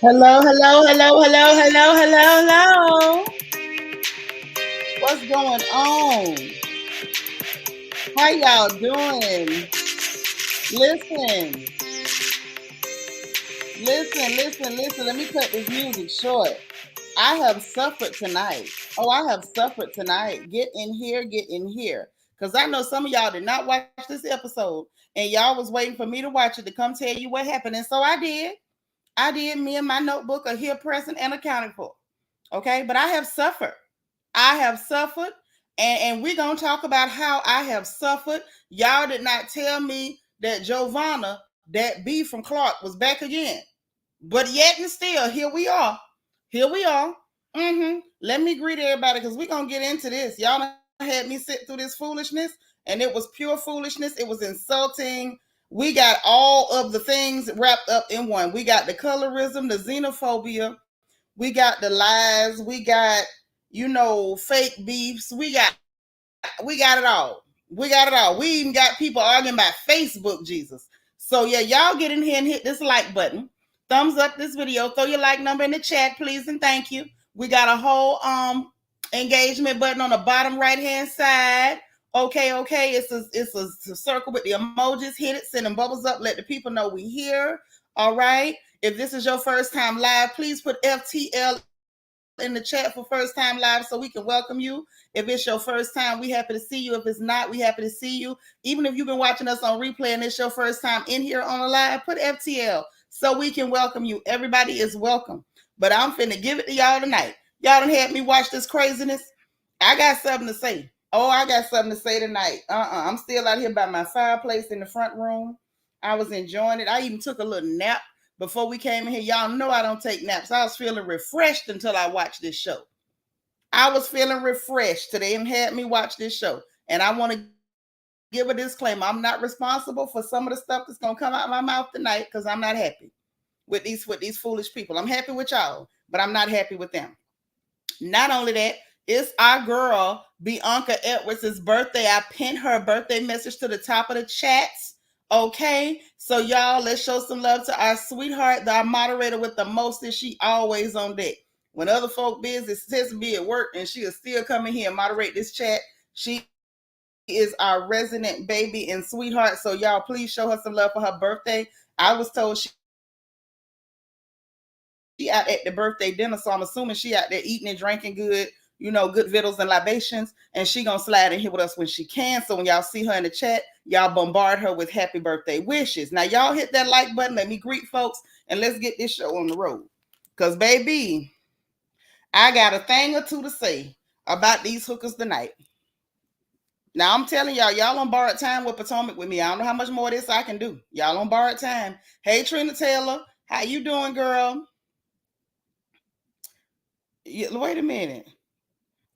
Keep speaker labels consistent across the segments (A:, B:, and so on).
A: Hello, hello, hello, hello, hello, hello, hello. What's going on? How y'all doing? Listen, listen. Let me cut this music short. I have suffered tonight. Oh, I have suffered tonight. Get in here, get in here. Because I know some of y'all did not watch this episode and y'all was waiting for me to watch it to come tell you what happened. And so I did. I did. Me and my notebook are here present and accounted for. Okay, but I have suffered. I have suffered, and we're gonna talk about how I have suffered. Y'all did not tell me that Giovanna, that B from Clark, was back again. But yet and still, here we are. Here we are. Let me greet everybody because we're gonna get into this. Y'all had me sit through this foolishness, and it was pure foolishness. It was insulting. We got all of the things wrapped up in one. We got the colorism, the xenophobia, we got the lies, we got fake beefs, we got it all. We got it all. We even got people arguing about Facebook, Jesus. So yeah, y'all get in here and hit this like button. Thumbs up this video. Throw your like number in the chat, please and thank you. We got a whole engagement button on the bottom right hand side. Okay. It's a circle with the emojis. Hit it, send them bubbles up, let the people know we here. All right. If this is your first time live, please put FTL in the chat for first time live so we can welcome you. If it's your first time, we happy to see you. If it's not, we happy to see you. Even if you've been watching us on replay and it's your first time in here on the live, put FTL so we can welcome you. Everybody is welcome. But I'm finna give it to y'all tonight. Y'all done had me watch this craziness. I got something to say. Oh, I got something to say tonight. I'm still out here by my fireplace in the front room. I was enjoying it. I even took a little nap before we came in here. Y'all know I don't take naps. I was feeling refreshed until I watched this show. I was feeling refreshed today and had me watch this show. And I want to give a disclaimer. I'm not responsible for some of the stuff that's gonna come out of my mouth tonight because I'm not happy with these foolish people. I'm happy with y'all, but I'm not happy with them. Not only that, it's our girl Bianca Edwards' birthday. I pinned her birthday message to the top of the chats. Okay, so y'all, let's show some love to our sweetheart, our moderator with the mostest. She always on deck. When other folk busy, says to be at work, and she will still come in here and moderate this chat. She is our resident baby and sweetheart. So y'all, please show her some love for her birthday. I was told she out at the birthday dinner, so I'm assuming she out there eating and drinking good, good victuals and libations, and she gonna slide in here with us when she can. So when y'all see her in the chat, y'all bombard her with happy birthday wishes. Now y'all hit that like button, let me greet folks, and let's get this show on the road. Cause baby, I got a thing or two to say about these hookers tonight. Now I'm telling y'all on borrowed time with Potomac with me. I don't know how much more of this I can do. Y'all on borrowed time. Hey Trina Taylor, how you doing, girl? Wait a minute.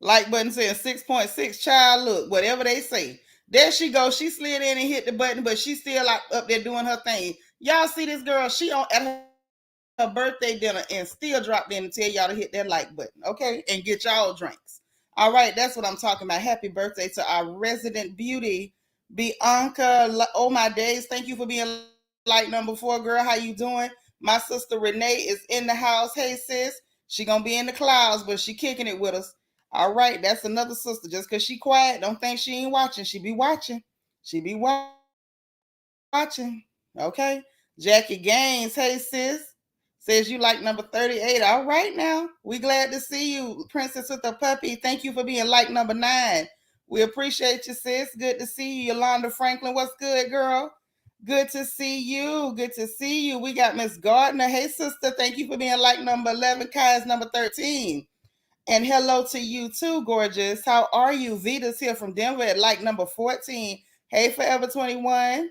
A: Like button saying 6.6, child. Look, whatever they say. There she goes. She slid in and hit the button, but she's still up there doing her thing. Y'all see this girl? She on at her birthday dinner and still dropped in and tell y'all to hit that like button, okay? And get y'all drinks. All right, that's what I'm talking about. Happy birthday to our resident beauty, Bianca. Oh my days. Thank you for being like number 4, girl. How you doing? My sister Renee is in the house. Hey sis. She gonna be in the clouds, but she kicking it with us. All right, that's another sister. Just because she quiet, don't think she ain't watching. She be watching. She be watching. Okay. Jackie Gaines, hey sis. Says you like number 38. All right now. We glad to see you. Princess with the puppy. Thank you for being like number 9. We appreciate you, sis. Good to see you. Yolanda Franklin. What's good, girl? Good to see you. Good to see you. We got Miss Gardner. Hey, sister. Thank you for being like number 11. Kai is number 13. And hello to you too, gorgeous. How are you? Vita's here from Denver at like number 14. Hey, Forever 21.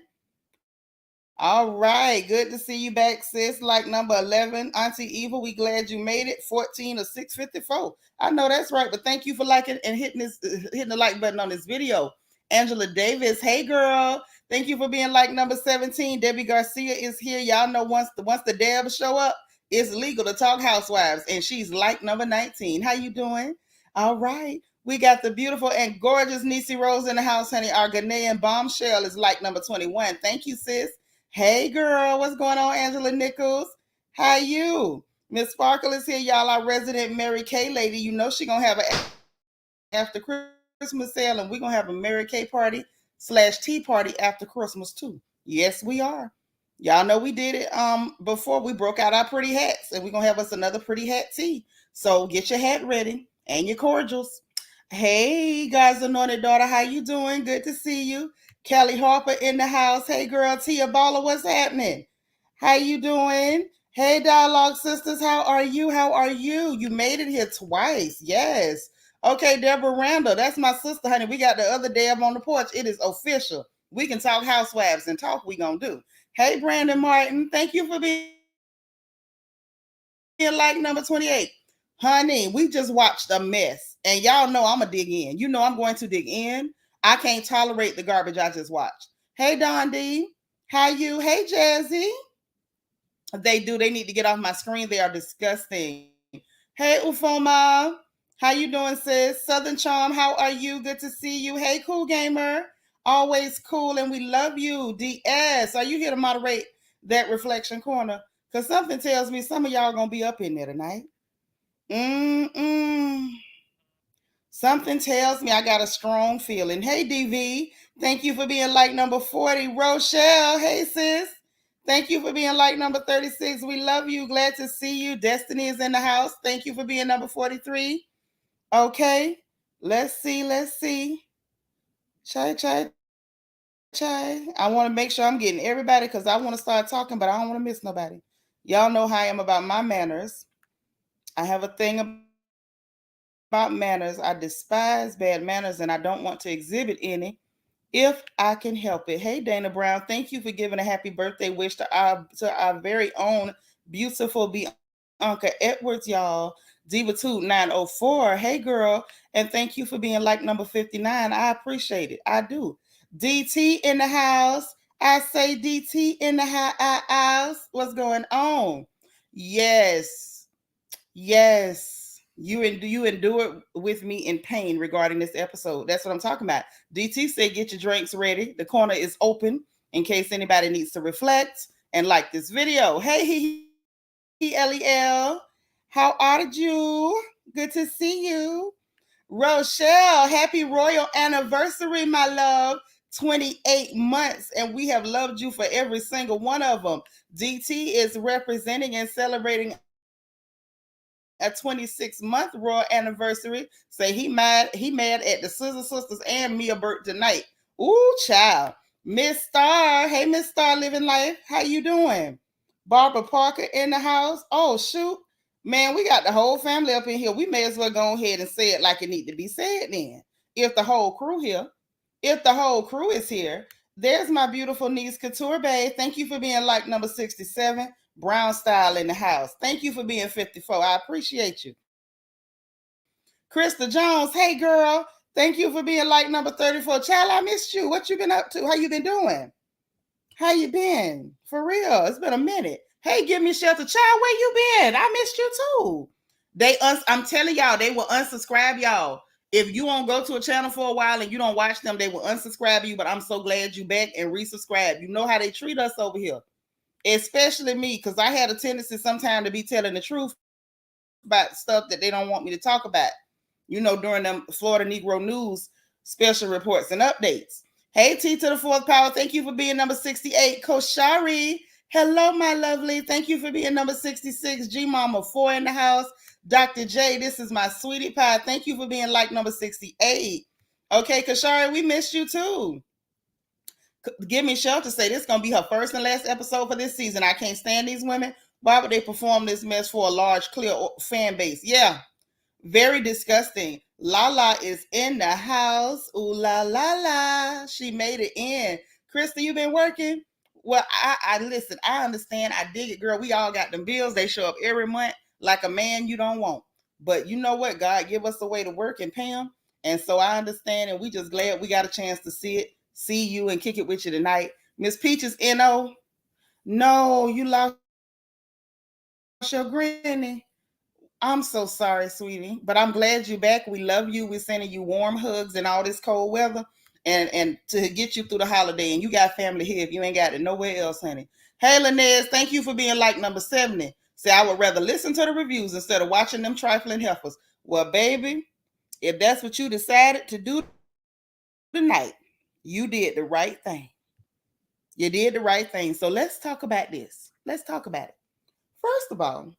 A: All right. Good to see you back, sis. Like number 11. Auntie Eva, we glad you made it. 14 or 654. I know that's right, but thank you for liking and hitting the like button on this video. Angela Davis, hey girl. Thank you for being like number 17. Debbie Garcia is here. Y'all know once the Debs show up, it's legal to talk housewives, and she's like number 19. How you doing? All right. We got the beautiful and gorgeous Niecy Rose in the house, honey. Our Ghanaian bombshell is like number 21. Thank you, sis. Hey, girl. What's going on, Angela Nichols? How you? Miss Sparkle is here, y'all. Our resident Mary Kay lady. You know she gonna have an after Christmas sale, and we're gonna have a Mary Kay party / tea party after Christmas too. Yes, we are. Y'all know we did it before we broke out our pretty hats, and we're gonna have us another pretty hat tea. So get your hat ready and your cordials. Hey, God's anointed daughter, how you doing? Good to see you. Kelly Harper in the house. Hey, girl, Tia Baller, what's happening? How you doing? Hey, Dialogue Sisters, how are you? How are you? You made it here twice. Yes. Okay, Deborah Randall, that's my sister, honey. We got the other Deb on the porch. It is official. We can talk housewives and talk we gonna do. Hey, Brandon Martin, thank you for being like number 28. Honey, we just watched a mess. And y'all know I'm going to dig in. You know I'm going to dig in. I can't tolerate the garbage I just watched. Hey, Don D. How you? Hey, Jazzy. They do. They need to get off my screen. They are disgusting. Hey, Ufoma. How you doing, sis? Southern Charm, how are you? Good to see you. Hey, Cool Gamer. Always cool, and we love you. DS, are you here to moderate that reflection corner? Because something tells me some of y'all going to be up in there tonight. Something tells me I got a strong feeling. Hey, DV. Thank you for being like number 40. Rochelle. Hey, sis. Thank you for being like number 36. We love you. Glad to see you. Destiny is in the house. Thank you for being number 43. Okay. Let's see. Let's see. Chai. I want to make sure I'm getting everybody because I want to start talking, but I don't want to miss nobody. Y'all know how I am about my manners. I have a thing about manners. I despise bad manners and I don't want to exhibit any if I can help it. Hey, Dana Brown, thank you for giving a happy birthday wish to our very own beautiful Bianca Edwards, y'all. Diva2904. Hey, girl. And thank you for being like number 59. I appreciate it. I do. DT in the house. I say DT in the house. What's going on? Yes. You endure with me in pain regarding this episode. That's what I'm talking about. DT said, get your drinks ready. The corner is open in case anybody needs to reflect and like this video. Hey, LEL. How are you? Good to see you. Rochelle, happy royal anniversary, my love. 28 months, and we have loved you for every single one of them. DT is representing and celebrating a 26-month royal anniversary. Say he mad at the Scissor Sisters and Mia Burt tonight. Ooh, child. Miss Star. Hey, Miss Star living life. How you doing? Barbara Parker in the house. Oh, shoot. Man, we got the whole family up in here. We may as well go ahead and say it like it need to be said then. If the whole crew is here. There's my beautiful niece, Couture Bay. Thank you for being like number 67. Brown Style in the house. Thank you for being 54. I appreciate you. Krista Jones, hey girl. Thank you for being like number 34. Child, I missed you. What you been up to? How you been doing? How you been? For real, it's been a minute. Hey, Give Me Shelter. Child, where you been? I missed you too. I'm telling y'all, they will unsubscribe y'all. If you won't go to a channel for a while and you don't watch them, they will unsubscribe you, but I'm so glad you back and resubscribe. You know how they treat us over here. Especially me, because I had a tendency sometimes to be telling the truth about stuff that they don't want me to talk about, during them Florida Negro News special reports and updates. Hey, T to the fourth power. Thank you for being number 68. Koshari. Hello, my lovely. Thank you for being number 66. G Mama 4 in the house. Dr. J, this is my sweetie pie. Thank you for being like number 68. Okay, Koshari, we missed you too. Give Me Shelter say this is going to be her first and last episode for this season. I can't stand these women. Why would they perform this mess for a large, clear fan base? Yeah, very disgusting. Lala is in the house. Ooh, la, la, la. She made it in. Krista, you been working? Well, I listen, I understand. I dig it, girl. We all got them bills. They show up every month like a man you don't want. But you know what? God give us a way to work and pay them. And so I understand, and we just glad we got a chance to see you and kick it with you tonight. Miss Peaches, N.O. No, you lost your granny. I'm so sorry, sweetie, but I'm glad you're back. We love you. We're sending you warm hugs in all this cold weather and to get you through the holiday. And you got family here if you ain't got it nowhere else, honey. Hey, Linez, thank you for being like number 70. Say, I would rather listen to the reviews instead of watching them trifling heifers. Well, baby, if that's what you decided to do tonight, you did the right thing. You did the right thing. So let's talk about this. Let's talk about it. First of all,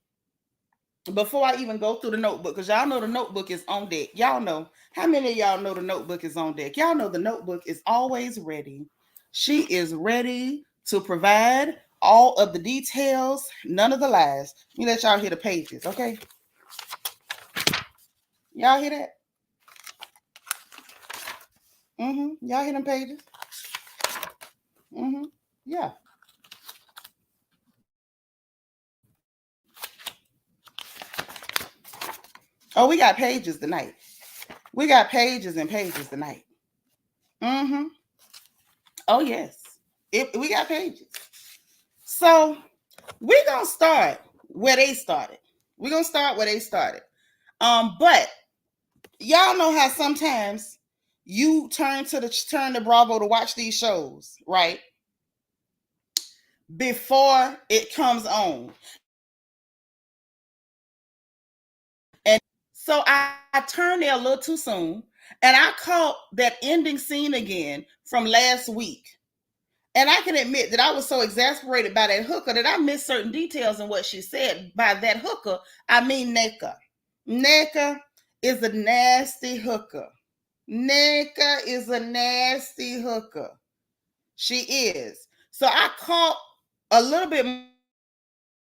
A: before I even go through the notebook, because y'all know the notebook is on deck. Y'all know. How many of y'all know the notebook is on deck? Y'all know the notebook is always ready. She is ready to provide all of the details, none of the lies. Let me let y'all hear the pages, okay? Y'all hear that? Y'all hear them pages? Yeah. Oh, we got pages tonight. We got pages and pages tonight. Oh, yes. We got pages. So we're going to start where they started. We're going to start where they started. But y'all know how sometimes you turn to Bravo to watch these shows, right? Before it comes on. And so I turned there a little too soon, and I caught that ending scene again from last week. And I can admit that I was so exasperated by that hooker that I missed certain details in what she said. By that hooker, I mean Nneka. Nneka is a nasty hooker. Nneka is a nasty hooker. She is. So I caught a little bit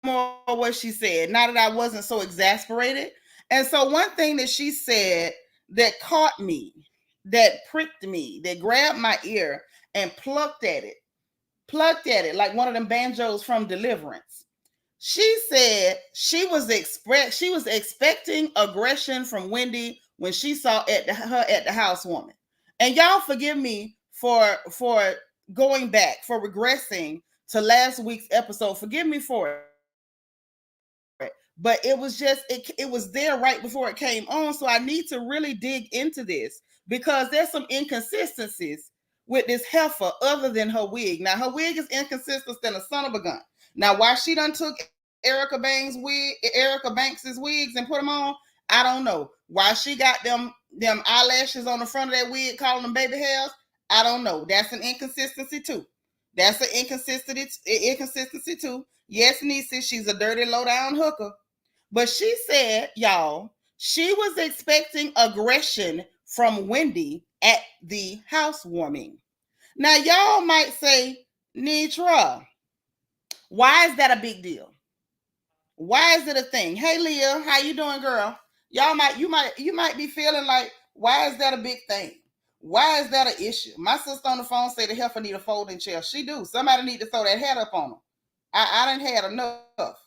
A: more what she said, now that I wasn't so exasperated. And so one thing that she said that caught me, that pricked me, that grabbed my ear and plucked at it like one of them banjos from Deliverance. She said she was expecting aggression from Wendy when she saw her at the housewoman. And y'all forgive me for going back, for regressing to last week's episode. Forgive me for it. But it was just it was there right before it came on. So I need to really dig into this because there's some inconsistencies with this heifer other than her wig. Now her wig is inconsistent than a son of a gun. Now why she done took Erica Banks's wigs and put them on, I don't know. Why she got them eyelashes on the front of that wig, calling them baby hairs, I don't know. That's an inconsistency too. That's an inconsistency too. Yes, Niecy, she's a dirty low down hooker. But she said, y'all, she was expecting aggression from Wendy at the housewarming. Now, y'all might say, Seanitra, why is that a big deal? Why is it a thing? Hey, Leah, how you doing, girl? You might be feeling like, why is that a big thing? Why is that an issue? My sister on the phone said the heifer need a folding chair. She do. Somebody need to throw that hat up on her. I done had enough.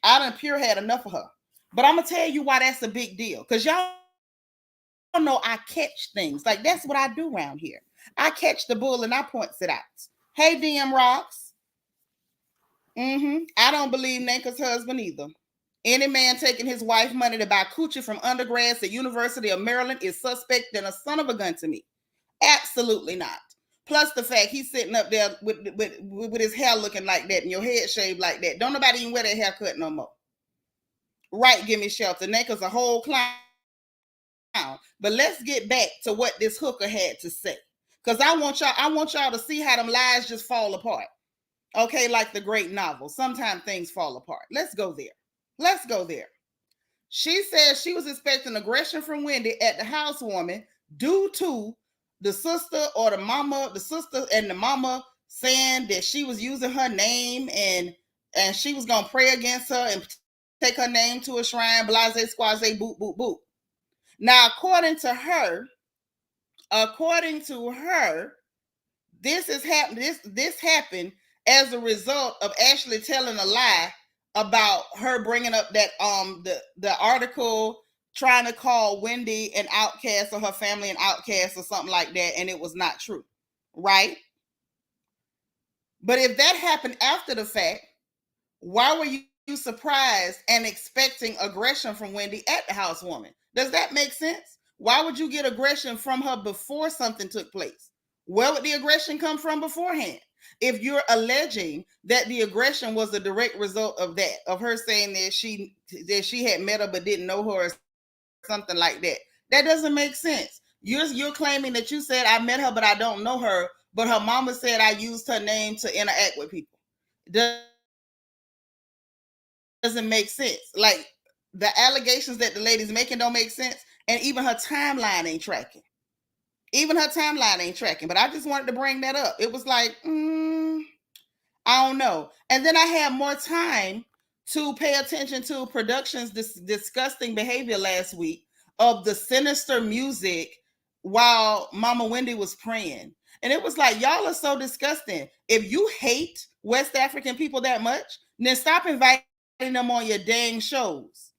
A: I done pure had enough of her. But I'm going to tell you why that's a big deal. Because y'all know I catch things. Like, that's what I do around here. I catch the bull and I points it out. Hey, DM Rocks. I don't believe Nneka's husband either. Any man taking his wife money to buy coochie from undergrads at University of Maryland is suspect than a son of a gun to me. Absolutely not. Plus the fact he's sitting up there with his hair looking like that and your head shaved like that. Don't nobody even wear that haircut no more. Right, give me shelter. Nneka's a whole clown. But let's get back to what this hooker had to say. Because I want y'all to see how them lies just fall apart. Okay, like the great novel. Sometimes things fall apart. Let's go there. She said she was expecting aggression from Wendy at the housewarming due to the sister and the mama saying that she was using her name and she was gonna pray against her and take her name to a shrine, blase squaze, boop, boop, boop. Now, according to her, this happened as a result of Ashley telling a lie about her bringing up that the article trying to call Wendy an outcast or her family an outcast or something like that, and it was not true, right? But if that happened after the fact, why were you surprised and expecting aggression from Wendy at the housewarming? Does that make sense? Why would you get aggression from her before something took place? Where would the aggression come from beforehand? If you're alleging that the aggression was a direct result of that, of her saying that she had met her but didn't know her or something like that, that doesn't make sense. You're claiming that you said I met her but I don't know her, but her mama said I used her name to interact with people. It doesn't make sense. Like, the allegations that the lady's making don't make sense, and even her timeline ain't tracking. But I just wanted to bring that up. It was like, I don't know. And then I had more time to pay attention to production's disgusting behavior last week of the sinister music while Mama Wendy was praying. And it was like, y'all are so disgusting. If you hate West African people that much, then stop inviting them on your dang shows.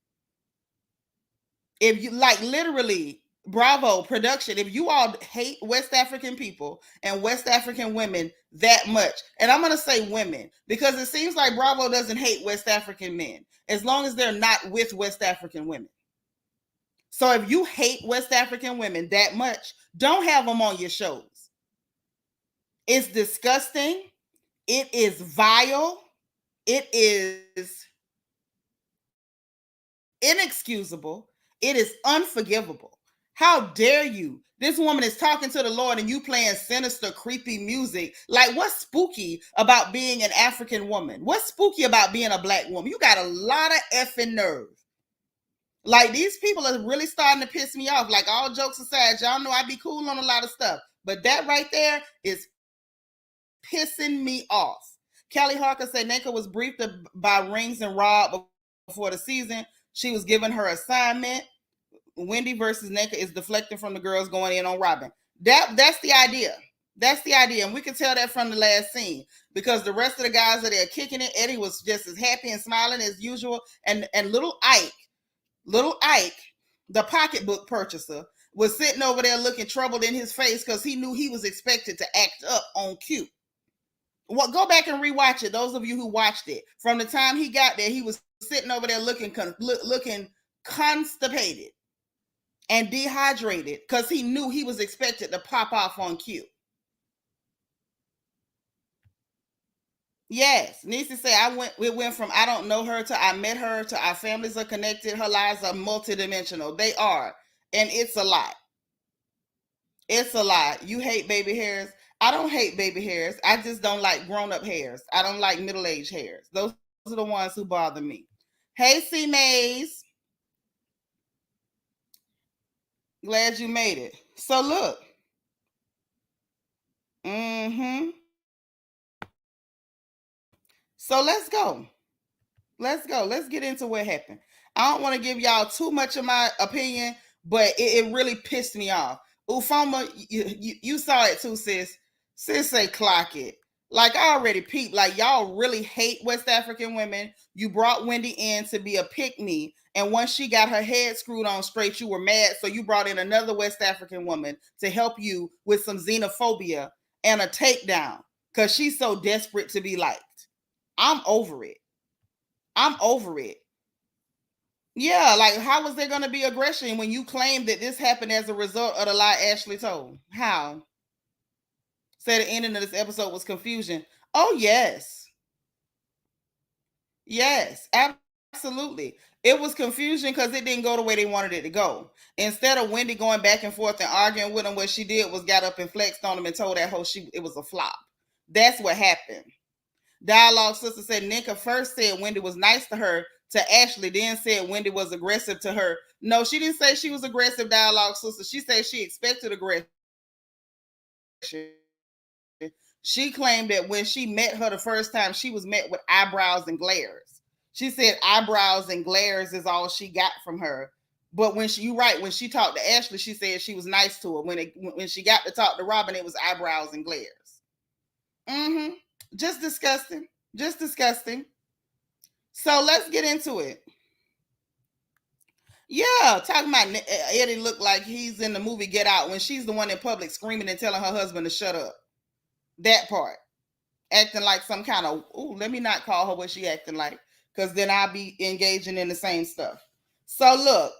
A: If you, like, literally, bravo production, if you all hate West African people and West African women that much, and I'm going to say women because it seems like Bravo doesn't hate West African men as long as they're not with West African women. So if you hate West African women that much, don't have them on your shows. It's disgusting. It is vile. It is inexcusable. It is unforgivable. How dare you? This woman is talking to the Lord and you playing sinister, creepy music. Like, what's spooky about being an African woman? What's spooky about being a black woman? You got a lot of effing nerve. Like, these people are really starting to piss me off. Like, all jokes aside, y'all know I be cool on a lot of stuff. But that right there is pissing me off. Kelly Harker said Nneka was briefed by Rings and RHOP before the season. She was given her assignment. Wendy versus Nneka is deflecting from the girls going in on Robyn. That's the idea. That's the idea. And we can tell that from the last scene because the rest of the guys that are kicking it, Eddie was just as happy and smiling as usual. And little Ike, the pocketbook purchaser, was sitting over there looking troubled in his face because he knew he was expected to act up on cue. Well, go back and rewatch it. Those of you who watched it, from the time he got there, he was sitting over there looking constipated and dehydrated because he knew he was expected to pop off on cue. Yes, Nisi said we went from I don't know her to I met her to our families are connected. Her lives are multidimensional. They are, and it's a lot. It's a lot. You hate baby hairs. I don't hate baby hairs. I just don't like grown-up hairs. I don't like middle-aged hairs. Those are the ones who bother me. Hey, C. Mays. Glad you made it. So look. So let's go. Let's get into what happened. I don't want to give y'all too much of my opinion, but it really pissed me off. Ufoma, you saw it too, sis. Sis say clock it. Like, I already peeped. Like, y'all really hate West African women. You brought Wendy in to be a pick-me. And once she got her head screwed on straight, you were mad. So you brought in another West African woman to help you with some xenophobia and a takedown because she's so desperate to be liked. I'm over it. Yeah, like, how was there going to be aggression when you claim that this happened as a result of the lie Ashley told? How? Said the ending of this episode was confusion. Oh, yes. Yes, absolutely. It was confusion because it didn't go the way they wanted it to go. Instead of Wendy going back and forth and arguing with him, what she did was got up and flexed on him and told that whole it was a flop. That's what happened. Dialogue sister said Nneka first said Wendy was nice to her to Ashley, then said Wendy was aggressive to her. No, she didn't say she was aggressive, Dialogue sister. She said she expected aggression. She claimed that when she met her the first time, she was met with eyebrows and glares. She said eyebrows and glares is all she got from her. But when she talked to Ashley, she said she was nice to her. When she got to talk to Robyn, it was eyebrows and glares. Just disgusting. So let's get into it. Yeah, talking about Eddie looked like he's in the movie Get Out when she's the one in public screaming and telling her husband to shut up. That part. Acting like some kind of, let me not call her what she acting like, because then I'll be engaging in the same stuff. So look,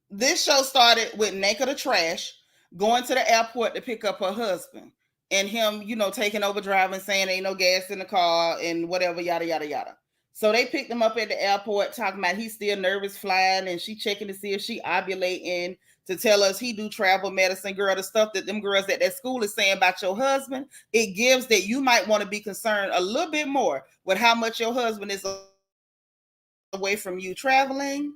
A: this show started with Nneka the trash going to the airport to pick up her husband. and him, taking over driving, saying ain't no gas in the car and whatever, yada, yada, yada. So they picked him up at the airport talking about he's still nervous flying, and she checking to see if she ovulating, to tell us he do travel medicine. Girl, the stuff that them girls at that school is saying about your husband, it gives that you might want to be concerned a little bit more with how much your husband is away from you traveling,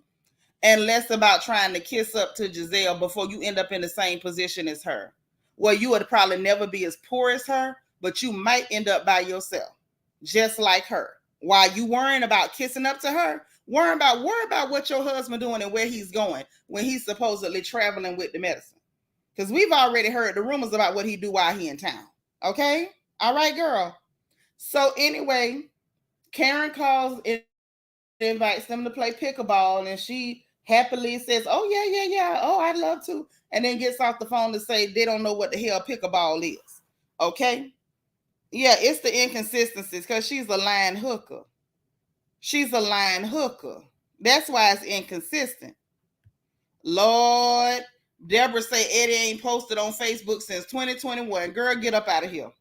A: and less about trying to kiss up to Gizelle before you end up in the same position as her. Well, you would probably never be as poor as her, but you might end up by yourself, just like her. While you worrying about kissing up to her, worry about what your husband doing and where he's going when he's supposedly traveling with the medicine. Because we've already heard the rumors about what he do while he in town. Okay? All right, girl. So anyway, Karen calls and invites them to play pickleball, and she happily says, oh, yeah. Oh, I'd love to. And then gets off the phone to say they don't know what the hell pickleball is. Okay? Yeah, it's the inconsistencies because she's a line hooker. She's a line hooker. That's why it's inconsistent. Lord, Deborah say Eddie ain't posted on Facebook since 2021. Girl, get up out of here.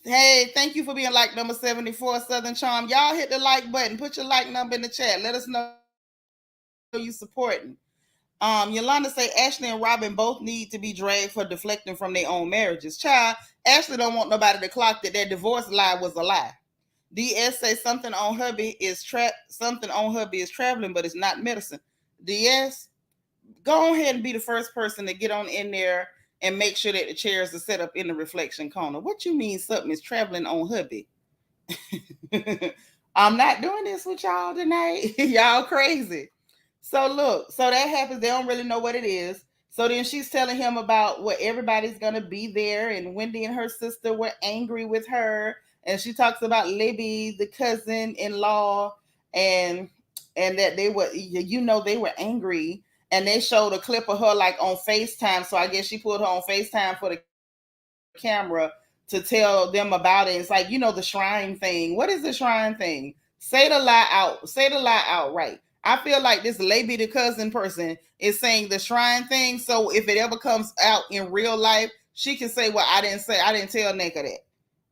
A: Hey, thank you for being like number 74, Southern Charm. Y'all hit the like button. Put your like number in the chat. Let us know you supporting. Yolanda say Ashley and Robyn both need to be dragged for deflecting from their own marriages. Child, Ashley don't want nobody to clock that their divorce lie was a lie. DS say something on hubby is traveling, but it's not medicine. DS, go ahead and be the first person to get on in there and make sure that the chairs are set up in the reflection corner. What you mean something is traveling on hubby? I'm not doing this with y'all tonight. Y'all crazy. So look, so that happens. They don't really know what it is. So then she's telling him about what everybody's going to be there. And Wendy and her sister were angry with her. And she talks about Libby, the cousin-in-law, and that they were, they were angry. And they showed a clip of her like on FaceTime. So I guess she pulled her on FaceTime for the camera to tell them about it. It's like, the shrine thing. What is the shrine thing? Say the lie out. Say the lie outright. I feel like this Libby the cousin person is saying the shrine thing. So if it ever comes out in real life, she can say, well, I didn't tell Nneka that.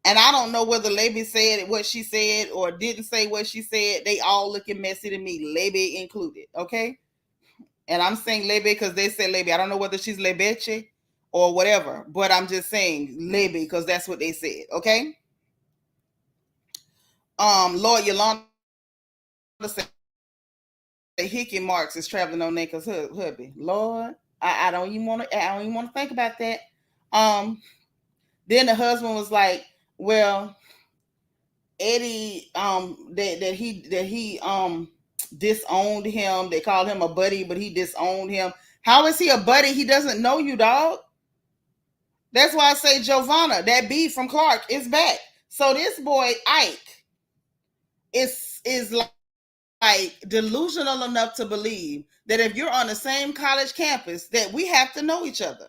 A: And I don't know whether Libby said what she said or didn't say what she said. They all looking messy to me, Libby included. Okay. And I'm saying Libby because they said Libby. I don't know whether she's Lebeche or whatever, but I'm just saying Libby because that's what they said. Okay. Lord Yolanda said Hickey Marks is traveling on Nneka's hubby. Lord, I don't even want to think about that. Then the husband was like, well, Eddie, that he disowned him. They called him a buddy, but he disowned him. How is he a buddy? He doesn't know you, dog. That's why I say Giovanna, that B from Clark, is back. So this boy Ike is like delusional enough to believe that if you're on the same college campus, that we have to know each other.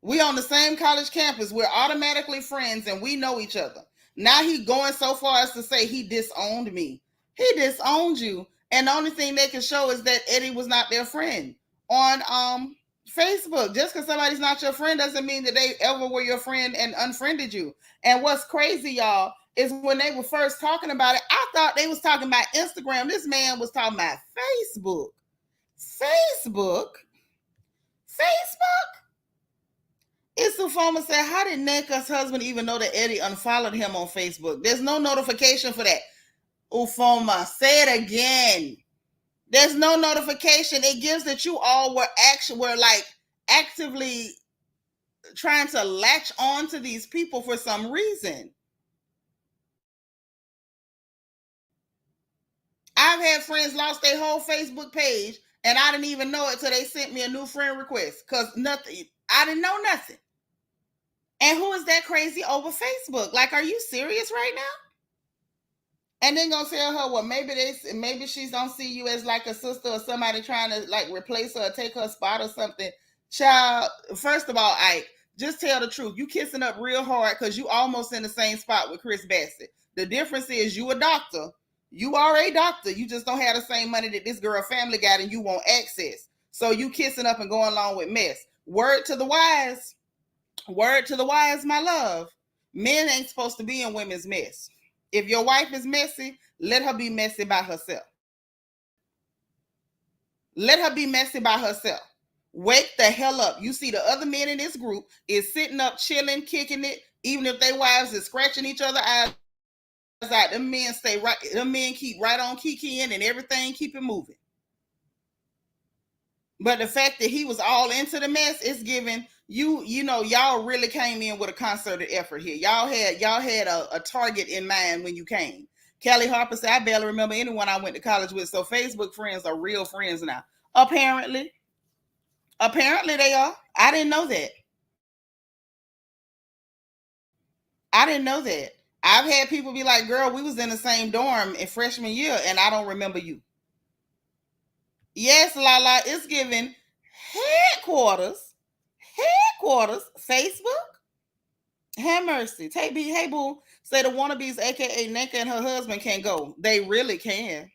A: We on the same college campus. We're automatically friends and we know each other. Now he going so far as to say he disowned me. He disowned you. And the only thing they can show is that Eddie was not their friend on Facebook. Just because somebody's not your friend doesn't mean that they ever were your friend and unfriended you. And what's crazy, y'all, is when they were first talking about it, I thought they was talking about Instagram. This man was talking about Facebook. Facebook? It's the former said, how did Nneka's husband even know that Eddie unfollowed him on Facebook? There's no notification for that. Ufoma, say it again. There's no notification. It gives that you all were actively trying to latch on to these people for some reason. I've had friends lost their whole Facebook page and I didn't even know it till they sent me a new friend request because I didn't know nothing. And who is that crazy over Facebook? Like, are you serious right now? And then gonna tell her, well, maybe she don't see you as like a sister or somebody trying to like replace her or take her spot or something. Child, first of all, Ike, just tell the truth. You kissing up real hard because you almost in the same spot with Chris Bassett. The difference is you a doctor. You are a doctor. You just don't have the same money that this girl family got and you want access. So you kissing up and going along with mess. Word to the wise. Word to the wise, my love. Men ain't supposed to be in women's mess. If your wife is messy, let her be messy by herself. Let her be messy by herself. Wake the hell up. You see the other men in this group is sitting up, chilling, kicking it, even if their wives is scratching each other eyes out. Them men stay right. Them men keep right on kikiing and everything keep it moving. But the fact that he was all into the mess is giving you know, y'all really came in with a concerted effort here. Y'all had a target in mind when you came. Kelly Harper said, I barely remember anyone I went to college with. So Facebook friends are real friends now. Apparently they are. I didn't know that. I've had people be like, girl, we was in the same dorm in freshman year and I don't remember you. Yes, Lala, it's giving headquarters, Facebook. Have mercy. Hey, boo, say the wannabes, aka Nneka and her husband, can't go. They really can.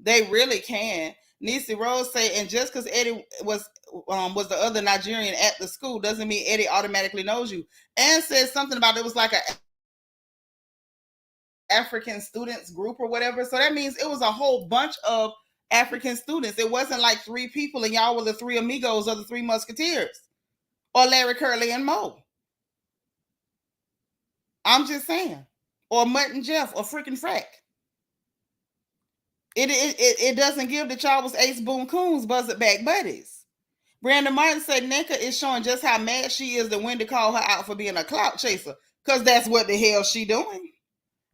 A: Niecy Rose say, and just because Eddie was the other Nigerian at the school doesn't mean Eddie automatically knows you. And says something about it was like a African students group or whatever. So that means it was a whole bunch of African students. It wasn't like 3 people and y'all were the 3 amigos or the 3 musketeers or Larry, Curly, and Moe. I'm just saying. Or Mutt and Jeff or freaking Frack. It doesn't give that y'all was Ace Boone Coons buzzard back buddies. Brandon Martin said Nneka is showing just how mad she is that Wendy called her out for being a clout chaser. Because that's what the hell she doing.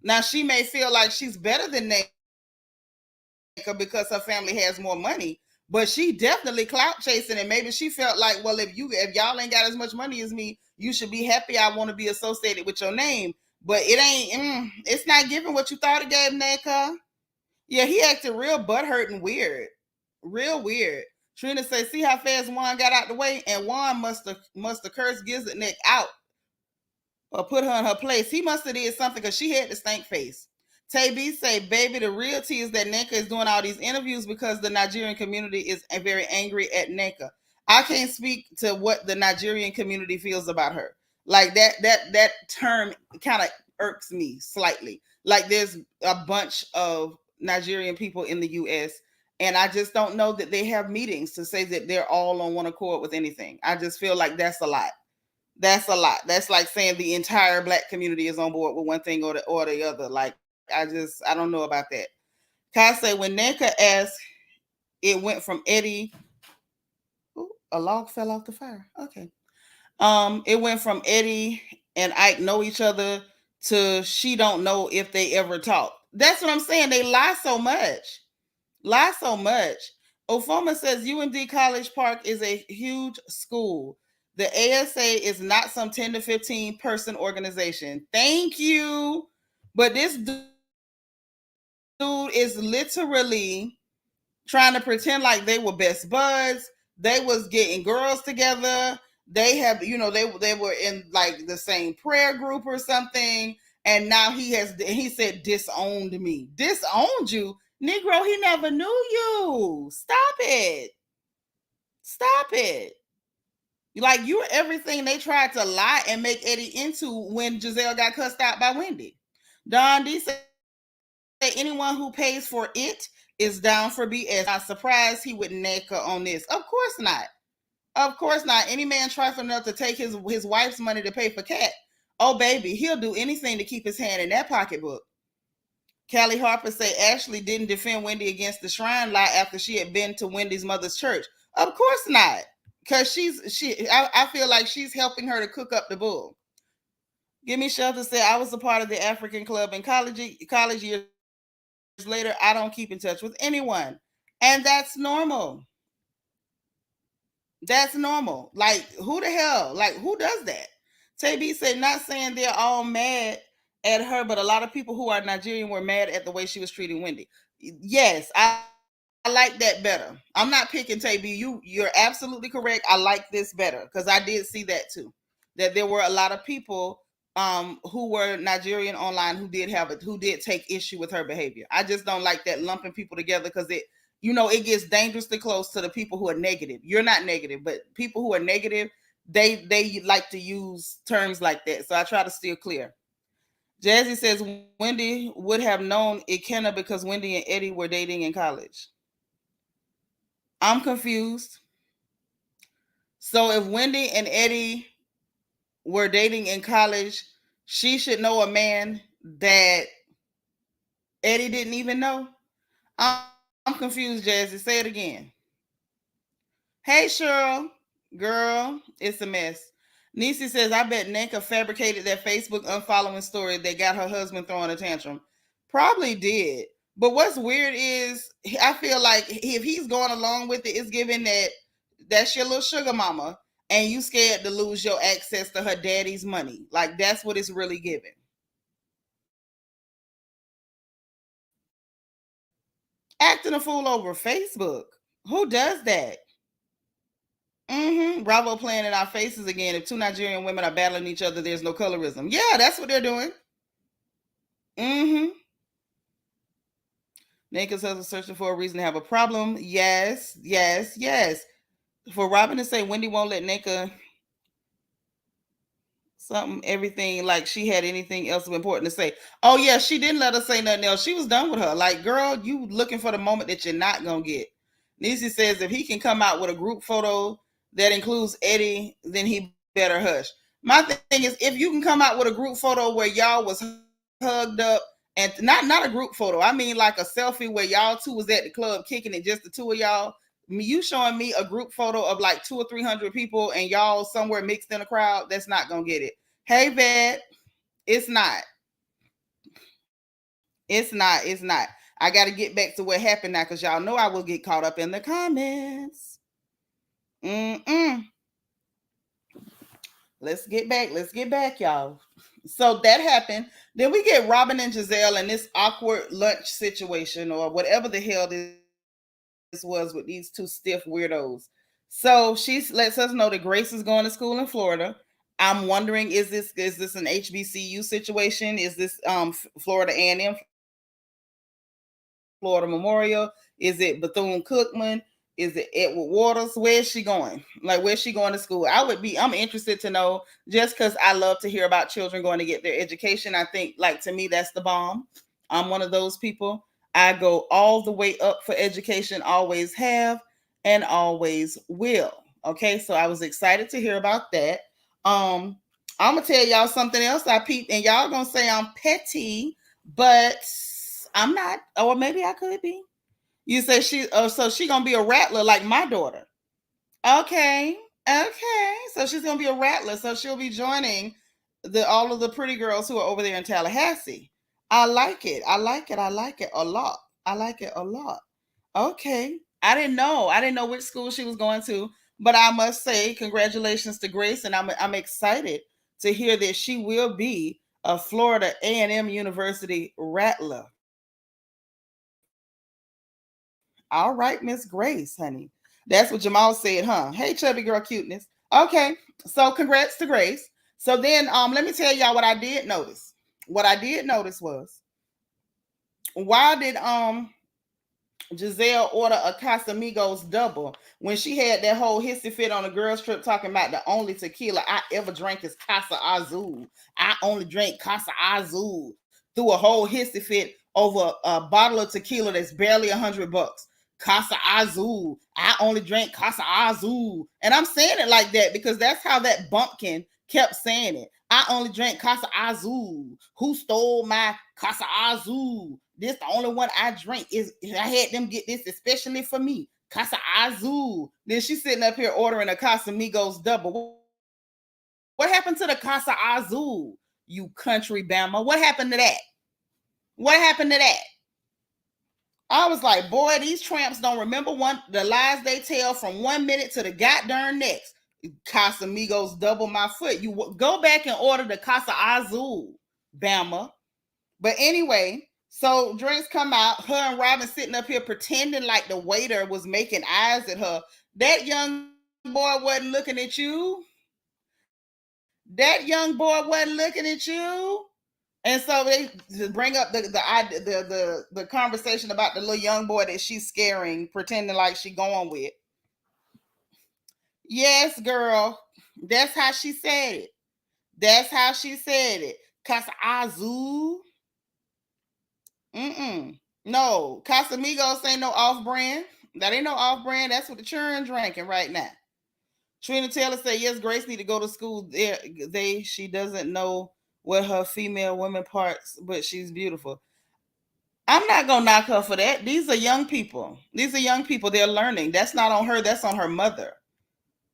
A: Now she may feel like she's better than Nneka because her family has more money, but she definitely clout chasing, and maybe she felt like, well, if y'all ain't got as much money as me, you should be happy I want to be associated with your name. But it ain't. It's not giving what you thought it gave, Nneka. Yeah, he acted real butthurt and weird, real weird. Trina says, "See how fast Juan got out the way, and Juan must have cursed Gizelle neck out or put her in her place. He must have did something because she had the stank face." Tay B say, baby, the real tea is that Nneka is doing all these interviews because the Nigerian community is very angry at Nneka. I can't speak to what the Nigerian community feels about her. Like that term kind of irks me slightly. Like there's a bunch of Nigerian people in the US, and I just don't know that they have meetings to say that they're all on one accord with anything. I just feel like that's a lot. That's a lot. That's like saying the entire Black community is on board with one thing or the other. Like, I don't know about that. Kai say, when Nneka asked, it went from Eddie. Ooh, a log fell off the fire. Okay. It went from Eddie and Ike know each other to she don't know if they ever talk. That's what I'm saying. They lie so much. Ofoma says UMD College Park is a huge school. The ASA is not some 10 to 15 person organization. Thank you. But this dude is literally trying to pretend like they were best buds. They was getting girls together. They have, they were in like the same prayer group or something. And now he said disowned me. Disowned you? Negro, he never knew you. Stop it. Like, you were everything they tried to lie and make Eddie into when Gizelle got cussed out by Wendy. Don D said anyone who pays for it is down for BS. I'm surprised he would Nneka on this. Of course not. Any man trifling enough to take his wife's money to pay for cat. Oh, baby, he'll do anything to keep his hand in that pocketbook. Callie Harper say Ashley didn't defend Wendy against the shrine lie after she had been to Wendy's mother's church. Of course not. Because I feel like she's helping her to cook up the bull. Give Me Shelter said, I was a part of the African club in college years later. I don't keep in touch with anyone. And that's normal. Like, who the hell? Like, who does that? Tay said, not saying they're all mad at her, but a lot of people who are Nigerian were mad at the way she was treating Wendy. Yes, I like that better. I'm not picking Tay B. You're absolutely correct. I like this better because I did see that too. That there were a lot of people who were Nigerian online who did take issue with her behavior. I just don't like that lumping people together because it gets dangerously close to the people who are negative. You're not negative, but people who are negative, they like to use terms like that. So I try to steer clear. Jazzy says Wendy would have known Ikenna because Wendy and Eddie were dating in college. I'm confused. So if Wendy and Eddie were dating in college, she should know a man that Eddie didn't even know. I'm confused, Jazzy. Say it again. Hey, Cheryl. Girl, it's a mess. Niecy says, I bet Nneka fabricated that Facebook unfollowing story that got her husband throwing a tantrum. Probably did. But what's weird is I feel like if he's going along with it, it's given that that's your little sugar mama and you scared to lose your access to her daddy's money. Like that's what it's really giving. Acting a fool over Facebook. Who does that? Bravo playing in our faces again. If two Nigerian women are battling each other, there's no colorism. Yeah, that's what they're doing. Nneka's husband searching for a reason to have a problem. Yes, yes, yes. For Robyn to say Wendy won't let Nneka something, everything, like she had anything else of important to say. Oh yeah, she didn't let her say nothing else. She was done with her. Like, girl, you looking for the moment that you're not gonna get. Niecy says if he can come out with a group photo that includes Eddie, then he better hush. My thing is, if you can come out with a group photo where y'all was hugged up, and not a group photo, I mean like a selfie where y'all two was at the club kicking it, just the two of y'all. You showing me a group photo of like 200 or 300 people and y'all somewhere mixed in a crowd, that's not gonna get it. Hey, vet, it's not. It's not. I got to get back to what happened now because y'all know I will get caught up in the comments. Let's get back, y'all. So that happened. Then we get Robyn and Gizelle in this awkward lunch situation or whatever the hell this was with these two stiff weirdos. So she lets us know that Grace is going to school in Florida. I'm wondering, is this an HBCU situation? Is this Florida A&M, Florida Memorial? Is it Bethune-Cookman? Is it Edward Waters? Where's she going? Like, where's she going to school? I'm interested to know, just because I love to hear about children going to get their education. I think, like, to me, that's the bomb. I'm one of those people. I go all the way up for education, always have, and always will. Okay, so I was excited to hear about that. I'm gonna tell y'all something else I peeped, and y'all gonna say I'm petty, but I'm not, or maybe I could be. You say so she gonna be a rattler like my daughter. Okay, so she's gonna be a rattler, so she'll be joining all of the pretty girls who are over there in Tallahassee. I like it. I like it. I like it a lot. I like it a lot. Okay. I didn't know which school she was going to, but I must say congratulations to Grace, and I'm excited to hear that she will be a Florida A&M University rattler. All right, Miss Grace, honey. That's what Jamal said, huh? Hey, chubby girl cuteness. Okay, so congrats to Grace. So then let me tell y'all what I did notice. What I did notice was, why did Gizelle order a Casamigos double when she had that whole hissy fit on a girls trip talking about the only tequila I ever drank is Casa Azul. I only drank Casa Azul. Threw a whole hissy fit over a bottle of tequila that's barely $100. Casa Azul. I only drank Casa Azul. And I'm saying it like that because that's how that bumpkin kept saying it. I only drank Casa Azul. Who stole my Casa Azul? This the only one I drink. I had them get this especially for me. Casa Azul. Then she's sitting up here ordering a Casamigos double. What happened to the Casa Azul? You country Bama. What happened to that? What happened to that? I was like, boy, these tramps don't remember the lies they tell from 1 minute to the goddamn next. Casamigos double my foot. You go back and order the Casa Azul, Bama. But anyway, so drinks come out. Her and Robyn sitting up here pretending like the waiter was making eyes at her. That young boy wasn't looking at you. That young boy wasn't looking at you. And so they bring up the conversation about the little young boy that she's scaring, pretending like she going with. Yes, girl. That's how she said it. That's how she said it. Casa No, Casamigos ain't no off brand. That ain't no off brand. That's what the children drinking right now. Trina Taylor said, yes, Grace need to go to school. She doesn't know what her female women parts, but she's beautiful. I'm not gonna knock her for that. These are young people. These are young people. They're learning. That's not on her. That's on her mother.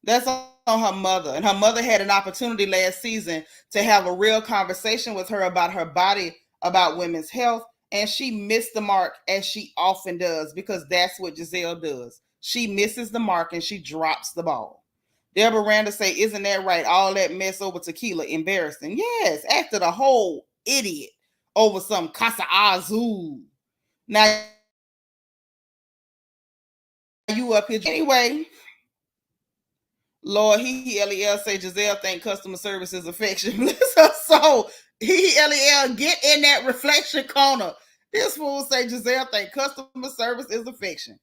A: That's on her mother. And her mother had an opportunity last season to have a real conversation with her about her body, about women's health. And she missed the mark, as she often does, because that's what Gizelle does. She misses the mark and she drops the ball. Deborah Randa say, isn't that right? All that mess over tequila, embarrassing. Yes, acted a whole idiot over some Casa Azul. Now you up here anyway. Lord, LEL say Gizelle think customer service is affection. So LEL get in that reflection corner. This fool say Gizelle think customer service is affection.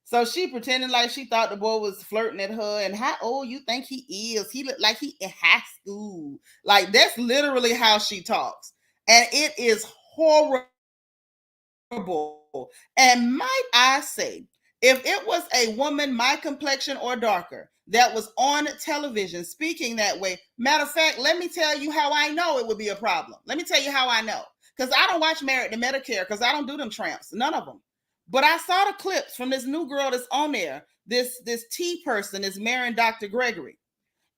A: So she pretending like she thought the boy was flirting at her. And how old you think he is? He looked like he in high school. Like, that's literally how she talks. And it is horrible. And might I say, if it was a woman my complexion or darker that was on television speaking that way, matter of fact, let me tell you how I know it would be a problem. Let me tell you how I know. Because I don't watch Married to Medicare, because I don't do them tramps, none of them. But I saw the clips from this new girl that's on there. This T person is marrying Dr. Gregory.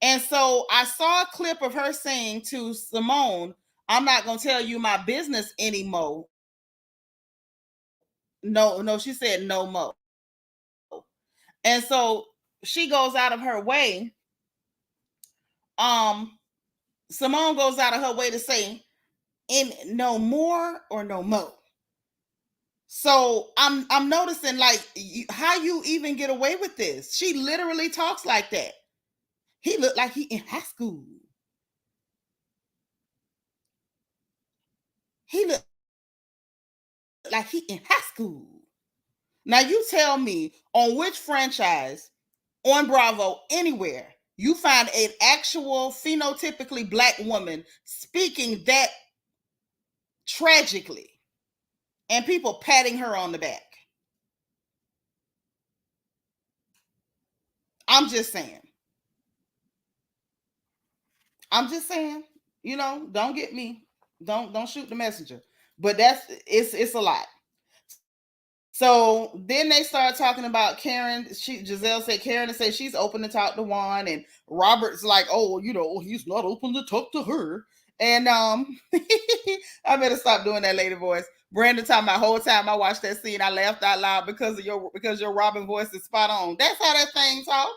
A: And so I saw a clip of her saying to Simone, I'm not going to tell you my business anymore. No, she said no more. And so she goes out of her way. Simone goes out of her way to say, in no more or no more. So I'm noticing, like, how you even get away with this. She literally talks like that. He looked like he in high school. He looked like he in high school. Now you tell me on which franchise on Bravo anywhere you find an actual phenotypically black woman speaking that tragically and people patting her on the back. I'm just saying. Don't get me. Don't shoot the messenger. But it's a lot. So then they start talking about Karen. Gizelle said Karen said she's open to talk to Juan, and Robert's like, oh, he's not open to talk to her. And I better stop doing that lady voice. Brandon talking about whole time I watched that scene, I laughed out loud because your Robyn voice is spot on. That's how that thing talks.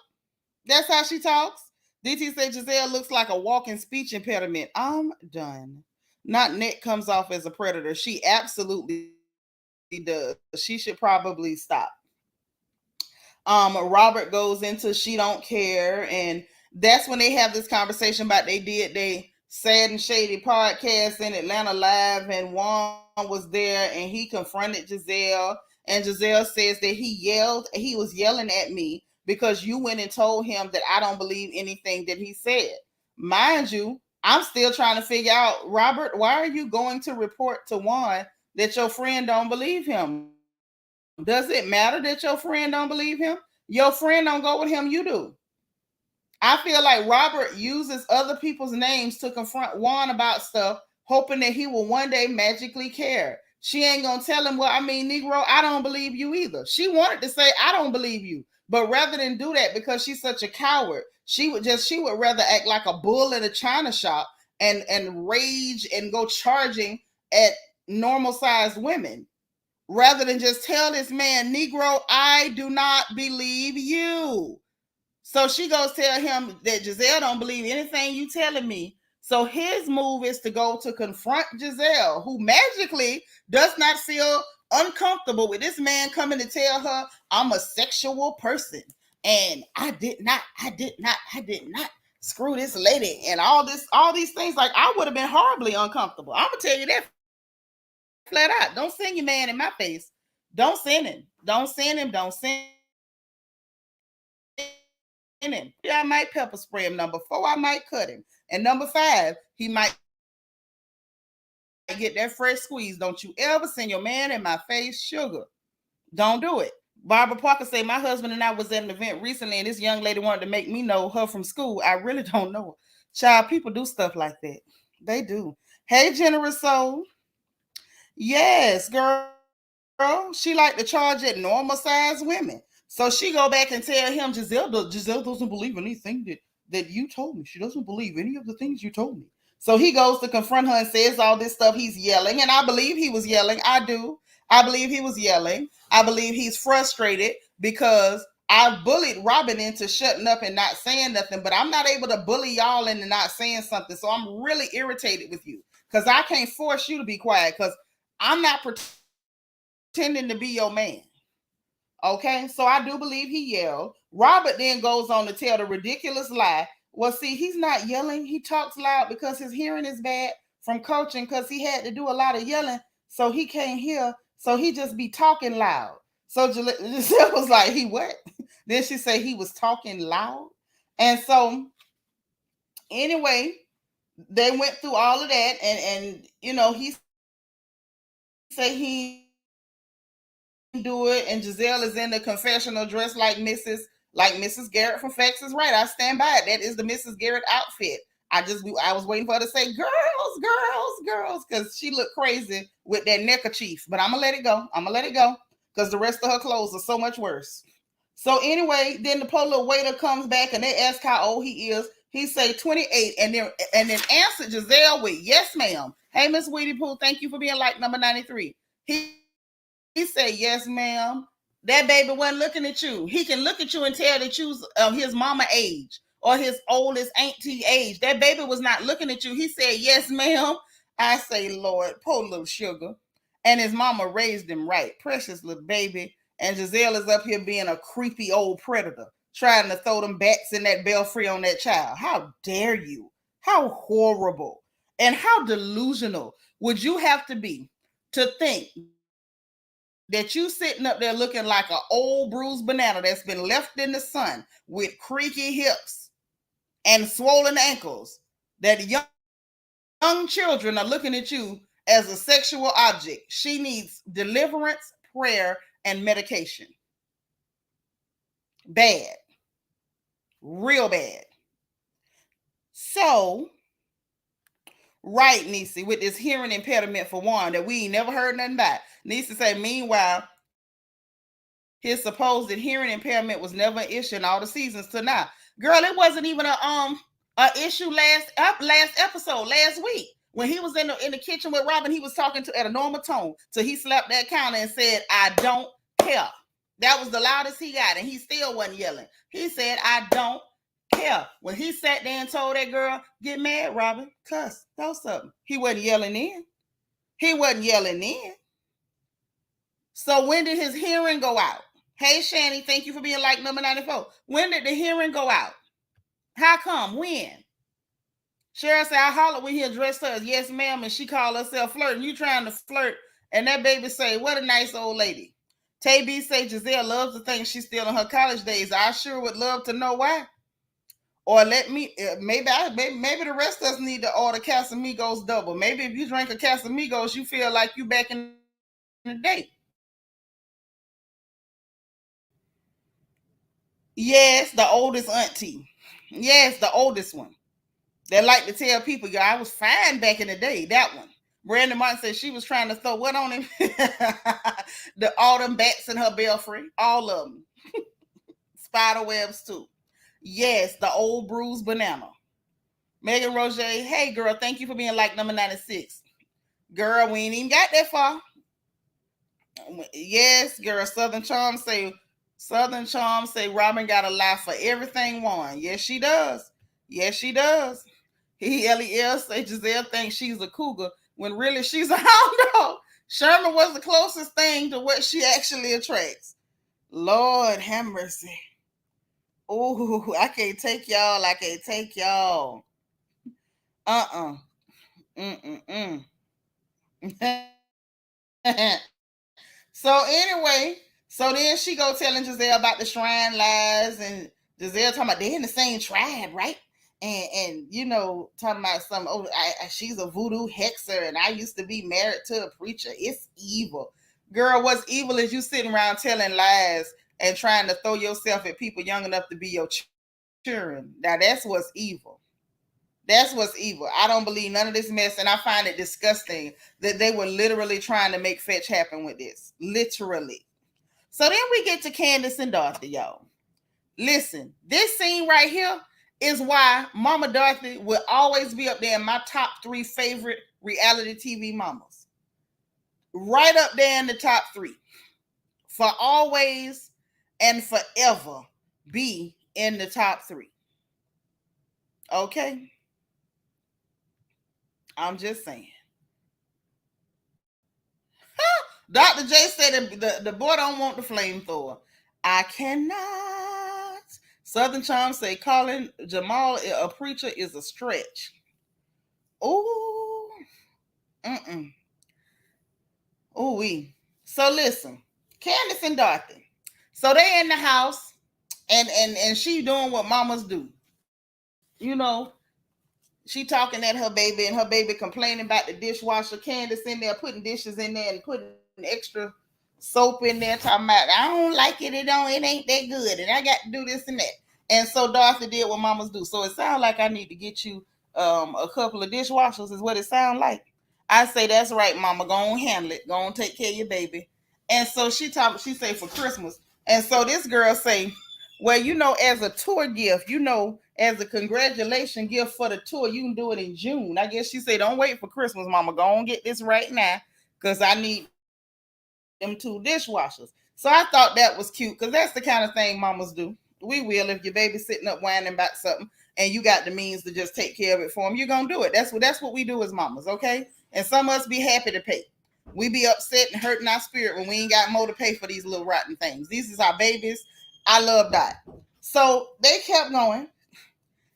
A: That's how she talks. DT said Gizelle looks like a walking speech impediment. I'm done. Not Nick comes off as a predator. She absolutely does. She should probably stop. Robert goes into she don't care, and that's when they have this conversation about they sad and shady podcast in Atlanta Live, and Juan was there and he confronted Gizelle, and Gizelle says that he was yelling at me because you went and told him that I don't believe anything that he said. Mind you, I'm still trying to figure out, Robert, why are you going to report to Juan that your friend don't believe him? Does it matter that your friend don't believe him? Your friend don't go with him, you do. I feel like Robert uses other people's names to confront Juan about stuff, hoping that he will one day magically care. She ain't gonna tell him, well, I mean, Negro, I don't believe you either. She wanted to say, I don't believe you. But rather than do that, because she's such a coward, she would rather act like a bull in a china shop and rage and go charging at normal sized women, rather than just tell this man, Negro, I do not believe you. So she goes tell him that Gizelle don't believe anything you telling me. So his move is to go to confront Gizelle, who magically does not feel uncomfortable with this man coming to tell her, I'm a sexual person. And I did not screw this lady and all these things. Like, I would have been horribly uncomfortable. I'm gonna tell you that flat out. Don't send your man in my face. Don't send him. Don't send him. Don't send him. Yeah, I might pepper spray him. Number 4, I might cut him. And number 5, he might get that fresh squeeze. Don't you ever send your man in my face, sugar. Don't do it. Barbara Parker said, my husband and I was at an event recently, and this young lady wanted to make me know her from school. I really don't know her. Child, people do stuff like that. They do. Hey, Generous Soul. Yes, girl. She like to charge at normal size women. So she go back and tell him, Gizelle doesn't believe anything that you told me. She doesn't believe any of the things you told me. So he goes to confront her and says all this stuff. He's yelling, and I believe he was yelling. I do. I believe he was yelling. I believe he's frustrated because I bullied Robyn into shutting up and not saying nothing, but I'm not able to bully y'all into not saying something. So I'm really irritated with you because I can't force you to be quiet because I'm not pretending to be your man. Okay, so I do believe he yelled. Robert then goes on to tell the ridiculous lie. Well, see, he's not yelling. He talks loud because his hearing is bad from coaching because he had to do a lot of yelling, so he can't hear. So he just be talking loud. So Gizelle was like, he what? Then she said he was talking loud. And so anyway, they went through all of that, and he said he do it, and Gizelle is in the confessional dressed like Mrs. Garrett from Facts is Right. I stand by it. That is the Mrs. Garrett outfit. I was waiting for her to say girls, because she looked crazy with that neckerchief. But I'm gonna let it go because the rest of her clothes are so much worse. So anyway, then the poor little waiter comes back and they ask how old he is. He say 28, and then answered Gizelle with yes, ma'am. Hey, Miss Weedy Pooh, thank you for being like number 93. He said, yes, ma'am. That baby wasn't looking at you. He can look at you and tell that you his mama age or his oldest auntie age. That baby was not looking at you. He said, yes, ma'am. I say, Lord, poor little sugar. And his mama raised him right. Precious little baby. And Gizelle is up here being a creepy old predator, trying to throw them bats in that belfry on that child. How dare you? How horrible. And how delusional would you have to be to think that you sitting up there looking like an old bruised banana that's been left in the sun with creaky hips and swollen ankles, that young children are looking at you as a sexual object. She needs deliverance, prayer, and medication. Bad. Real bad. So, right, Niecy, with this hearing impediment for Juan that we ain't never heard nothing about. Niecy say, meanwhile, his supposed hearing impairment was never an issue in all the seasons till now. Girl, it wasn't even a issue last episode, last week. When he was in the kitchen with Robyn, he was talking to at a normal tone. So he slapped that counter and said, I don't care. That was the loudest he got, and he still wasn't yelling. He said, I don't care. When he sat there and told that girl, get mad, Robyn, cuss, do something. He wasn't yelling in. So when did his hearing go out? Hey, Shani, thank you for being like number 94. When did the hearing go out? How come? When? Cheryl said, I hollered when he addressed her as yes, ma'am, and she called herself flirting. You trying to flirt, and that baby say, what a nice old lady. Tay B say, Gizelle loves to think she's still in her college days. I sure would love to know why. Or let me, maybe the rest of us need to order Casamigos double. Maybe if you drink a Casamigos, you feel like you back in the day. Yes, the oldest auntie. Yes, the oldest one. They like to tell people, yeah, I was fine back in the day. That one. Brandon Martin said she was trying to throw what on him? All them bats in her belfry. All of them. Spider webs too. Yes, the old bruised banana. Megan Roger, hey girl, thank you for being like number 96. Girl, we ain't even got that far. Yes, girl, Southern Charm say Robyn got a lie for everything Juan. Yes, she does. LEL say Gizelle thinks she's a cougar when really she's a hound dog. Sherman was the closest thing to what she actually attracts. Lord have mercy. Oh, I can't take y'all. I can't take y'all. Uh-uh. Mm-mm-mm. So anyway, so then she go telling Gizelle about the shrine lies, and Gizelle talking about they in the same tribe, right? And talking about some, she's a voodoo hexer, and I used to be married to a preacher. It's evil. Girl, what's evil is you sitting around telling lies and trying to throw yourself at people young enough to be your children. Now that's what's evil. That's what's evil. I don't believe none of this mess, and I find it disgusting that they were literally trying to make fetch happen with this. Literally. So then we get to Candace and Dorothy, y'all. Listen, this scene right here is why Mama Dorothy will always be up there in my top 3 favorite reality TV mamas. Right up there in the top 3. For always and forever be in the top 3. Okay? I'm just saying. Dr. J said the boy don't want the flamethrower. I cannot. Southern Charm say calling Jamal a preacher is a stretch. Ooh. Mm-mm. Ooh wee. So listen, Candace and Dorothy. So they in the house and she doing what mamas do. You know, she talking at her baby and her baby complaining about the dishwasher. Candace in there putting dishes in there and putting extra soap in there, talking about I don't like it, it ain't that good, and I got to do this and that. And so Dorothy did what mamas do. So it sounds like I need to get you a couple of dishwashers, is what it sounds like. I say that's right, mama. Go on handle it. Go on take care of your baby. And so she say for Christmas. And so this girl say, well, as a tour gift, as a congratulation gift for the tour, you can do it in June. I guess she said, don't wait for Christmas, mama. Go on get this right now because I need them 2 dishwashers. So I thought that was cute because that's the kind of thing mamas do. We will, if your baby's sitting up whining about something and you got the means to just take care of it for them, you're going to do it. That's what we do as mamas, okay? And some of us be happy to pay. We be upset and hurting our spirit when we ain't got more to pay for these little rotten things. These is our babies. I love that. So they kept going.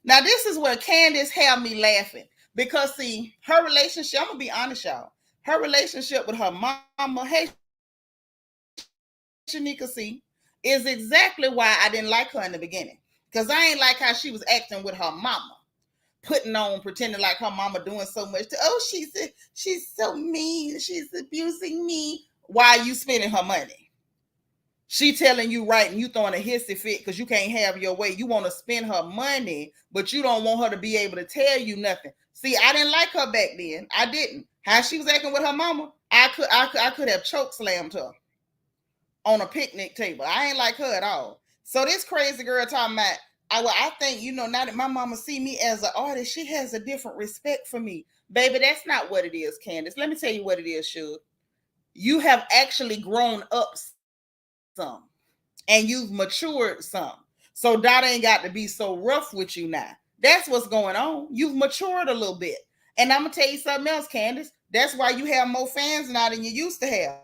A: Now, this is where Candiace had me laughing because, see, her relationship, I'm going to be honest, y'all. Her relationship with her mama, hey, Shanika, see, is exactly why I didn't like her in the beginning. Because I ain't like how she was acting with her mama, putting on, pretending like her mama doing so much. She's so mean. She's abusing me. Why are you spending her money? She telling you right and you throwing a hissy fit because you can't have your way. You want to spend her money, but you don't want her to be able to tell you nothing. See, I didn't like her back then. I didn't. How she was acting with her mama, I could have choke slammed her on a picnic table. I ain't like her at all. So this crazy girl talking about, I think, now that my mama see me as an artist, she has a different respect for me. Baby, that's not what it is, Candace. Let me tell you what it is, Suge. You have actually grown up some and you've matured some. So Dot ain't got to be so rough with you now. That's what's going on. You've matured a little bit. And I'm going to tell you something else, Candace. That's why you have more fans now than you used to have.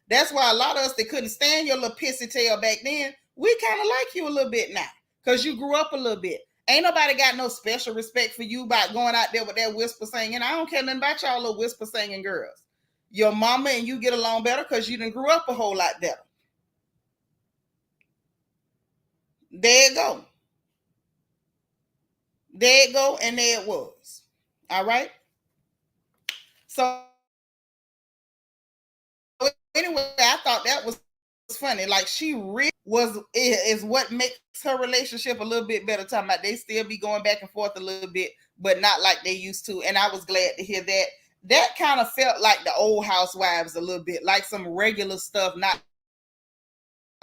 A: That's why a lot of us that couldn't stand your little pissy tail back then, we kind of like you a little bit now because you grew up a little bit. Ain't nobody got no special respect for you by going out there with that whisper singing. I don't care nothing about y'all little whisper singing girls. Your mama and you get along better because you done grew up a whole lot better. There you go. There you go, and there it was. All right. So anyway, I thought that was funny. Like she really is what makes her relationship a little bit better. Talking about they still be going back and forth a little bit, but not like they used to. And I was glad to hear that. That kind of felt like the old housewives a little bit, like some regular stuff, not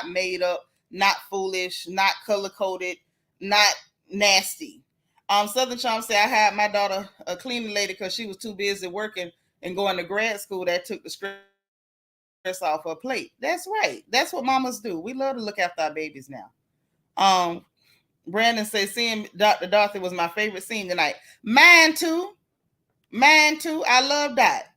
A: made up, not foolish, not color coded, not nasty. Southern Charm said I had my daughter a cleaning lady because she was too busy working and going to grad school. That took the stress off her plate. That's right. That's what mamas do. We love to look after our babies now. Brandon says seeing Dr. Dorothy was my favorite scene tonight. Mine too. I love that.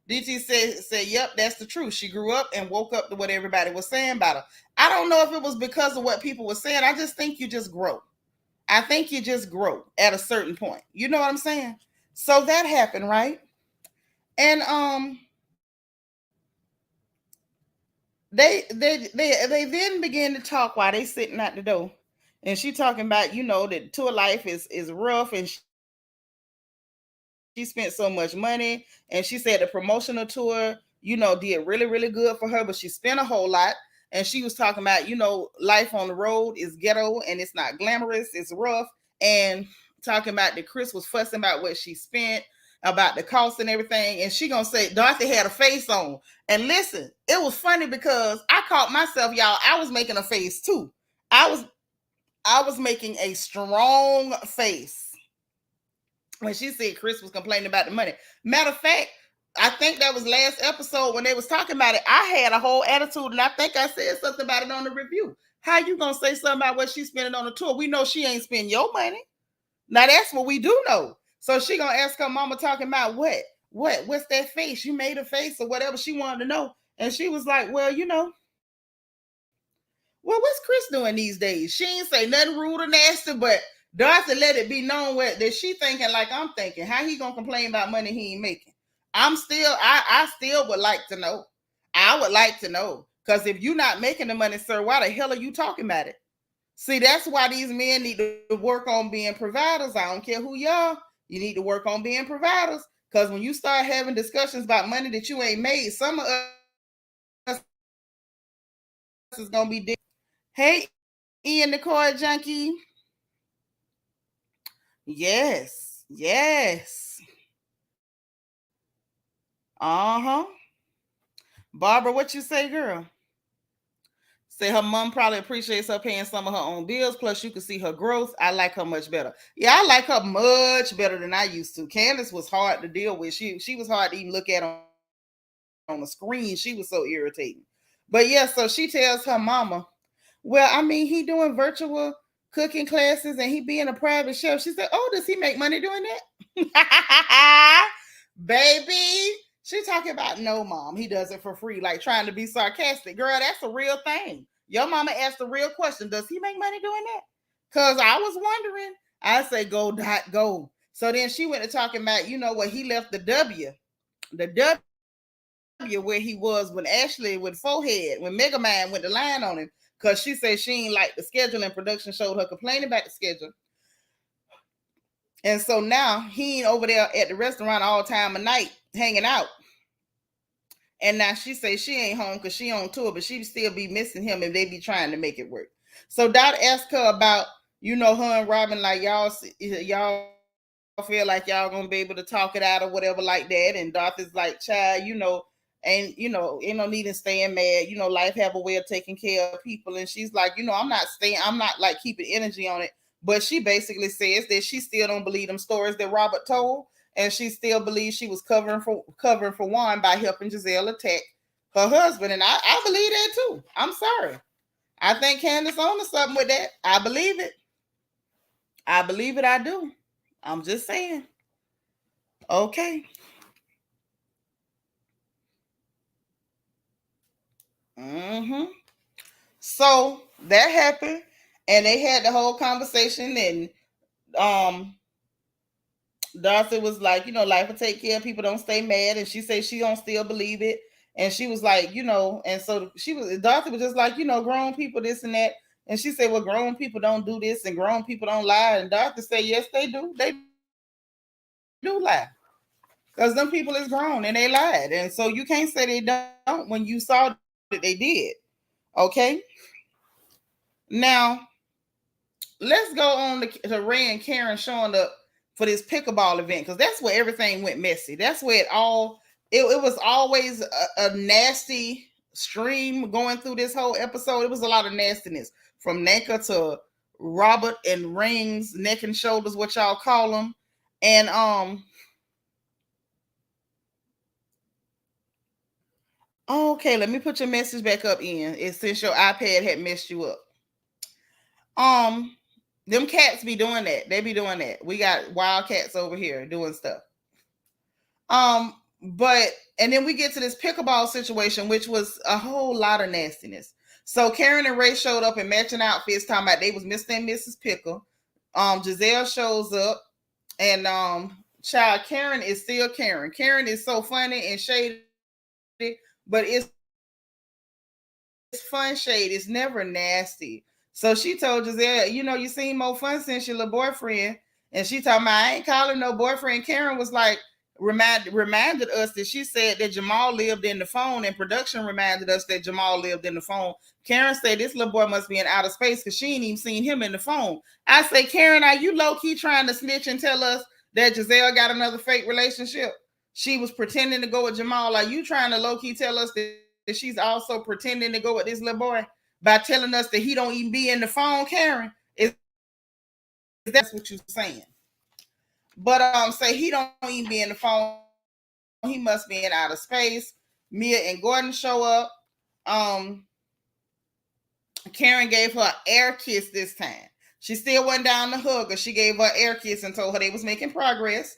A: DT said, yep, that's the truth. She grew up and woke up to what everybody was saying about her. I don't know if it was because of what people were saying. I just think you just grow. I think you just grow at a certain point. You know what I'm saying? So that happened, right? And they then began to talk while they sitting at the door. And she talking about, that tour life is rough, and she spent so much money, and she said the promotional tour, did really, really good for her, but she spent a whole lot. And she was talking about, life on the road is ghetto and it's not glamorous, it's rough. And talking about that Chris was fussing about what she spent, about the cost and everything. And she gonna say Dorothy had a face on. And listen, it was funny because I caught myself, y'all. I was making a face too. I was making a strong face when she said Chris was complaining about the money. Matter of fact, I think that was last episode when they was talking about it. I had a whole attitude, and I think I said something about it on the review. How you gonna say something about what she's spending on the tour? We know she ain't spending your money. Now that's what we do know. So she gonna ask her mama talking about what's that face? You made a face or whatever she wanted to know. And she was like, well, what's Chris doing these days? She ain't say nothing rude or nasty, but Dorothy let it be known that she thinking like I'm thinking. How he gonna complain about money he ain't making? I still would like to know. I would like to know. Because if you're not making the money, sir, why the hell are you talking about it? See, that's why these men need to work on being providers. I don't care who you are. You need to work on being providers. Because when you start having discussions about money that you ain't made, some of us is gonna be different. Hey, Ian the Core Junkie. Yes. Yes. Uh-huh. Barbara, what you say, girl? Say her mom probably appreciates her paying some of her own bills. Plus, you can see her growth. I like her much better. Yeah, I like her much better than I used to. Candace was hard to deal with. She was hard to even look at on the screen. She was so irritating. But yeah, so she tells her mama, well, I mean, he doing virtual cooking classes and he being a private chef. She said, oh, does he make money doing that? Baby, she talking about no, mom. He does it for free, like trying to be sarcastic. Girl, that's a real thing. Your mama asked the real question. Does he make money doing that? Because I was wondering. I say go, dot, go. So then she went to talking about, what he left the W where he was when Ashley with Forehead, when Mega Man went the line on him. Because she said she ain't like the schedule, and production showed her complaining about the schedule. And so now he ain't over there at the restaurant all time of night hanging out. And now she say she ain't home because she on tour, but she still be missing him if they be trying to make it work. So Dot asked her about, her and Robyn, like y'all feel like y'all gonna be able to talk it out or whatever like that. And Dot is like, child, and ain't no need in staying mad. Life have a way of taking care of people. And she's like, I'm not like keeping energy on it. But she basically says that she still don't believe them stories that Robert told, and she still believes she was covering for Juan by helping Gizelle attack her husband. And I believe that too. I'm sorry. I think Candace on to something with that. I believe it. I believe it. I do. I'm just saying. Okay. Mm-hmm. So that happened, and they had the whole conversation, and Darcy was like, life will take care of people, don't stay mad. And she said she don't still believe it. And she was like, and so Darcy was just like, grown people, this and that. And she said, well, grown people don't do this and grown people don't lie. And Darcy said, yes, they do. They do lie. Because them people is grown and they lied. And so you can't say they don't when you saw that they did. Okay. Now, let's go on to Ray and Karen showing up for this pickleball event, because that's where everything went messy. That's where it was always a nasty stream going through this whole episode. It was a lot of nastiness from Nneka to Robert and Rings, neck and shoulders, what y'all call them. And okay, let me put your message back up in. It's since your iPad had messed you up. Them cats be doing that. They be doing that. We got wild cats over here doing stuff. But and then we get to this pickleball situation, which was a whole lot of nastiness. So Karen and Ray showed up in matching outfits, talking about they was Mr. and Mrs. Pickle. Gizelle shows up, and child, Karen is still Karen. Karen is so funny and shady, but it's fun shade. It's never nasty. So she told Gizelle, you seen more fun since your little boyfriend. And she told me, I ain't calling no boyfriend. Karen was like, reminded us that she said that Jamal lived in the phone, and production reminded us that Jamal lived in the phone. Karen said this little boy must be in outer space because she ain't even seen him in the phone. I say, Karen, are you low-key trying to snitch and tell us that Gizelle got another fake relationship? She was pretending to go with Jamal. Are you trying to low-key tell us that she's also pretending to go with this little boy by telling us that he don't even be in the phone, Karen? Is that's what you're saying? But say he don't even be in the phone. He must be in outer space. Mia and Gordon show up. Karen gave her an air kiss this time. She still went down to hug her. She gave her an air kiss and told her they was making progress.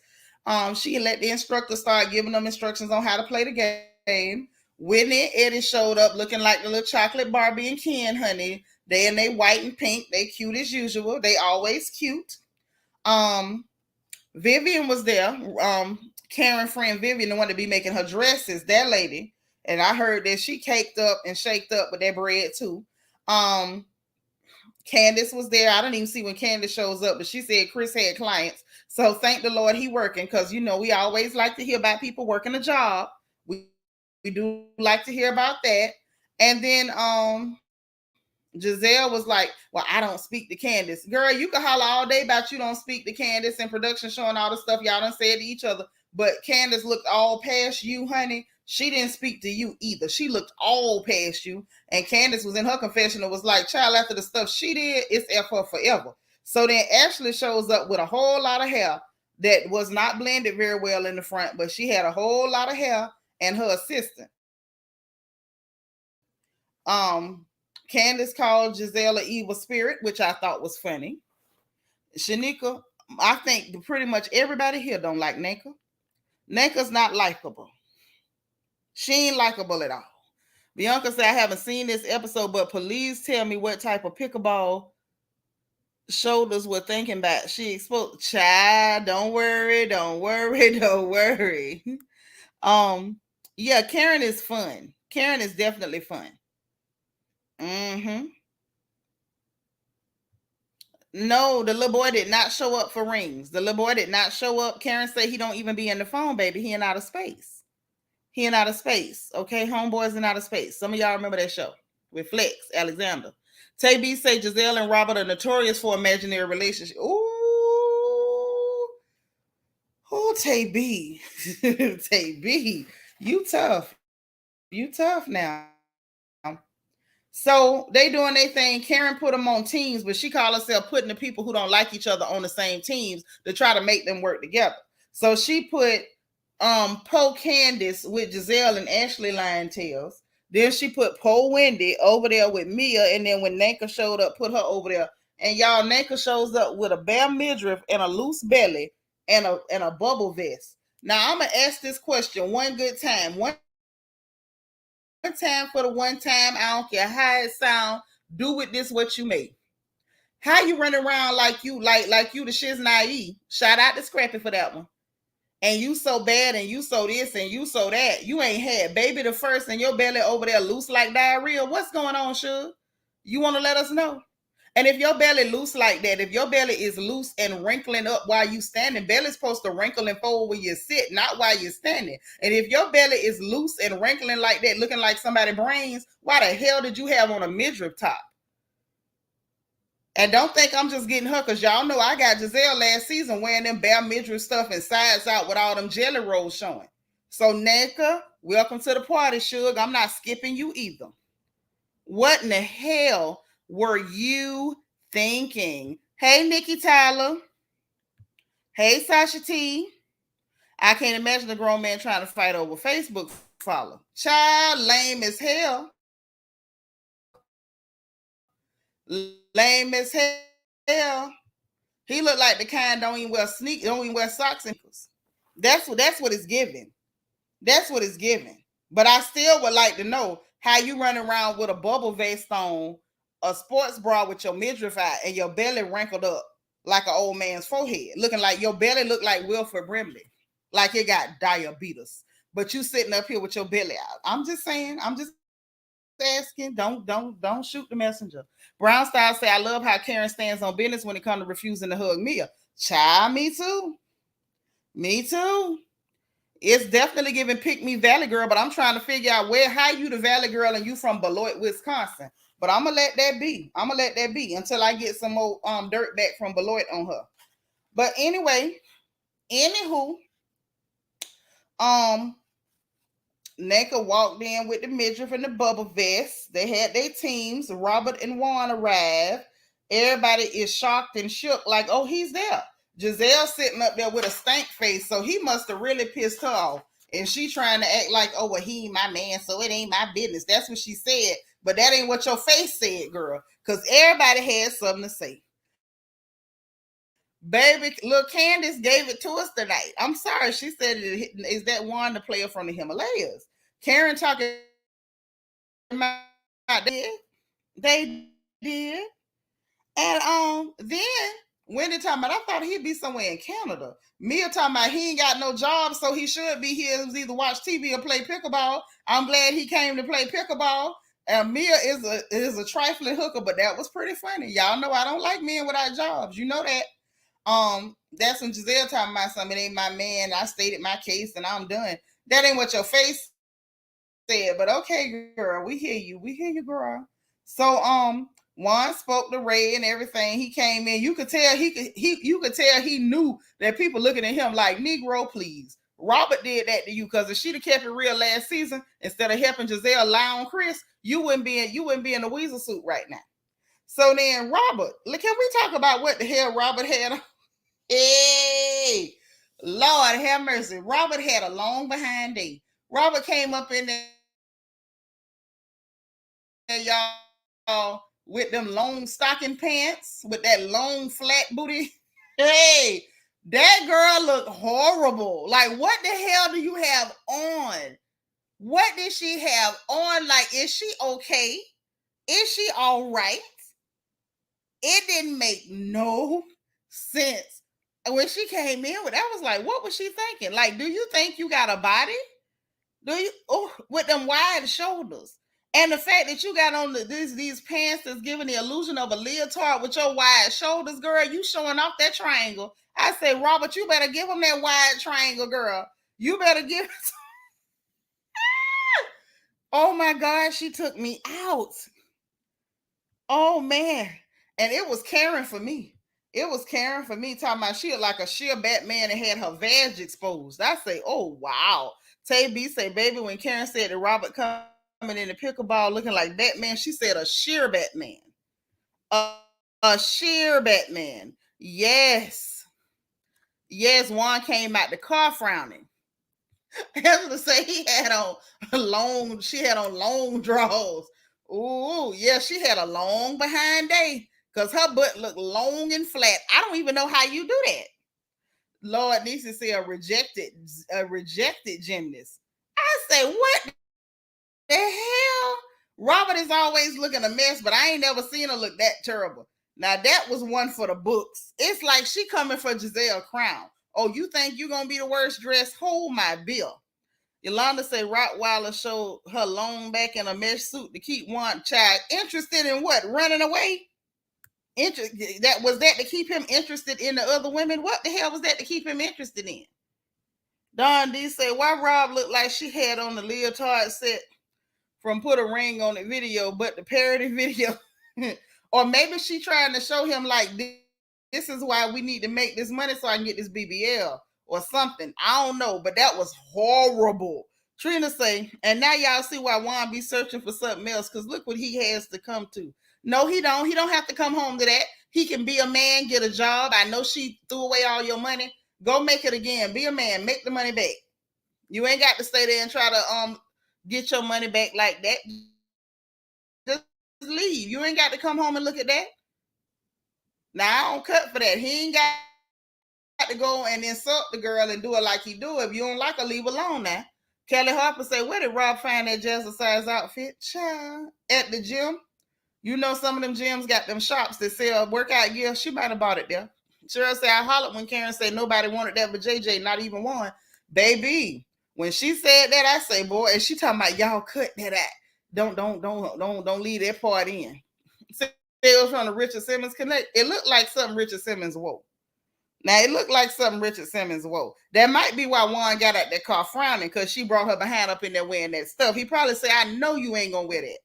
A: She let the instructor start giving them instructions on how to play the game. Whitney and Eddie showed up looking like the little chocolate Barbie and Ken, honey. They in they white and pink. They cute as usual. They always cute. Vivian was there. Karen friend Vivian, the one to be making her dresses, that lady. And I heard that she caked up and shaked up with that bread too. Candice was there. I didn't even see when Candice shows up, but she said Chris had clients. So thank the Lord he working, because we always like to hear about people working a job. We do like to hear about that. And then Gizelle was like, well, I don't speak to Candice. Girl, you can holler all day about you don't speak to Candice, and production showing all the stuff y'all done said to each other. But Candice looked all past you, honey. She didn't speak to you either. She looked all past you. And Candice was in her confessional, was like, child, after the stuff she did, it's F her forever. So then Ashley shows up with a whole lot of hair that was not blended very well in the front, but she had a whole lot of hair, and her assistant. Candace called Gizelle an evil spirit, which I thought was funny. Shanika, I think pretty much everybody here don't like Nneka. Nneka's not likable. She ain't likable at all. Bianca said, I haven't seen this episode, but please tell me what type of pickleball shoulders were thinking about. She exposed. Child, don't worry. Yeah, Karen is fun. Karen is definitely fun. No, the little boy did not show up for rings. The little boy did not show up. Karen said he don't even be in the phone, baby. He in outer space. He in outer space. Okay, Homeboys in outer space. Some of y'all remember that show with Flex Alexander. Tay B say Gizelle and Robert are notorious for imaginary relationship. Ooh, Tay B, Tay B, you tough. You tough now. So they doing their thing. Karen put them on teams, but she called herself putting the people who don't like each other on the same teams to try to make them work together. So she put Po Candiace with Gizelle and Ashley Lion Tails. Then she put Po Wendy over there with Mia, and then when Nneka showed up, put her over there. And y'all, Nneka shows up with a bare midriff and a loose belly and a bubble vest. Now I'm gonna ask this question one good time. One time for the one time. I don't care how it sound. Do with this what you make. How you run around like you the shiz naive? Shout out to Scrappy for that one. And you so bad, and you so this, and you so that. You ain't had baby the first, and your belly over there loose like diarrhea. What's going on, Suge? You want to let us know? And if your belly loose like that, if your belly is loose and wrinkling up while you standing, belly's supposed to wrinkle and fold when you sit, not while you're standing. And if your belly is loose and wrinkling like that, looking like somebody's brains, why the hell did you have on a midriff top? And don't think I'm just getting her, because y'all know I got Gizelle last season wearing them bare midriff stuff and sides out with all them jelly rolls showing. So Nneka, welcome to the party, Suge. I'm not skipping you either. What in the hell were you thinking? Hey, Nikki Tyler. Hey, Sasha T. I can't imagine a grown man trying to fight over Facebook follow. Child, lame as hell. Lame as hell. He looked like the kind don't even wear socks and that's what it's giving. That's what it's giving. But I still would like to know how you run around with a bubble vest on, a sports bra with your midriff out, and your belly wrinkled up like an old man's forehead, looking like your belly looked like Wilford Brimley, like it got diabetes. But you sitting up here with your belly out. I'm just saying. I'm just asking. Don't shoot the messenger. Brown Style say, I love how Karen stands on business when it comes to refusing to hug Mia. Child, me too. Me too. It's definitely giving pick me Valley Girl, but I'm trying to figure out how you the Valley Girl and you from Beloit, Wisconsin. But I'm gonna let that be. I'm gonna let that be until I get some more dirt back from Beloit on her. But anyway, anywho, Nneka walked in with the midriff and the bubble vest. They had their teams. Robyn and Juan arrived. Everybody is shocked and shook, like, oh, he's there. Gizelle sitting up there with a stank face, so he must have really pissed her off. And she trying to act like, oh, well, he ain't my man, so it ain't my business. That's what she said. But that ain't what your face said, girl. Because everybody had something to say. Baby, little Candiace gave it to us tonight. I'm sorry. She said, is that Juan, the player from the Himalayas? Karen talking about they did. And then Wendy talking about, I thought he'd be somewhere in Canada. Mia talking about he ain't got no job, so he should be here. It was either watch TV or play pickleball. I'm glad he came to play pickleball. And Mia is a trifling hooker, but that was pretty funny. Y'all know I don't like men without jobs. You know that. That's when Gizelle talking about something. It ain't my man. I stated my case and I'm done. That ain't what your face said, but okay, girl, we hear you. We hear you, girl. So Juan spoke to Ray and everything. He came in. You could tell you could tell he knew that people looking at him like, Negro, please. Robert did that to you, because if she'd have kept it real last season, instead of helping Gizelle lie on Chris, you wouldn't be in a weasel suit right now. So then Robert, can we talk about what the hell Robert had? Hey, Lord have mercy. Robert had a long behind day. Robert came up in there, y'all, with them long stocking pants, with that long flat booty. Hey, that girl looked horrible. Like, what the hell do you have on? What did she have on? Like, is she okay? Is she all right? It didn't make no sense. And when she came in with, I was like, what was she thinking? Like, do you think you got a body? Do you? Oh, with them wide shoulders. And the fact that you got on these pants that's giving the illusion of a leotard with your wide shoulders, girl, you showing off that triangle. I say, Robert, you better give him that wide triangle, girl. You better give it. Oh my God, she took me out. Oh man. And it was Karen for me. It was Karen for me, talking about she like a sheer Batman and had her vag exposed. I say, oh wow. Tay B say, baby, when Karen said that Robert coming in the pickleball looking like Batman, she said a sheer Batman. A sheer Batman. Yes. Yes, Juan came out the car frowning. I was to say she had on long draws. Ooh, yeah, she had a long behind day, because her butt looked long and flat. I don't even know how you do that. Lord needs to say a rejected gymnast. I say, what the hell? Robert is always looking a mess, but I ain't never seen her look that terrible. Now that was one for the books. It's like she coming for Gizelle crown. Oh, you think you gonna be the worst dressed? Hold my bill. Yolanda said Rottweiler showed her long back in a mesh suit to keep one child interested in what? Running away? That to keep him interested in the other women? What the hell was that to keep him interested in? Don D said, why Rob looked like she had on the leotard set from Put a Ring on It video, but the parody video? Or maybe she trying to show him like, this is why we need to make this money so I can get this BBL or something. I don't know, but that was horrible. Trina say, and now y'all see why Juan be searching for something else, because look what he has to come to. No, he don't. He don't have to come home to that. He can be a man, get a job. I know she threw away all your money. Go make it again. Be a man. Make the money back. You ain't got to stay there and try to get your money back like that. Just leave. You ain't got to come home and look at that. Now, I don't cut for that. He ain't got to go and insult the girl and do it like he do. If you don't like her, leave alone now. Kelly Harper said, where did Rob find that jazzercise outfit? Child, at the gym. You know, some of them gyms got them shops that sell workout gear. She might have bought it there. Cheryl said, I hollered when Karen said nobody wanted that but JJ, not even one. Baby, when she said that, I say, boy, and she talking about y'all cut that out. Don't leave that part in. It was from the Richard Simmons Connect. It looked like something Richard Simmons wore. Now, it looked like something Richard Simmons wore. That might be why Juan got out that car frowning, because she brought her behind up in there wearing that stuff. He probably said, I know you ain't going to wear that.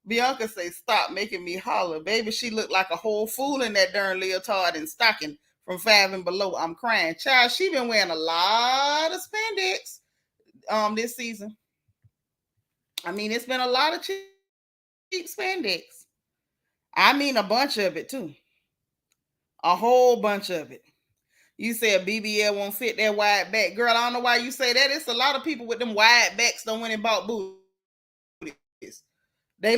A: Bianca say, stop making me holler. Baby, she looked like a whole fool in that darn leotard and stocking from 5 and below. I'm crying. Child, she been wearing a lot of spandex this season. I mean, it's been a lot of cheap spandex. I mean, a bunch of it, too. A whole bunch of it. You said BBL won't fit that wide back. Girl, I don't know why you say that. It's a lot of people with them wide backs don't went and bought booties. They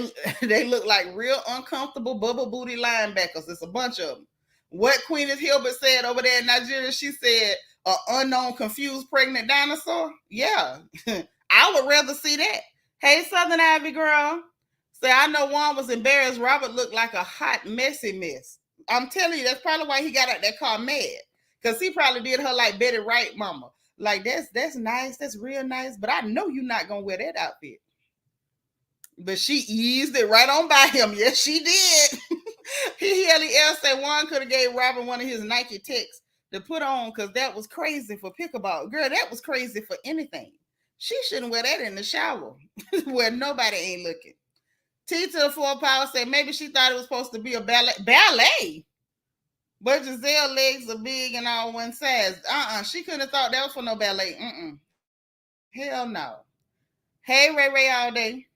A: look like real uncomfortable bubble booty linebackers. It's a bunch of them. What Queen Hilbert said over there in Nigeria, she said, an unknown, confused, pregnant dinosaur. Yeah, I would rather see that. Hey, Southern Ivy girl. Say, I know Juan was embarrassed. Robert looked like a hot, messy mess. I'm telling you, that's probably why he got out that car mad. Because he probably did her like Betty Wright mama. Like, that's nice. That's real nice. But I know you're not going to wear that outfit. But she eased it right on by him. Yes, she did. He else said Juan could have gave Robyn one of his Nike Techs to put on because that was crazy for pickleball. Girl, that was crazy for anything. She shouldn't wear that in the shower where nobody ain't looking. T to the 4 power said maybe she thought it was supposed to be a ballet. But Gizelle legs are big and all one size. She couldn't have thought that was for no ballet. Hell no. Hey, Ray all day.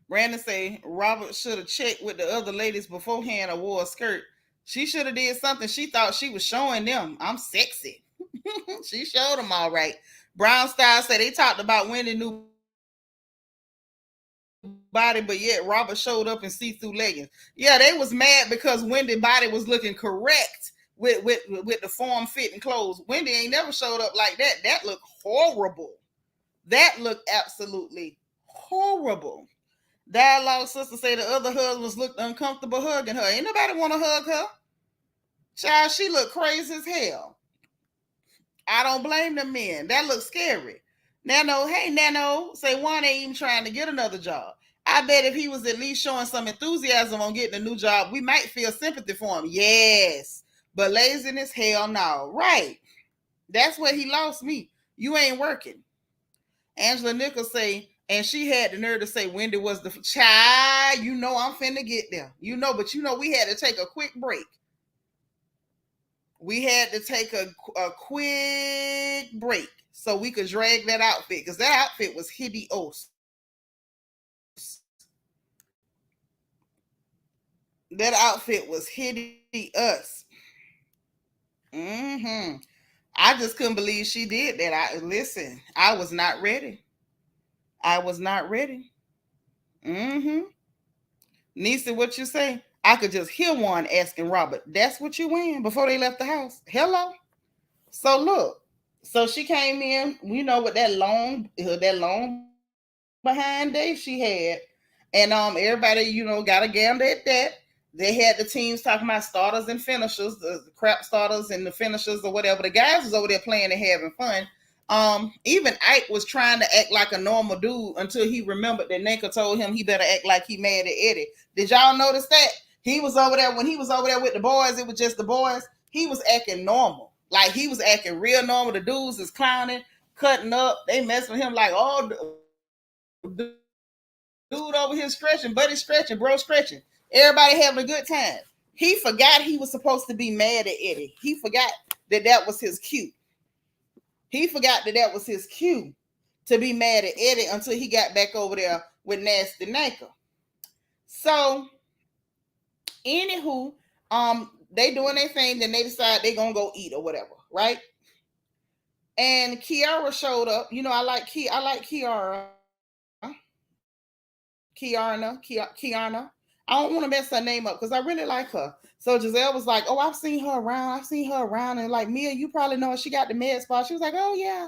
A: Brandon say Robert should have checked with the other ladies beforehand or wore a skirt. She should have did something. She thought she was showing them. I'm sexy. She showed them all right. Brown Style said they talked about Wendy new body, but yet Robert showed up in see-through leggings. Yeah, they was mad because Wendy's body was looking correct with the form-fitting clothes. Wendy ain't never showed up like that. That looked horrible. That looked absolutely horrible. Dialogue sister say the other husbands looked uncomfortable hugging her. Ain't nobody want to hug her. Child, she looked crazy as hell. I don't blame the men. That looks scary. Nano, hey Nano, say Juan ain't even trying to get another job. I bet if he was at least showing some enthusiasm on getting a new job, we might feel sympathy for him. Yes. But laziness, hell no. Right. That's where he lost me. You ain't working. Angela Nichols say, and she had the nerve to say Wendy was the child. You know I'm finna get there. But we had to take a quick break. We had to take a quick break so we could drag that outfit because that outfit was hideous. That outfit was hideous. I just couldn't believe she did that. Listen, I was not ready. Nisa, what you say? I could just hear one asking Robert, that's what you wearing before they left the house? Hello? So look, so she came in, with that long behind day she had. And everybody, got a gander at that. They had the teams talking about starters and finishers, the crap starters and the finishers or whatever. The guys was over there playing and having fun. Even Ike was trying to act like a normal dude until he remembered that Nneka told him he better act like he mad at Eddie. Did y'all notice that? He was over there, when he was over there with the boys, it was just the boys. He was acting normal. Like he was acting real normal. The dudes is clowning, cutting up. They mess with him like, oh, dude over here stretching, buddy stretching, bro stretching. Everybody having a good time. He forgot he was supposed to be mad at Eddie. He forgot that was his cue. He forgot that was his cue to be mad at Eddie until he got back over there with Nasty Nneka. So, anywho, they doing their thing, then they decide they gonna go eat or whatever, right? And Kiara showed up. I like Kiara. Kiana. I don't want to mess her name up because I really like her. So Gizelle was like, oh, I've seen her around. And like, Mia, you probably know her. She got the med spa. She was like, oh, yeah.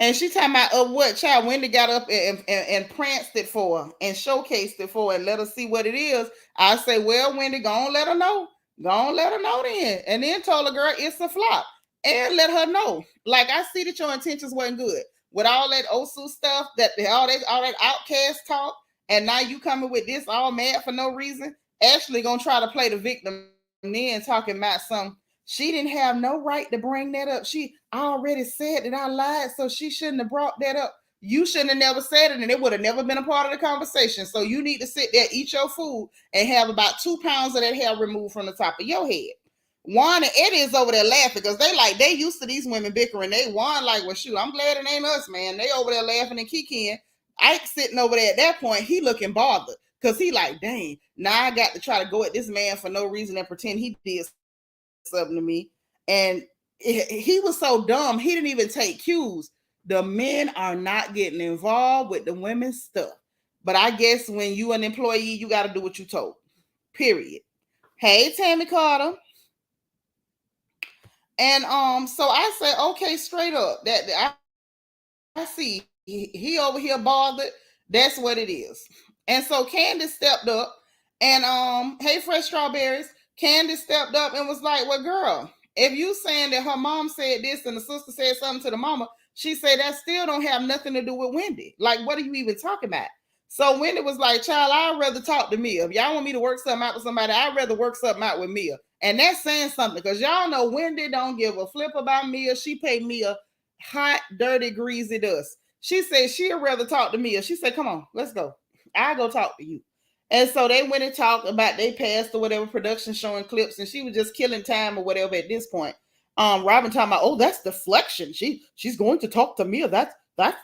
A: And she talking about what child Wendy got up and pranced it for her and showcased it for her and let her see what it is. I say, well, Wendy, go on, let her know. Go on, let her know then. And then told the girl it's a flop. And let her know. Like, I see that your intentions wasn't good. With all that Osu stuff, all that outcast talk, and now you coming with this all mad for no reason. Ashley gonna try to play the victim then talking about some. She didn't have no right to bring that up. I already said that I lied, so she shouldn't have brought that up. You shouldn't have never said it, and it would have never been a part of the conversation. So you need to sit there, eat your food, and have about 2 pounds of that hair removed from the top of your head. Juan and Eddie is over there laughing because they used to these women bickering. They Juan like, well, shoot, I'm glad it ain't us, man. They over there laughing and kikiing. Ike sitting over there at that point, he looking bothered because he like, dang, now I got to try to go at this man for no reason and pretend he did something to me. And he was so dumb, he didn't even take cues. The men are not getting involved with the women's stuff. But I guess when you an employee, you got to do what you told. Period. Hey, Tammy Carter. And so I said, okay, straight up, that I see he over here bothered. That's what it is. And so Candiace stepped up, and hey, fresh strawberries. Candiace stepped up and was like, well, girl, if you saying that her mom said this and the sister said something to the mama, she said that still don't have nothing to do with Wendy. Like, what are you even talking about? So Wendy was like, child, I'd rather talk to Mia. If y'all want me to work something out with somebody, I'd rather work something out with Mia. And that's saying something because y'all know Wendy don't give a flip about Mia. She paid Mia hot, dirty, greasy dust. She said she'd rather talk to Mia. She said, come on, let's go. I'll go talk to you. And so they went and talked about they passed or whatever production showing clips, and she was just killing time or whatever at this point. Robyn talking about, oh, that's deflection. She's going to talk to Mia. That's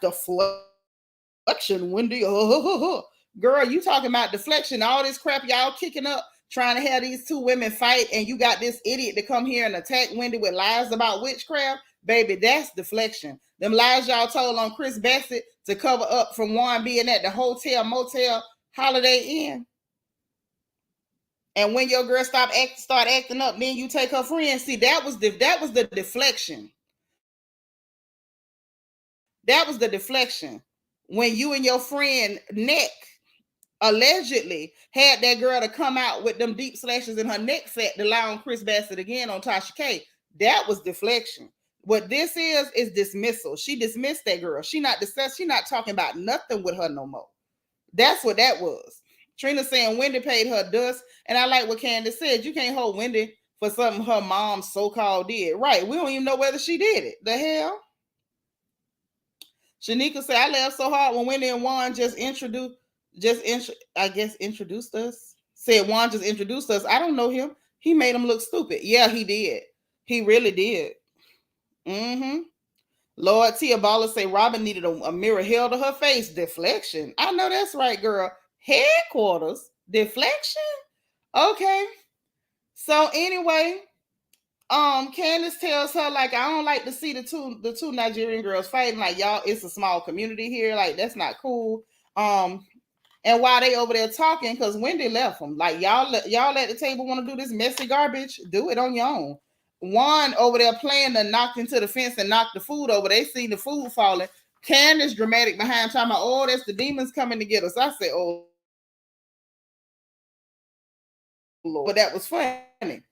A: deflection, Wendy. Girl, you talking about deflection? All this crap y'all kicking up, trying to have these two women fight, and you got this idiot to come here and attack Wendy with lies about witchcraft. Baby, that's deflection. Them lies y'all told on Chris Bassett to cover up from Juan being at the hotel, motel, Holiday Inn. And when your girl start acting up, then you take her friend. See, that was the deflection. That was the deflection. When you and your friend Nneka allegedly had that girl to come out with them deep slashes in her neck fat to lie on Chris Bassett again on Tasha K. That was deflection. What this is dismissal. She dismissed that girl. She not talking about nothing with her no more. That's what that was. Trina saying Wendy paid her dust. And I like what Candace said. You can't hold Wendy for something her mom so-called did. Right. We don't even know whether she did it. The hell? Shanika said, I laughed so hard when Wendy and Juan introduced us. Said Juan just introduced us. I don't know him. He made him look stupid. Yeah, he did. He really did. Mm-hmm. Lord Tia Baller say Robyn needed a mirror held to her face. Deflection. I know that's right, girl. Headquarters. Deflection. Okay. So anyway, Candace tells her, like, I don't like to see the two Nigerian girls fighting. Like, y'all, it's a small community here. Like, that's not cool. And while they over there talking, because Wendy left them, like, y'all at the table want to do this messy garbage, do it on your own. Juan over there playing the knocked into the fence and knocked the food over. They seen the food falling. Candace dramatic behind talking about, oh, that's the demons coming to get us. I said, oh, Lord. But that was funny.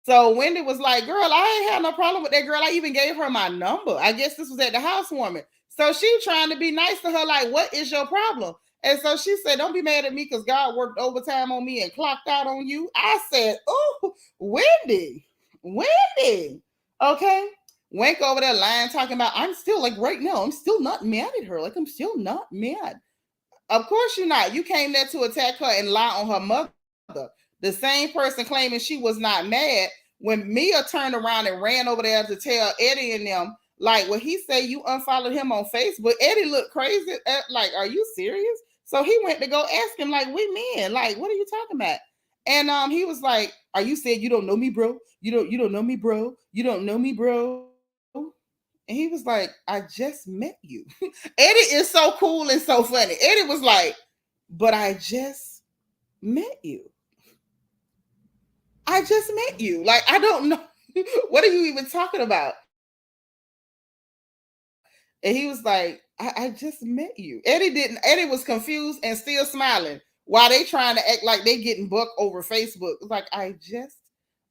A: So Wendy was like, girl, I ain't had no problem with that girl. I even gave her my number. I guess this was at the housewarming. So she trying to be nice to her, like, what is your problem? And so she said, don't be mad at me because God worked overtime on me and clocked out on you. I said, oh, Wendy. Okay. Wink over there lying, talking about, I'm still like right now, I'm still not mad at her. Like, I'm still not mad. Of course you're not. You came there to attack her and lie on her mother. The same person claiming she was not mad when Mia turned around and ran over there to tell Eddie and them, like, well, he said you unfollowed him on Facebook. Eddie looked crazy. Like, are you serious? So he went to go ask him, like, we men, like, what are you talking about? And he was like, are you saying you don't know me, bro? You don't know me, bro. You don't know me, bro. And he was like, I just met you. Eddie is so cool and so funny. Eddie was like, but I just met you. I just met you. Like, I don't know. What are you even talking about? And he was like, I just met you. Eddie didn't. Eddie was confused and still smiling while they trying to act like they getting booked over Facebook. It's like, I just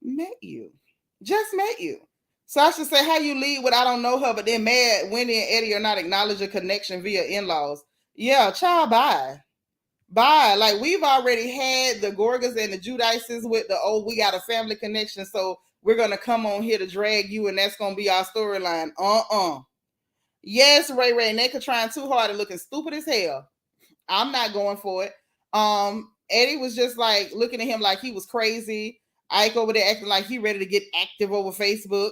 A: met you. Just met you. So I should say how you lead with I don't know her, but then mad Wendy and Eddie are not acknowledging a connection via in-laws. Yeah, child, bye. Bye. Like we've already had the Gorgas and the Judices with the we got a family connection, so we're gonna come on here to drag you, and that's gonna be our storyline. Yes, Ray Nneka trying too hard and looking stupid as hell. I'm not going for it. Eddie was just like looking at him like he was crazy. Ike over there acting like he ready to get active over Facebook.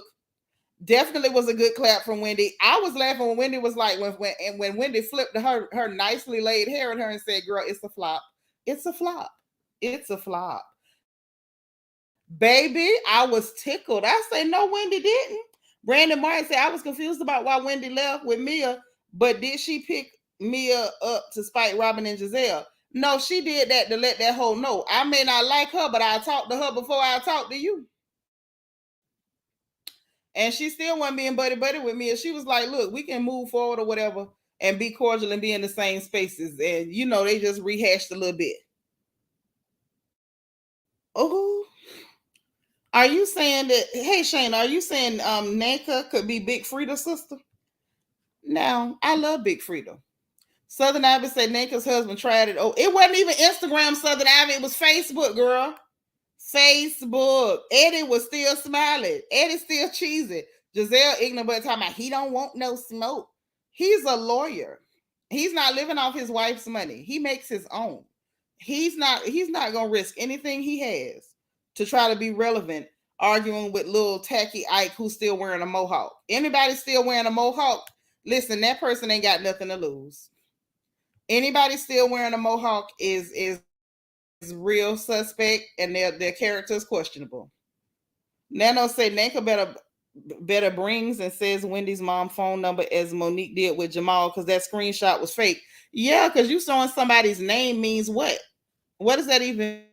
A: Definitely was a good clap from Wendy. I was laughing when Wendy was like when Wendy flipped her nicely laid hair at her and said, "Girl, it's a flop. It's a flop. It's a flop." Baby, I was tickled. I say, no, Wendy didn't. Brandon Martin said, I was confused about why Wendy left with Mia, but did she pick Mia up to spite Robyn and Gizelle? No, she did that to let that whole know. I may not like her, but I talked to her before I talked to you. And she still wasn't being buddy with me. And she was like, look, we can move forward or whatever and be cordial and be in the same spaces. And, they just rehashed a little bit. Oh, are you saying that, hey, Shane, are you saying Nneka could be Big Frida's sister? Now, I love Big Frida. Southern Ivy said Nneka's husband tried it. Oh, it wasn't even Instagram, Southern Ivy. It was Facebook, girl. Facebook. Eddie was still smiling. Eddie still cheesy. Gizelle ignorant but talking about he don't want no smoke. He's a lawyer. He's not living off his wife's money. He makes his own. He's not gonna risk anything he has to try to be relevant, arguing with little tacky Ike who's still wearing a mohawk. Anybody still wearing a mohawk? Listen, that person ain't got nothing to lose. Anybody still wearing a mohawk is real suspect, and their character is questionable. Nano say Nneka better brings and says Wendy's mom phone number as Monique did with Jamal because that screenshot was fake. Yeah, because you showing somebody's name means what? What does that even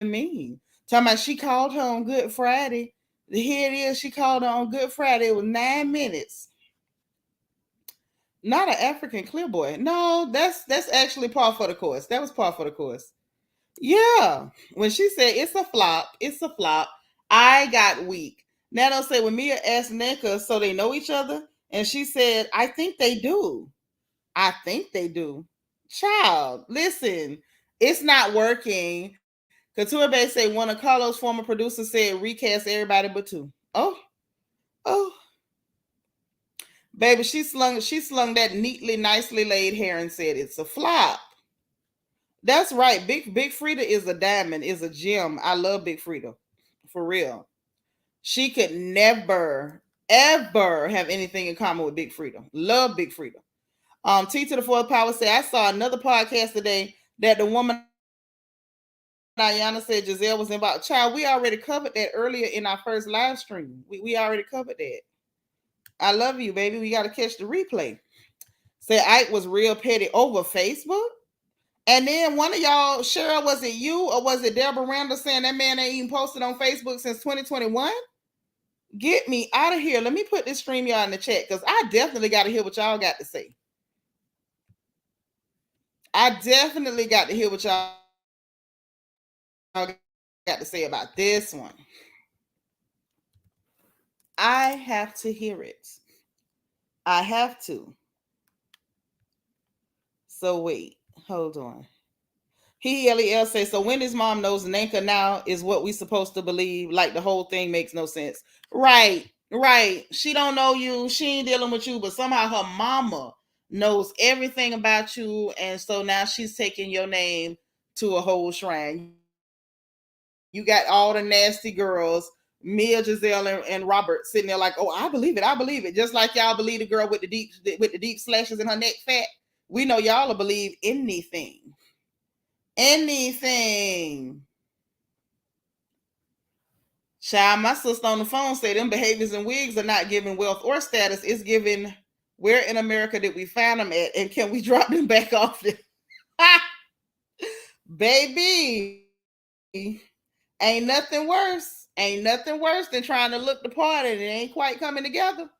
A: mean? Talking about she called her on Good Friday. Here it is. She called her on Good Friday. It was 9 minutes. Not an African clear boy. No, that's actually par for the course. That was par for the course. Yeah. When she said it's a flop, I got weak. Nano said when Mia asked Nneka, so they know each other, and she said, I think they do. I think they do. Child, listen, it's not working. Couture Bay say one of Carlos' former producers said recast everybody but two. Oh. Baby, she slung that neatly, nicely laid hair and said it's a flop. That's right. Big Frida is a diamond, is a gem. I love Big Frida. For real. She could never, ever have anything in common with Big Frida. Love Big Frida. T to the fourth power said, I saw another podcast today that the woman Diana said Gizelle was about. Child, we already covered that earlier in our first live stream. We already covered that. I love you, baby. We got to catch the replay. Say Ike was real petty over Facebook. And then one of y'all, Cheryl, was it you or was it Deborah Randall saying that man ain't even posted on Facebook since 2021? Get me out of here. Let me put this stream y'all in the chat because I definitely got to hear what y'all got to say. I definitely got to hear what y'all got to say about this one. I have to hear it. I have to. So wait, hold on. Lel says, so Wendy's mom knows Nneka now is what we supposed to believe. Like the whole thing makes no sense. Right. She don't know you. She ain't dealing with you, but somehow her mama knows everything about you. And so now she's taking your name to a whole shrine. You got all the nasty girls, Mia, Gizelle, and Robert sitting there like, oh, I believe it. Just like y'all believe the girl with the deep slashes in her neck fat. We know y'all will believe anything. Child, my sister on the phone said them behaviors and wigs are not giving wealth or status. It's giving where in America did we find them at, and can we drop them back off there? Baby, ain't nothing worse than trying to look the part and it ain't quite coming together.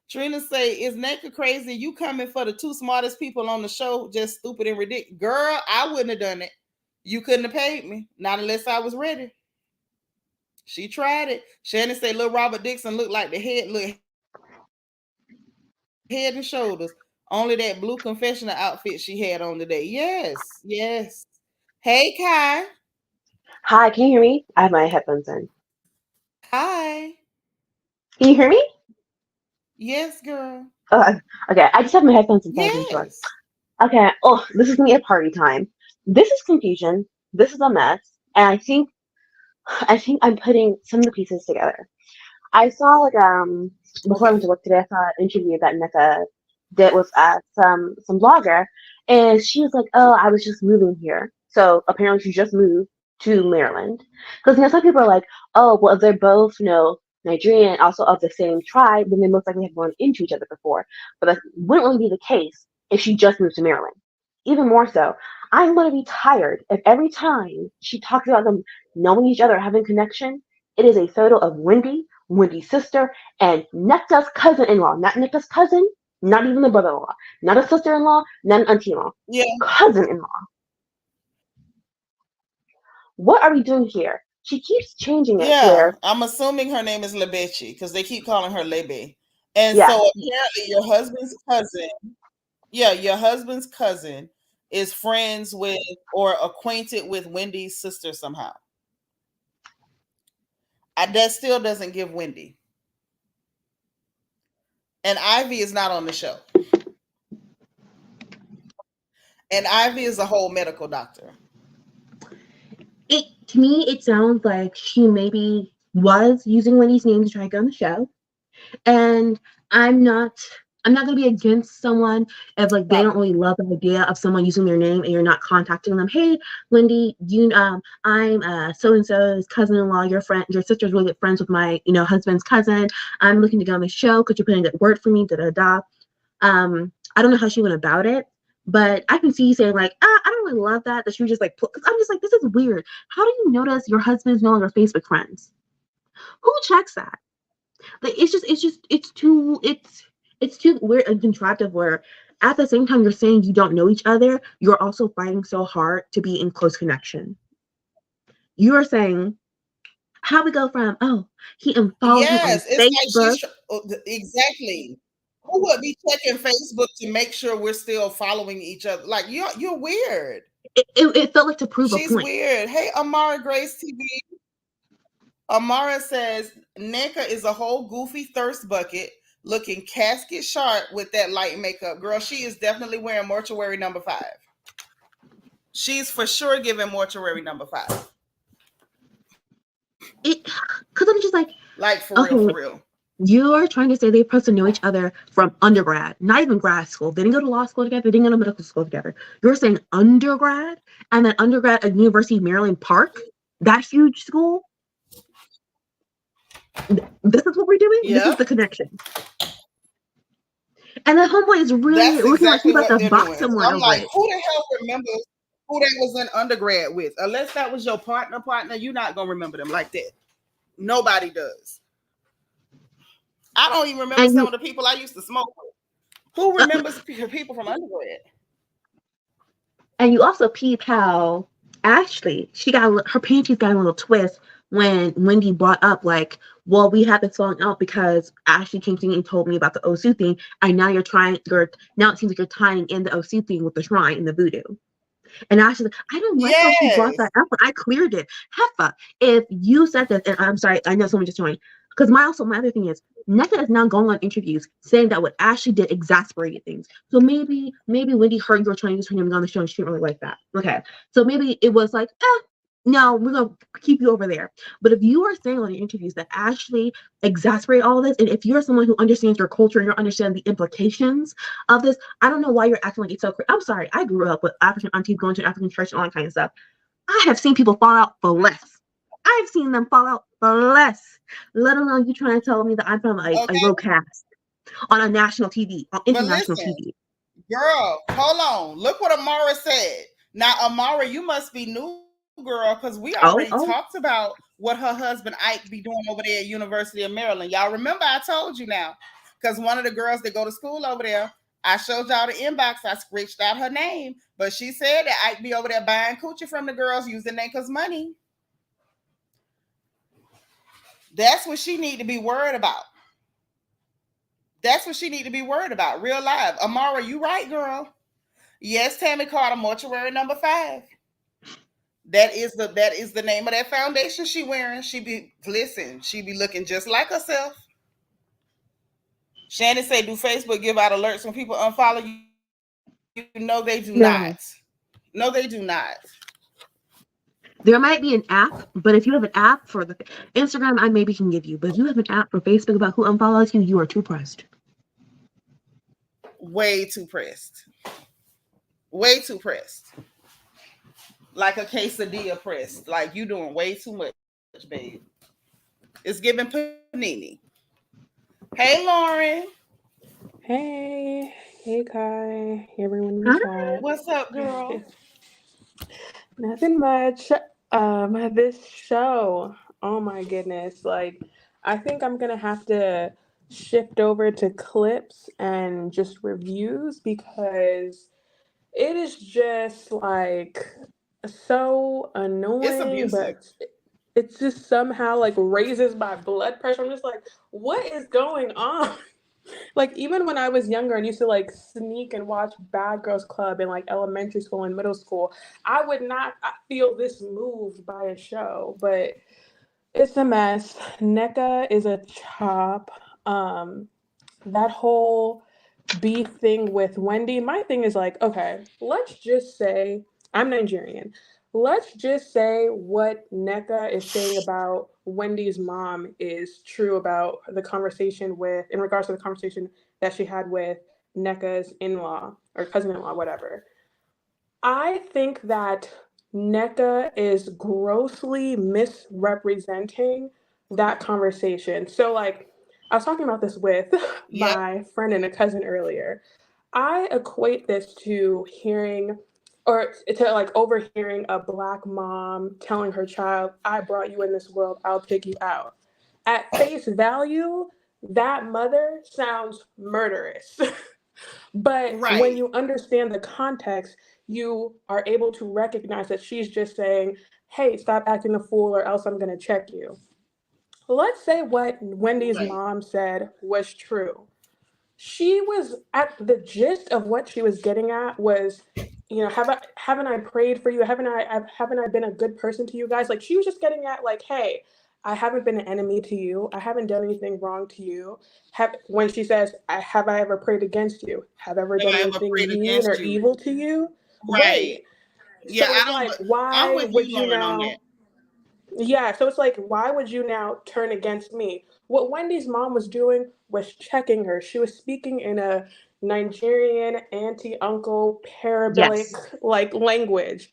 A: Trina say, is Nneka crazy? You coming for the two smartest people on the show, just stupid and ridiculous. Girl, I wouldn't have done it. You couldn't have paid me. Not unless I was ready. She tried it. Shannon say, little Robert Dixon looked like the head and shoulders. Only that blue confessional outfit she had on today. Yes. Hey, Kai.
B: Hi, can you hear me? I have my headphones in.
A: Hi.
B: Can you hear me?
A: Yes, girl.
B: Oh, okay, I just have my headphones in so I can be sure.
A: Yes.
B: Okay, oh, this is gonna be a party time. This is confusion. This is a mess, and I think I'm putting some of the pieces together. I saw before I went
A: Okay.
B: to work today, I saw an interview that Nneka did with some blogger, and she was like, "Oh, I was just moving here." So apparently, she just moved to Maryland because some people are like, "Oh, well, if they're both Nigerian, also of the same tribe, then they most likely have run into each other before." But that wouldn't really be the case if she just moved to Maryland. Even more so, I'm going to be tired if every time she talks about them knowing each other, having connection, it is a photo of Wendy, Wendy's sister, and Nneka's cousin-in-law. Not Nneka's cousin, not even the brother-in-law, not a sister-in-law, not an auntie-in-law,
A: Yeah.
B: cousin-in-law. What are we doing here? She keeps changing it to
A: Yeah.
B: where,
A: I'm assuming her name is Lebechi because they keep calling her Lebe. And so
B: yes,
A: apparently your husband's cousin, yeah, your husband's cousin is friends with or acquainted with Wendy's sister somehow. That still doesn't give Wendy. And Ivy is not on the show. And Ivy is a whole medical doctor.
B: it to me it sounds like she maybe was using Wendy's name to try to get on the show. And I'm not I'm not gonna be against someone if like they don't
A: Probably.
B: really love the idea of someone using their name and you're not contacting them. Hey, Wendy, I'm so and so's cousin-in-law. Your sister's really good friends with my husband's cousin. I'm looking to get on the show. Could you put in a good word for me? Da da da. I don't know how she went about it, but I can see you saying like, I don't really love that. That she was just like, because I'm just like, this is weird. How do you notice your husband's no longer Facebook friends? Who checks that? Like it's too weird and contractive where at the same time you're saying you don't know each other, you're also fighting so hard to be in close connection. You are saying how we go from he unfollowed him on
A: Yes, it's like
B: Facebook.
A: exactly. Who would be checking Facebook to make sure we're still following each other? Like you're weird.
B: It felt like to prove a
A: She's
B: point.
A: weird. Hey, Amara Grace TV. Amara says Nneka is a whole goofy thirst bucket, looking casket sharp with that light makeup. Girl, she is definitely wearing mortuary number 5. She's for sure giving mortuary number 5.
B: It because I'm just like,
A: Like for real, for
B: okay,
A: real.
B: you're trying to say they're supposed to know each other from undergrad, not even grad school. They didn't go to law school together. They didn't go to medical school together. You're saying undergrad, and then undergrad at University of Maryland Park, that huge school. This is what we're doing. This is
A: Yep.
B: the connection. And the homeboy is really
A: That's
B: looking like he's
A: exactly
B: about
A: what
B: to
A: they're
B: box
A: doing.
B: someone
A: I'm
B: over
A: like,
B: it.
A: who the hell remembers who they was in undergrad with? Unless that was your partner, you're not gonna remember them like that. Nobody does. I don't even remember
B: And
A: some
B: you,
A: of the people I used to smoke with. Who
B: uh,
A: remembers people from undergrad?
B: and you also peep how Ashley, her panties got a little twist when Wendy brought up like, well, we had this falling out because Ashley came to me and told me about the Osu thing, and now it seems like you're tying in the Osu thing with the shrine and the voodoo. And Ashley's like, I don't like how she brought that
A: Yes.
B: up, but I cleared it. Heffa, if you said this, and I'm sorry, I know someone just joined, because my other thing is Nneka is now going on interviews saying that what Ashley did exasperated things. So maybe Wendy heard you were trying to use her name on the show and she didn't really like that. Okay. So maybe it was like, no, we're gonna keep you over there. But if you are saying on your interviews that Ashley exasperated all of this, and if you're someone who understands your culture and you understand the implications of this, I don't know why you're acting like it's so crazy. I'm sorry, I grew up with African aunties going to an African church and all that kind of stuff. I have seen people fall out for less. I've seen them fall out for less. Let alone you trying to tell me that I'm from a
A: Okay.
B: low caste on a national TV, on
A: But
B: international
A: listen,
B: TV.
A: girl, hold on. Look what Amara said. Now, Amara, you must be new, girl, because we already
B: Oh,
A: talked
B: oh,
A: about what her husband Ike be doing over there at University of Maryland. Y'all remember I told you now. because one of the girls that go to school over there, I showed y'all the inbox. I scratched out her name, but she said that I'd be over there buying coochie from the girls using Nneka's money. That's what she need to be worried about. That's what she need to be worried about. Real life. Amara, you right, girl. Yes, Tammy Carter, mortuary number 5. That is the name of that foundation she wearing. She be looking just like herself. Shannon say, do Facebook give out alerts when people unfollow you? No, they do not. No, they do not.
B: There might be an app, but if you have an app for the Instagram, I maybe can give you. But if you have an app for Facebook about who unfollows you, you are too pressed.
A: Way too pressed. Way too pressed. Like a quesadilla pressed. Like you doing way too much, babe. It's giving panini. Hey, Lauren.
C: Hey Kai, everyone in the chat.
A: What's up, girl?
C: Nothing much. This show, oh my goodness, like I think I'm gonna have to shift over to clips and just reviews because it is just like so
A: It's
C: annoying,
A: abusive.
C: but it's just somehow like raises my blood pressure. I'm just like, what is going on? Like even when I was younger and used to like sneak and watch Bad Girls Club in like elementary school and middle school, I would not feel this moved by a show, but it's a mess. Nneka is a chop. That whole beef thing with Wendy, my thing is like, okay, let's just say I'm Nigerian. Let's just say what Nneka is saying about Wendy's mom is true about the conversation in regards to the conversation that she had with Nneka's in-law or cousin-in-law, whatever. I think that Nneka is grossly misrepresenting that conversation. So, like, I was talking about this with
A: Yep.
C: my friend and a cousin earlier. I equate this to hearing or to like overhearing a Black mom telling her child, I brought you in this world, I'll pick you out. At face value, that mother sounds murderous. But when
A: Right.
C: you understand the context, you are able to recognize that she's just saying, hey, stop acting a fool or else I'm going to check you. Let's say what Wendy's
A: Right.
C: mom said was true. She was at the gist of what she was getting at was, haven't I prayed for you? Haven't I been a good person to you guys? Like she was just getting at like, hey, I haven't been an enemy to you. I haven't done anything wrong to you. When she says, have I ever prayed against you? Have I ever
A: Have
C: done
A: I ever
C: anything
A: prayed
C: mean or
A: against you?
C: evil to you?
A: Right.
C: Right.
A: Yeah,
C: So
A: I
C: it's
A: don't,
C: like,
A: but I'm
C: why
A: with
C: would
A: you,
C: you
A: Lauren, on that.
C: now yeah, so it's like, why would you now turn against me? What Wendy's mom was doing was checking her. She was speaking in a Nigerian auntie uncle parabolic
B: Yes.
C: like language.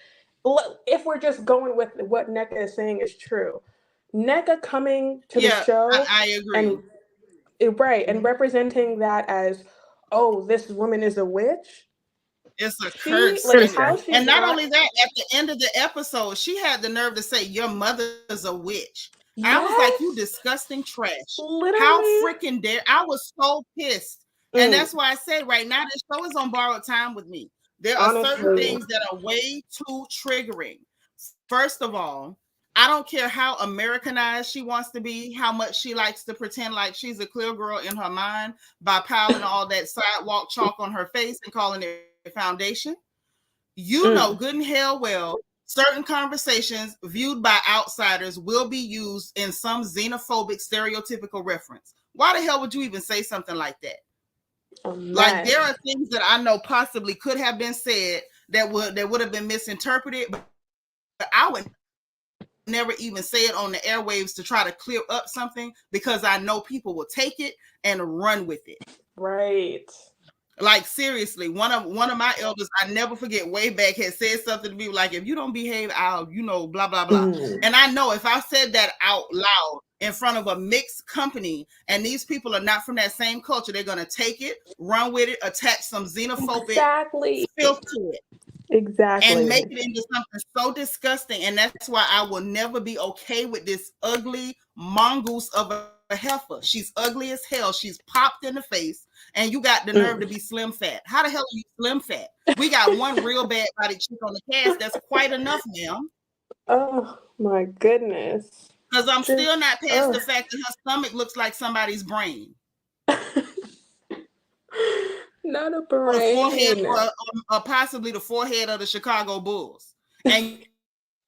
C: If we're just going with what Nneka is saying is true, Nneka coming to the
A: Yeah,
C: show
A: I agree.
C: and right and representing that as, oh, this woman is a witch.
A: It's a
C: She
A: curse.
C: like
B: Sinister.
C: how
A: And
C: she's
A: not
C: not.
A: only that, at the end of the episode, she had the nerve to say, your mother's a witch. I was like, you
C: Yes,
A: disgusting trash. How
C: literally.
A: freaking dare. I was so pissed. And
C: Mm,
A: that's why I say right now, this show is on borrowed time with me. There are certain
C: honestly.
A: things that are way too triggering. First of all, I don't care how Americanized she wants to be, how much she likes to pretend like she's a clear girl in her mind by piling all that sidewalk chalk on her face and calling it foundation. You know
C: Mm.
A: good and hell well certain conversations viewed by outsiders will be used in some xenophobic stereotypical reference. Why the hell would you even say something like that?
C: A
A: Like there
C: mess.
A: are things that I know possibly could have been said that would have been misinterpreted, but I would never even say it on the airwaves to try to clear up something because I know people will take it and run with it.
C: Right.
A: Like seriously, one of my elders, I never forget, way back had said something to me like, if you don't behave, I'll, blah blah blah.
C: Mm.
A: And I know if I said that out loud in front of a mixed company and these people are not from that same culture, they're gonna take it, run with it, attach some xenophobic
C: Exactly.
A: filth to it, and make
C: Exactly.
A: it into something so disgusting. And that's why I will never be okay with this ugly mongoose of a heifer. She's ugly as hell. She's popped in the face, and you got the nerve to be slim fat. How the hell are you slim fat? We got one real bad body chick on the cast. That's quite enough, ma'am.
C: Oh my goodness.
A: Because I'm still not past the fact that her stomach looks like somebody's brain.
C: Not a brain.
A: Or forehead, or possibly the forehead of the Chicago Bulls. And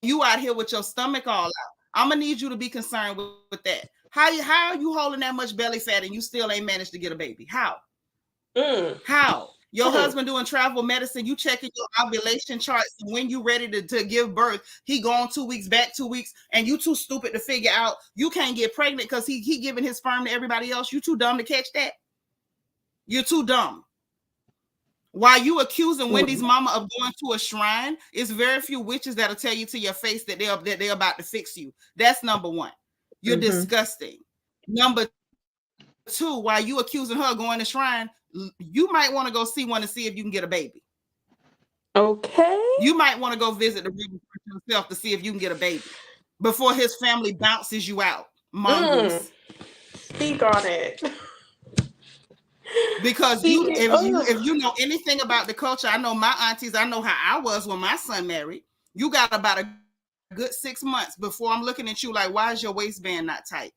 A: you out here with your stomach all out. I'm gonna need you to be concerned with that. How are you holding that much belly fat and you still ain't managed to get a baby? How? How? Your husband doing travel medicine, you checking your ovulation charts, and when you ready to give birth, he gone 2 weeks, back 2 weeks, and you too stupid to figure out you can't get pregnant because he giving his sperm to everybody else. You too dumb to catch that. You're too dumb. While you accusing Wendy's mama of going to a shrine, it's very few witches that'll tell you to your face that they're about to fix you. That's number one. You're disgusting. Number two, while you accusing her of going to shrine, you might want to go see one to see if you can get a baby.
C: Okay.
A: You might want to go visit the river yourself to see if you can get a baby before his family bounces you out. Mongoose.
C: Speak on it.
A: Because if you know anything about the culture, I know my aunties, I know how I was when my son married. You got about a good 6 months before I'm looking at you like, why is your waistband not tight?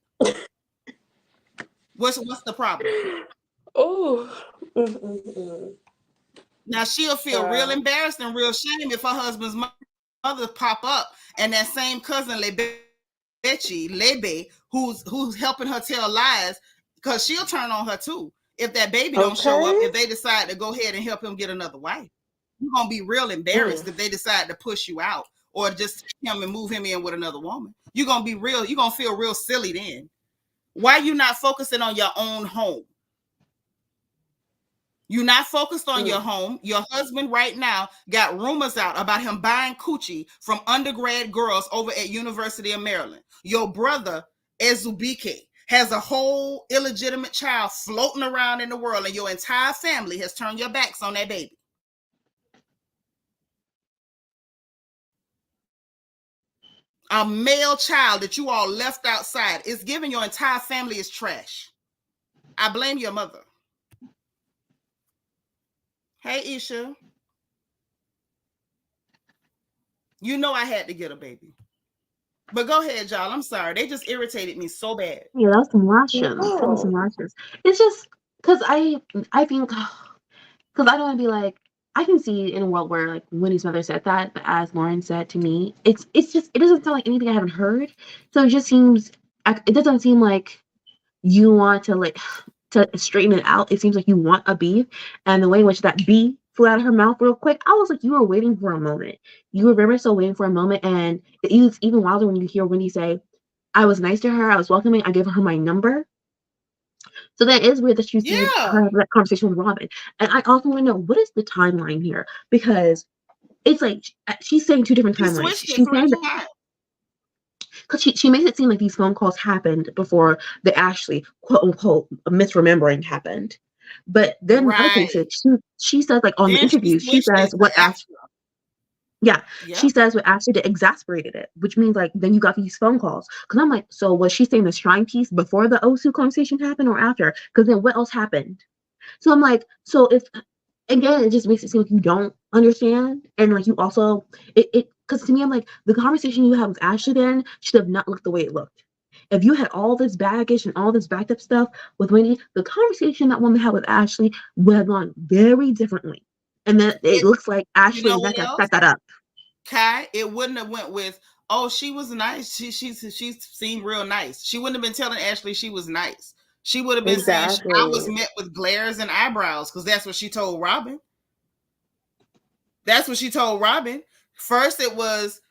A: What's the problem?
C: Oh.
A: Now she'll feel real embarrassed and real shame if her husband's mother pop up and that same cousin Lebe, who's helping her tell lies, because she'll turn on her too. If that baby don't show up, if they decide to go ahead and help him get another wife, you're going to be real embarrassed if they decide to push you out or just take him and move him in with another woman. You're going to feel real silly then. Why you not focusing on your own home? You're not focused on your home. Your husband right now got rumors out about him buying coochie from undergrad girls over at University of Maryland. Your brother, Ezubike, has a whole illegitimate child floating around in the world, and your entire family has turned your backs on that baby. A male child that you all left outside is giving your entire family is trash. I blame your mother. Hey, Isha. You know I had to get a baby. But go ahead, y'all. I'm sorry. They just irritated me so bad.
B: Yeah, that was some Russians. That was some Russians. It's just because I think, because I don't want to be like, I can see in a world where like Winnie's mother said that, but as Lauren said to me, it doesn't sound like anything I haven't heard. So it just seems, it doesn't seem like you want to straighten it out. It seems like you want a beef, and the way in which that bee flew out of her mouth real quick, I was like, you were waiting for a moment. You were very so waiting for a moment, and it's even wilder when you hear Wendy say, I was nice to her, I was welcoming, I gave her my number. So that is weird that you see her have that conversation with Robyn. And I also want to know, what is the timeline here? Because it's like she's saying two different timelines. She's saying that because she makes it seem like these phone calls happened before the Ashley quote unquote misremembering happened. But then in other cases, she says like on the interview, she says what Ashley. Yeah, she says what Ashley did exasperated it, which means like then you got these phone calls. Because I'm like, so was she saying the shrine piece before the Osu conversation happened or after? Because then what else happened? So I'm like, so if again, it just makes it seem like you don't understand, and like you also because to me, I'm like, the conversation you had with Ashley then should have not looked the way it looked. If you had all this baggage and all this backed up stuff with Wendy, the conversation that woman had with Ashley would have gone very differently. And then it looks like Ashley and Nneka set that up.
A: Kai, it wouldn't have went with, oh, she was nice. She seemed real nice. She wouldn't have been telling Ashley she was nice. She would have been saying I was met with glares and eyebrows, because that's what she told Robyn. That's what she told Robyn. First it was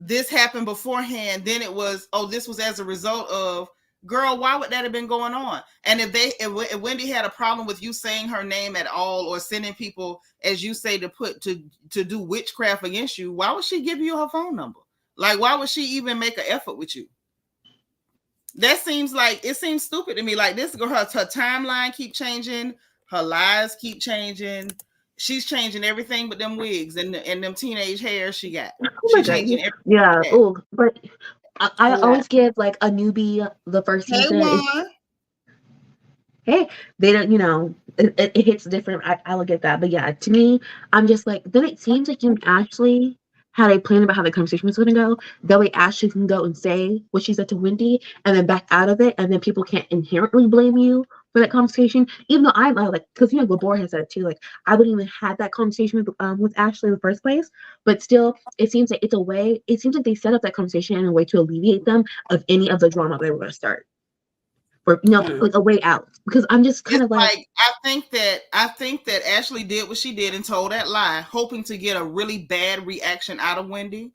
A: this happened beforehand. Then it was, oh, this was as a result of. Girl, why would that have been going on? And if Wendy had a problem with you saying her name at all, or sending people, as you say, to do witchcraft against you, why would she give you her phone number? Like, why would she even make an effort with you? That seems stupid to me. Like, this girl, her timeline keep changing, her lies keep changing. She's changing everything but them wigs and them teenage hair she got. She's changing everything.
B: Yeah. Oh, but I always give like a newbie the first
A: Hey,
B: season.
A: Juan.
B: Hey, they don't, it hits different. I look at that. But yeah, to me, I'm just like, then it seems like you and Ashley had a plan about how the conversation was going to go. That way, Ashley can go and say what she said to Wendy and then back out of it. And then people can't inherently blame you for that conversation. Even though I'm like, because, Gabor has said it too. Like, I wouldn't even have that conversation with Ashley in the first place. But still, it seems like it seems like they set up that conversation in a way to alleviate them of any of the drama they were going to start. Or like a way out, because I'm just kind of like
A: I think that Ashley did what she did and told that lie, hoping to get a really bad reaction out of Wendy.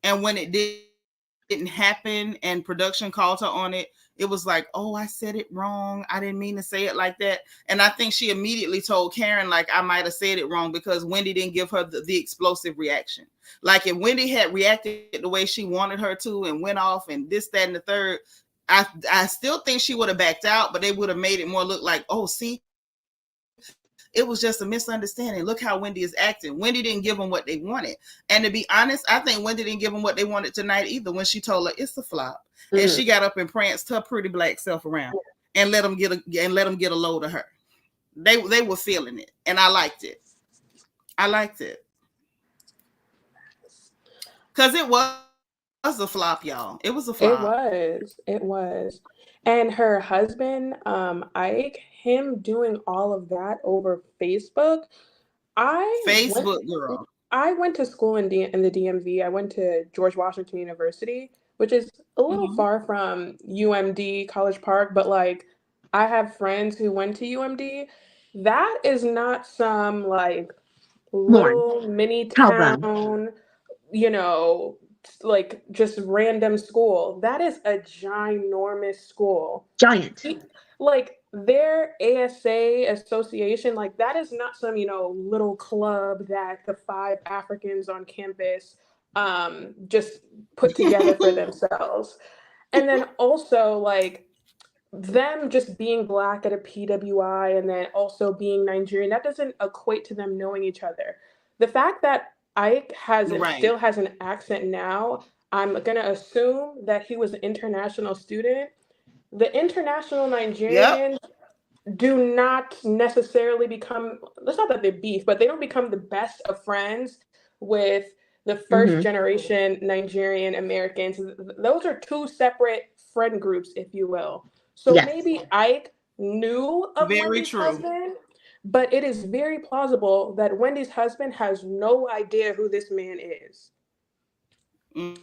A: And when it didn't happen and production called her on it, it was like, oh, I said it wrong. I didn't mean to say it like that. And I think she immediately told Karen, like, I might have said it wrong because Wendy didn't give her the explosive reaction. Like if Wendy had reacted the way she wanted her to and went off and this, that, and the third, I still think she would have backed out, but they would have made it more look like, oh, see, it was just a misunderstanding. Look how Wendy is acting. Wendy didn't give them what they wanted. And to be honest, I think Wendy didn't give them what they wanted tonight either when she told her it's a flop. And she got up and pranced her pretty black self around and let them get a load of her. They were feeling it. And I liked it. Because it was a flop, y'all. It was a flop.
C: It was. And her husband, Ike, him doing all of that over Facebook.
A: Girl.
C: I went to school in the DMV. I went to George Washington University, which is a little far from UMD College Park, but like I have friends who went to UMD. That is not some like little mini town, like just random school. That is a ginormous school.
B: Giant.
C: Like their ASA association, like that is not some, little club that the 5 Africans on campus just put together for themselves. And then also like them just being Black at a PWI and then also being Nigerian, that doesn't equate to them knowing each other. The fact that Ike still has an accent now, I'm going to assume that he was an international student. The international Nigerians do not necessarily become, it's not that they beef, but they don't become the best of friends with the first generation Nigerian Americans. Those are 2 separate friend groups, if you will. So maybe Ike knew of Wendy's husband, but it is very plausible that Wendy's husband has no idea who this man is.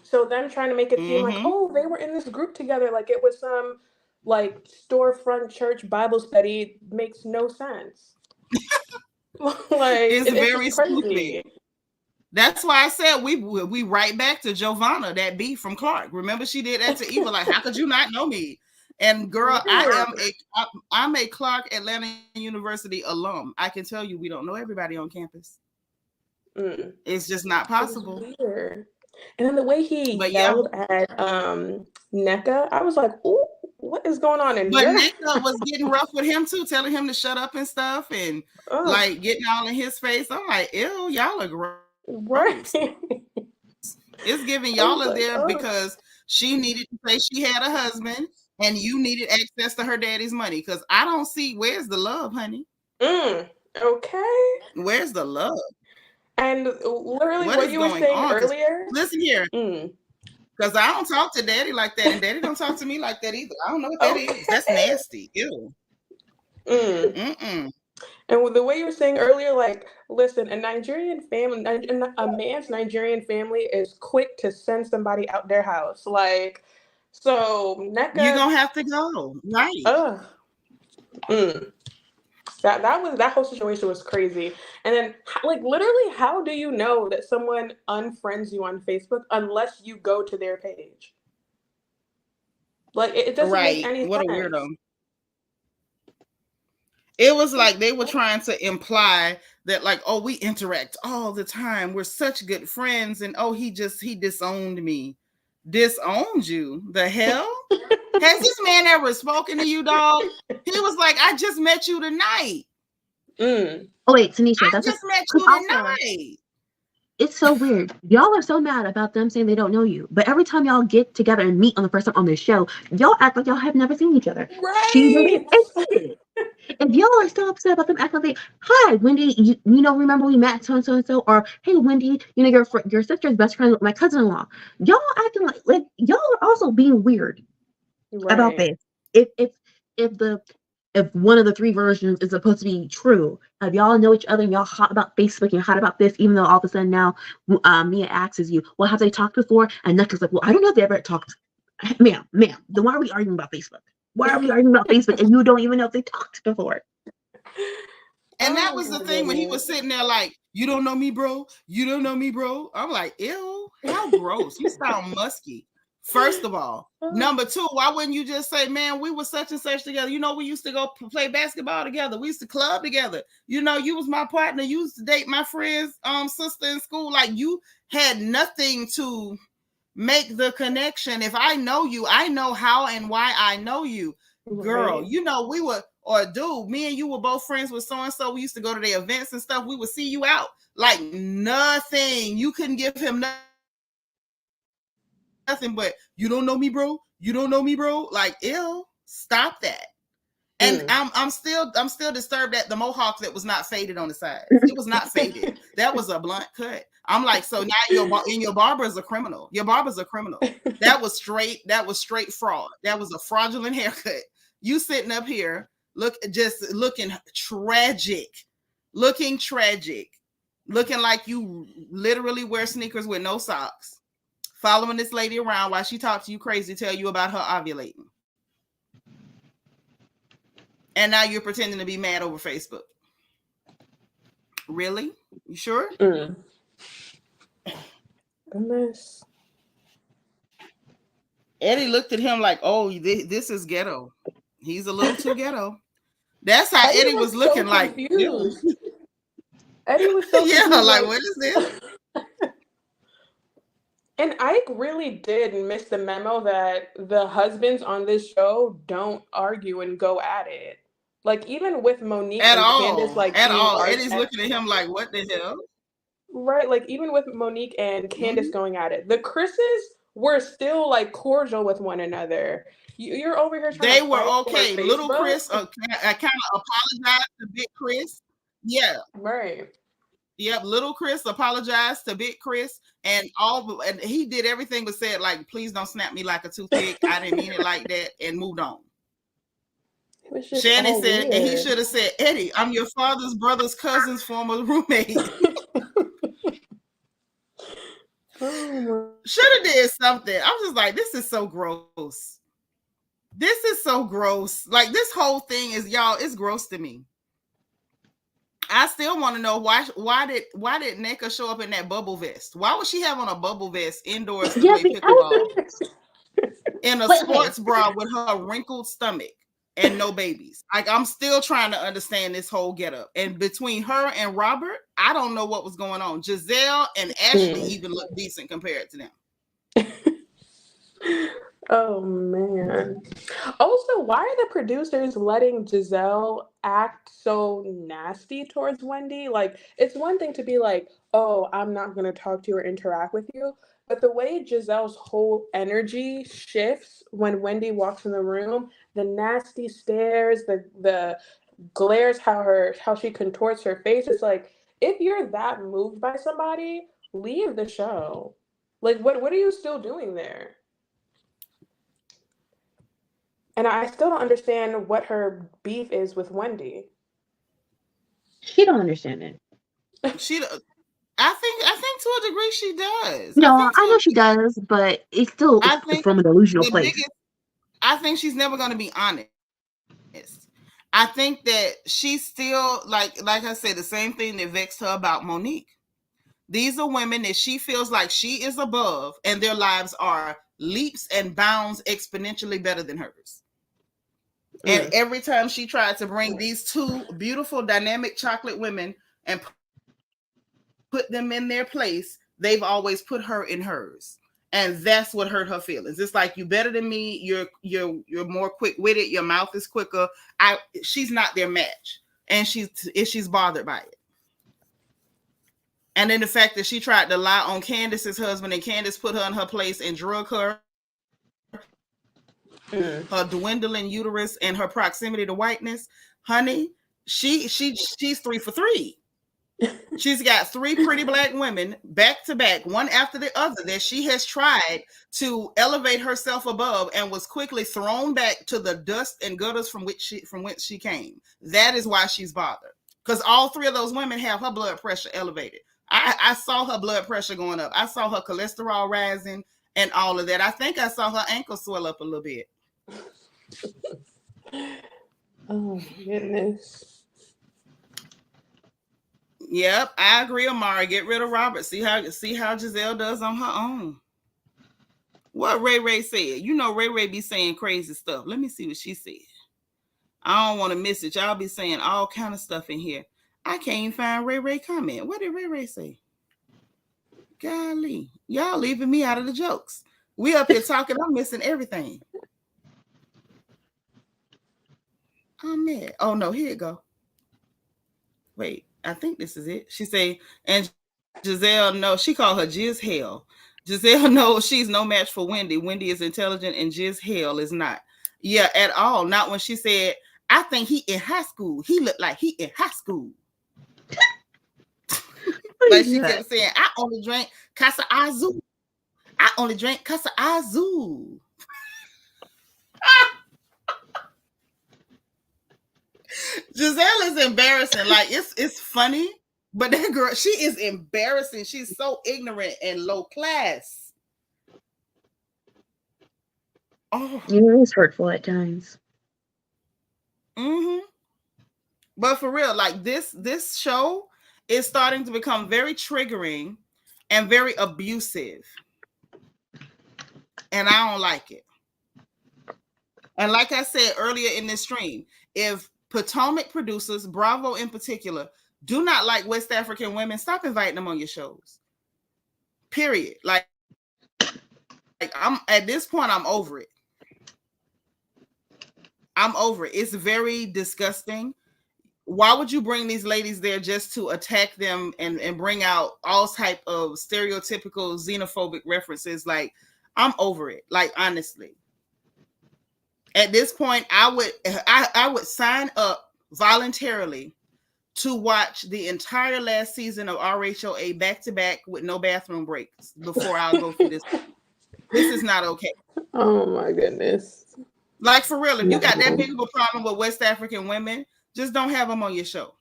C: So them trying to make it seem like, oh, they were in this group together, like it was some like storefront church Bible study, makes no sense. Like
A: it's very spooky. That's why I said we right back to Giovanna, that B from Clark. Remember she did that to Eva, like, how could you not know me? And girl, I'm a Clark Atlanta University alum. I can tell you we don't know everybody on campus. It's just not possible.
C: Weird. And then the way he yelled at Nneka, I was like, ooh, what is going on in
A: here? But
C: here?
A: Nneka was getting rough with him too, telling him to shut up and stuff, and like getting all in his face. I'm like, ew, y'all are gross.
C: Right.
A: It's giving y'all are there because she needed to say she had a husband and you needed access to her daddy's money. Because I don't see, where's the love, honey?
C: Okay.
A: Where's the love?
C: And literally what you were saying earlier.
A: Listen here. Because I don't talk to daddy like that, and daddy don't talk to me like that either. I don't know what that is. That's nasty. Ew.
C: And with the way you were saying earlier, like, listen, a Nigerian family, a man's Nigerian family is quick to send somebody out their house. Like, so Nneka,
A: you're gonna have to go, right?
C: That whole situation was crazy. And then, like, literally, how do you know that someone unfriends you on Facebook unless you go to their page? Like, it doesn't make any sense.
A: What a weirdo. It was like they were trying to imply that, like, oh, we interact all the time. We're such good friends. And, oh, he disowned me. Disowned you? The hell? Has this man ever spoken to you, dog? He was like, I just met you tonight.
B: Oh, wait, Seanitra.
A: I just met you tonight.
B: It's so weird. Y'all are so mad about them saying they don't know you, but every time y'all get together and meet on the first time on this show, y'all act like y'all have never seen each other. She
C: Right.
B: didn't admit it. If y'all are still upset about them acting like, hi, Wendy, remember we met so and so and so, or hey, Wendy, your sister's best friend with my cousin-in-law. Y'all acting like y'all are also being weird about
C: Right.
B: this. If the if one of the three versions is supposed to be true, if y'all know each other and y'all hot about Facebook and hot about this, even though all of a sudden now Mia asks you, well, have they talked before? And Nneka's like, well, I don't know if they ever talked. Ma'am, then why are we arguing about Facebook? Why are we arguing about Facebook and you don't even know if they talked before?
A: And that
C: Oh
A: was the
C: my
A: thing when he was
C: goodness.
A: sitting there like, you don't know me, bro. You don't know me, bro. I'm like, ew, how gross. You sound musky. First of all. Number two, why wouldn't you just say, man, we were such and such together. We used to go play basketball together. We used to club together. You was my partner. You used to date my friend's sister in school. Like, you had nothing to make the connection. If I know you, I know how and why I know you. Girl,
C: Right.
A: we were, or dude, me and you were both friends with so-and-so. We used to go to their events and stuff. We would see you out. Like, nothing. You couldn't give him nothing but, you don't know me, bro. You don't know me, bro. Like, ew, stop that. And I'm still disturbed at the mohawk that was not faded on the sides. It was not faded. That was a blunt cut. I'm like, so now your barber is a criminal. Your barber's a criminal. That was straight fraud. That was a fraudulent haircut. You sitting up here looking tragic. Looking like you literally wear sneakers with no socks. Following this lady around while she talks to you crazy, tell you about her ovulating. And now you're pretending to be mad over Facebook. Really? You sure?
C: A mess.
A: Eddie looked at him like, oh, this is ghetto. He's a little too ghetto. That's how Eddie was looking
C: so
A: like.
C: confused. Eddie was so
A: Yeah,
C: confused.
A: like, what is this?
C: And Ike really did miss the memo that the husbands on this show don't argue and go at it. Like, even with Monique
A: At
C: and Candiace,
A: all.
C: like,
A: At
C: being
A: all. Eddie's looking at him like, what the hell?
C: right, like, even with Monique and Candiace going at it, the Chris's were still, like, cordial with one another. You're over here trying
A: They
C: to
A: were
C: fight over
A: okay. Little
C: Facebook?
A: Chris, I kind of apologized to Big Chris. Yeah.
C: Right.
A: Yep, little Chris apologized to Big Chris, and he did everything but said, like, please don't snap me like a toothpick. I didn't mean it like that, and moved on.
C: It was just
A: Shannon
C: all
A: said, and he
C: weird.
A: should have said, Eddie, I'm your father's brother's cousin's former roommate. Should have did something. I was just like, this is so gross. This is so gross. Like, this whole thing is, y'all, it's gross to me. I still want to know why did Nneka show up in that bubble vest? Why would she have on a bubble vest indoors to play pickleball in a sports bra with her wrinkled stomach and no babies? Like, I'm still trying to understand this whole getup. And between her and Robert, I don't know what was going on. Gizelle and Ashley even look decent compared to them.
C: Oh man. Also, why are the producers letting Gizelle act so nasty towards Wendy? Like, it's one thing to be like, oh, I'm not going to talk to you or interact with you. But the way Giselle's whole energy shifts when Wendy walks in the room, the nasty stares, the glares, how she contorts her face, it's like, if you're that moved by somebody, leave the show. Like, what are you still doing there? And I still don't understand what her beef is with Wendy.
B: She don't understand it.
A: I think to a degree she does.
B: No, I know she does, but it's still
A: I think
B: from an delusional
A: the
B: place.
A: biggest. I think she's never going to be honest. I think that she's still like I said, the same thing that vexed her about Monique. These are women that she feels like she is above, and their lives are leaps and bounds exponentially better than hers. And every time she tried to bring these two beautiful, dynamic chocolate women and put them in their place, they've always put her in hers. And that's what hurt her feelings. It's like, you better than me. You're more quick-witted. Your mouth is quicker. She's not their match. And she's bothered by it. And then the fact that she tried to lie on Candace's husband and Candace put her in her place and drug her, her dwindling uterus and her proximity to whiteness, honey, she's 3 for 3. She's got 3 pretty black women back to back, one after the other, that she has tried to elevate herself above and was quickly thrown back to the dust and gutters from whence she came. That is why she's bothered. Because all 3 of those women have her blood pressure elevated. I saw her blood pressure going up. I saw her cholesterol rising and all of that. I think I saw her ankle swell up a little bit.
C: Oh, goodness.
A: Yep, I agree, Amari. Get rid of Robert. See how Gizelle does on her own. What Ray said. You know Ray be saying crazy stuff. Let me see what she said. I don't want to miss it. Y'all be saying all kind of stuff in here. I can't even find Ray comment. What did Ray say? Golly. Y'all leaving me out of the jokes. We up here talking. I'm missing everything. I'm mad. Oh, no. Here you go. Wait. I think this is it. She say, and Gizelle, no, she called her Jiz Hell. Gizelle knows she's no match for Wendy. Wendy is intelligent and Jiz Hell is not. Yeah, at all. Not when she said, I think he in high school. He looked like he in high school. But she kept saying, I only drank Casa Azul. I only drank Casa Azul. Gizelle is embarrassing. Like it's funny, but that girl, she is embarrassing. She's so ignorant and low class. Oh,
B: it is hurtful at times.
A: But for real, like this show is starting to become very triggering and very abusive, and I don't like it. And like I said earlier in this stream, if Potomac producers, Bravo in particular, do not like West African women, stop inviting them on your shows. Period. Like I'm at this point, I'm over it. I'm over it. It's very disgusting. Why would you bring these ladies there just to attack them and bring out all type of stereotypical xenophobic references? Like, I'm over it. Like, honestly. At this point, I would sign up voluntarily to watch the entire last season of RHOA back to back with no bathroom breaks before I'll go through this. This is not okay.
C: Oh my goodness.
A: Like, for real, if you got that big of a problem with West African women, just don't have them on your show.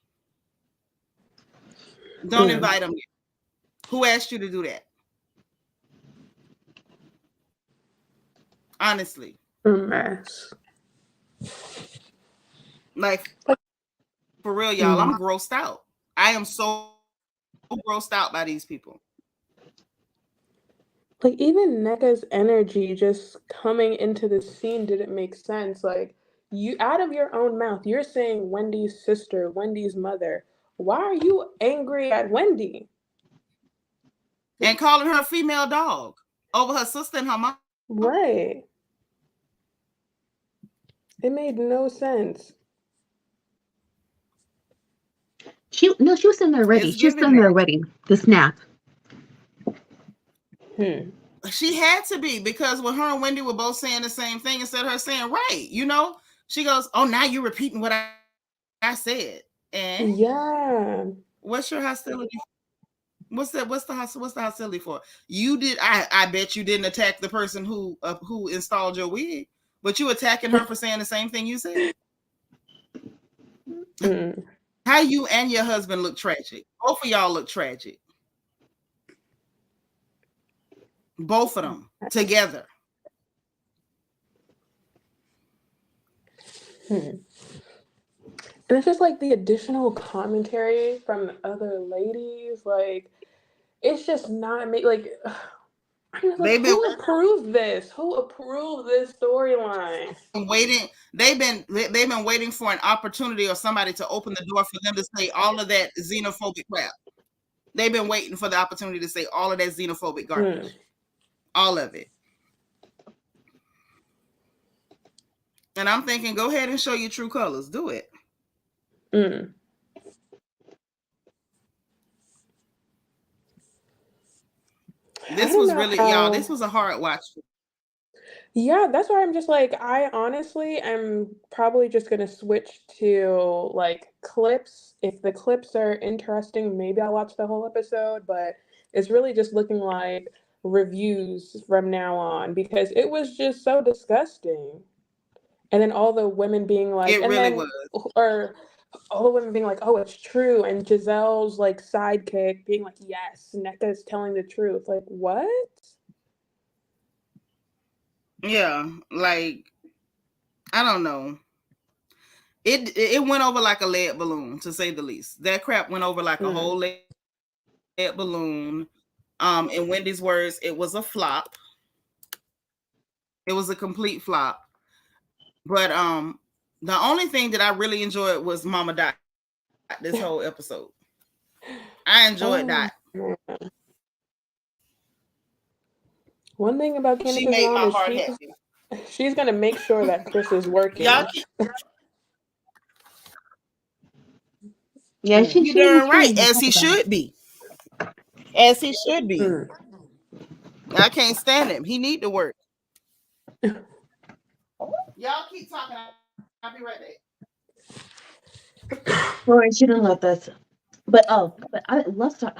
A: Don't invite them. Who asked you to do that? Honestly.
C: A mess.
A: Like, for real, y'all, I'm grossed out. I am so grossed out by these people.
C: Like, even Nneka's energy just coming into the scene didn't make sense. Like, you, out of your own mouth, you're saying Wendy's sister, Wendy's mother. Why are you angry at Wendy?
A: And calling her a female dog over her sister and her mom.
C: Right. It made no sense.
B: She was sitting there ready. She was sitting there ready to snap.
A: She had to be, because when her and Wendy were both saying the same thing, instead of her saying, right, you know, she goes, oh, now you're repeating what I said. And
C: yeah,
A: what's your hostility? What's the hostility for? You did. I bet you didn't attack the person who installed your wig, but you attacking her for saying the same thing you said. How you and your husband look tragic. Both of y'all look tragic. Both of them together.
C: And it's just like the additional commentary from the other ladies. Like, it's just not like. Who approved this? Who approved this storyline?
A: They've been waiting for an opportunity or somebody to open the door for them to say all of that xenophobic crap. They've been waiting for the opportunity to say all of that xenophobic garbage. All of it. And I'm thinking, go ahead and show your true colors. Do it. This
C: don't
A: was
C: know
A: really, y'all,
C: how.
A: this was a hard watch.
C: Yeah, that's why I'm just like, I honestly am probably just gonna switch to like clips. If the clips are interesting, maybe I'll watch the whole episode, but it's really just looking like reviews from now on because it was just so disgusting. And then all the women being like,
A: It
C: and
A: really
C: then,
A: was.
C: or all the women being like, oh, it's true. And Giselle's like sidekick being like, yes, Nneka's telling the truth. Like, what?
A: Yeah, like, I don't know. It went over like a lead balloon, to say the least. That crap went over like a
C: Mm.
A: whole lead balloon. In Wendy's words, it was a flop. It was a complete flop. But the only thing that I really enjoyed was Mama Dot this whole episode. I enjoyed
C: Oh,
A: that.
C: man. One thing about
A: She
C: Candace's
A: made
C: mom
A: my
C: is
A: heart happy.
C: she's gonna make sure that Chris is
A: Y'all
C: working.
B: Yeah,
C: Mm.
A: you
B: she was
A: darn
B: trying
A: right,
B: to
A: as
B: talk
A: he
B: about it.
A: should be. As he should be.
C: Mm.
A: I can't stand him. He need to work. Y'all keep talking. I'll be right back.
B: Or it shouldn't let us. But let's talk.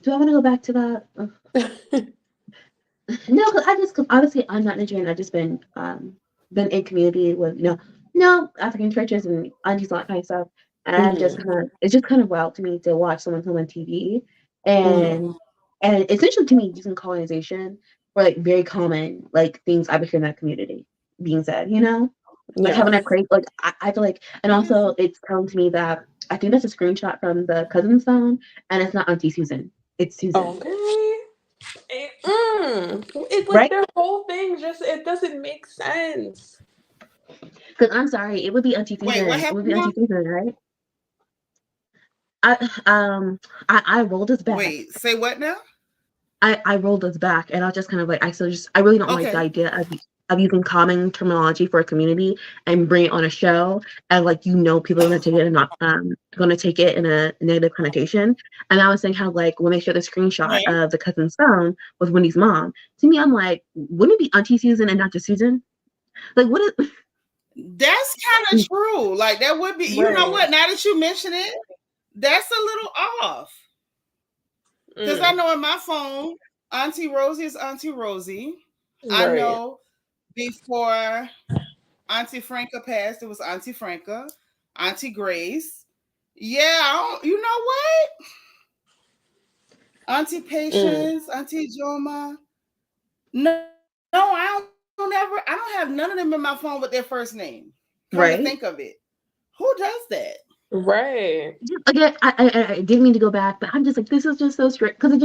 B: Do I want to go back to that? No, because cause obviously I'm not Nigerian. I've just been in community with African churches and aunties and all that kind of stuff. And I just
C: Mm.
B: kind of it's just kind of wild to me to watch someone come on TV
C: Mm.
B: and essentially to me using colonization for like very common like things I've heard in that community being said, like
C: Yeah.
B: having a crazy like I feel like, and also it's telling to me that I think that's a screenshot from the cousin's phone and it's not Auntie Susan, it's Susan,
C: Okay. It's like
B: right?
C: their whole thing just it doesn't make sense.
B: Because I'm sorry, it would be Auntie
A: Wait, what
B: Susan. It would be
A: happened
B: Auntie
A: now?
B: Susan, right? I rolled us back.
A: Wait, say what now?
B: I rolled us back, and I was just kind of like, I really don't like the
A: Okay.
B: idea of using common terminology for a community and bring it on a show, and like people are gonna take it and not gonna take it in a negative connotation. And I was saying how like when they showed the screenshot
A: Right.
B: of the cousin's phone with Wendy's mom, to me I'm like, wouldn't it be Auntie Susan and not just Susan? Like what is?
A: That's kind of true. Like that would be. You know
C: Right.
A: what? Now that you mention it, that's a little off. Because I know in my phone, Auntie Rosie is Auntie Rosie. I
C: Right.
A: know before Auntie Franca passed, it was Auntie Franca, Auntie Grace. Yeah, you know what? Auntie Patience, Auntie Joma. No, I don't have none of them in my phone with their first name. Come to
B: Right.
A: think of it. Who does that?
C: Right.
B: Again, I didn't mean to go back, but I'm just like, this is just so strict because
A: I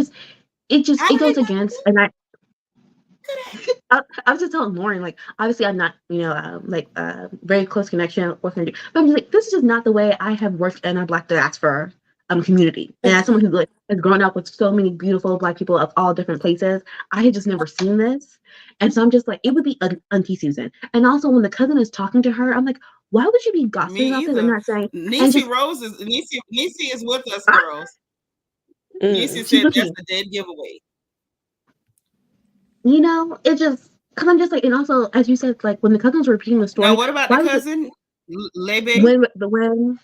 B: it
A: don't
B: goes
A: even
B: against, and I was just telling Lauren, like, obviously I'm not, very close connection with her, but I'm just like, this is just not the way I have worked in a Black diaspora community. And as someone who like has grown up with so many beautiful Black people of all different places, I had just never seen this. And so I'm just like, it would be Auntie Susan. And also when the cousin is talking to her, I'm like, why would you be
A: Me
B: gossiping about this and
A: either.
B: not saying and
A: Niecy
B: just
A: Rose is Niecy is with us, girls. Niecy
B: she's
A: said
B: with
A: that's
B: me.
A: the dead giveaway.
B: It just because I'm just like, and also as you said, like when the cousins were repeating the
A: Now,
B: story,
A: what about the
B: why was it
A: cousin Lebe?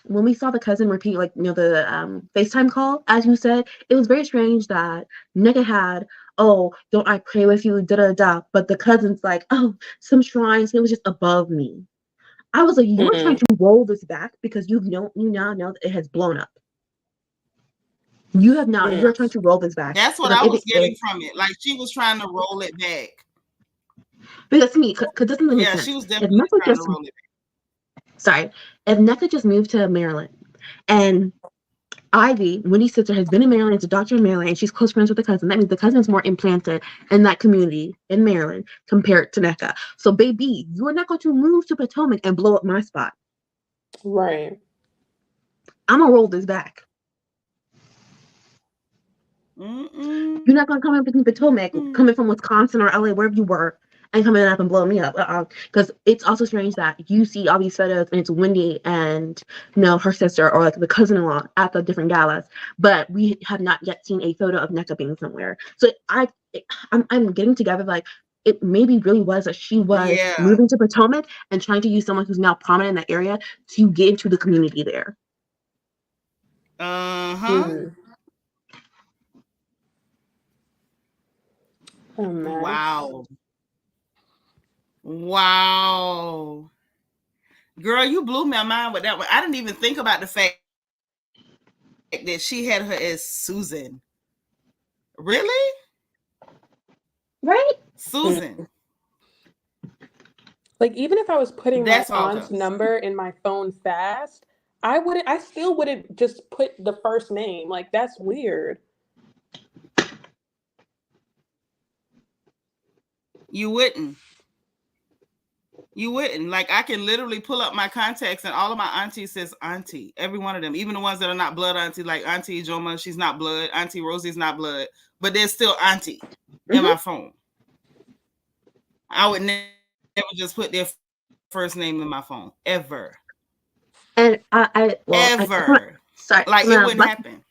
B: when we saw the cousin repeat like the FaceTime call, as you said, it was very strange that Nneka had, oh, don't I pray with you, da da da, but the cousin's like, oh, some shrines, it was just above me. I was like, you're trying to roll this back because you now know that it has blown up. You're trying to roll this back.
A: That's what I was getting from it. Like she was trying to roll it back.
B: Because to me, because doesn't make
A: Yeah,
B: sense.
A: she was
B: If
A: definitely
B: Nneka
A: trying to
B: just
A: roll it
B: if Nneka just moved to Maryland and Ivy, Wendy's sister, has been in Maryland, is a doctor in Maryland, and she's close friends with the cousin. That means the cousin's more implanted in that community in Maryland compared to Nneka. So, baby, you are not going to move to Potomac and blow up my spot.
C: Right.
B: I'm going to roll this back.
A: Mm-mm.
B: You're not going to come up in Potomac, coming from Wisconsin or LA, wherever you were, and coming up and blowing me up. Because it's also strange that you see all these photos and it's Wendy and her sister or like the cousin-in-law at the different galas, but we have not yet seen a photo of Nneka being somewhere. So I'm getting together like it maybe really was that she was moving to Potomac and trying to use someone who's now prominent in that area to get into the community there.
A: Uh-huh.
C: Oh, man.
A: Wow. Girl, you blew my mind with that one. I didn't even think about the fact that she had her as Susan. Really?
B: Right?
A: Susan.
C: Like, even if I was putting
A: That's
C: my aunt's number in my phone fast, I still wouldn't just put the first name. Like, that's weird.
A: You wouldn't. Like, I can literally pull up my contacts and all of my aunties says auntie. Every one of them, even the ones that are not blood auntie, like Auntie Joma, she's not blood. Auntie Rosie's not blood, but there's still auntie in my phone. I would never just put their first name in my phone, ever.
B: And
A: ever.
B: Sorry.
A: Like, it wouldn't happen.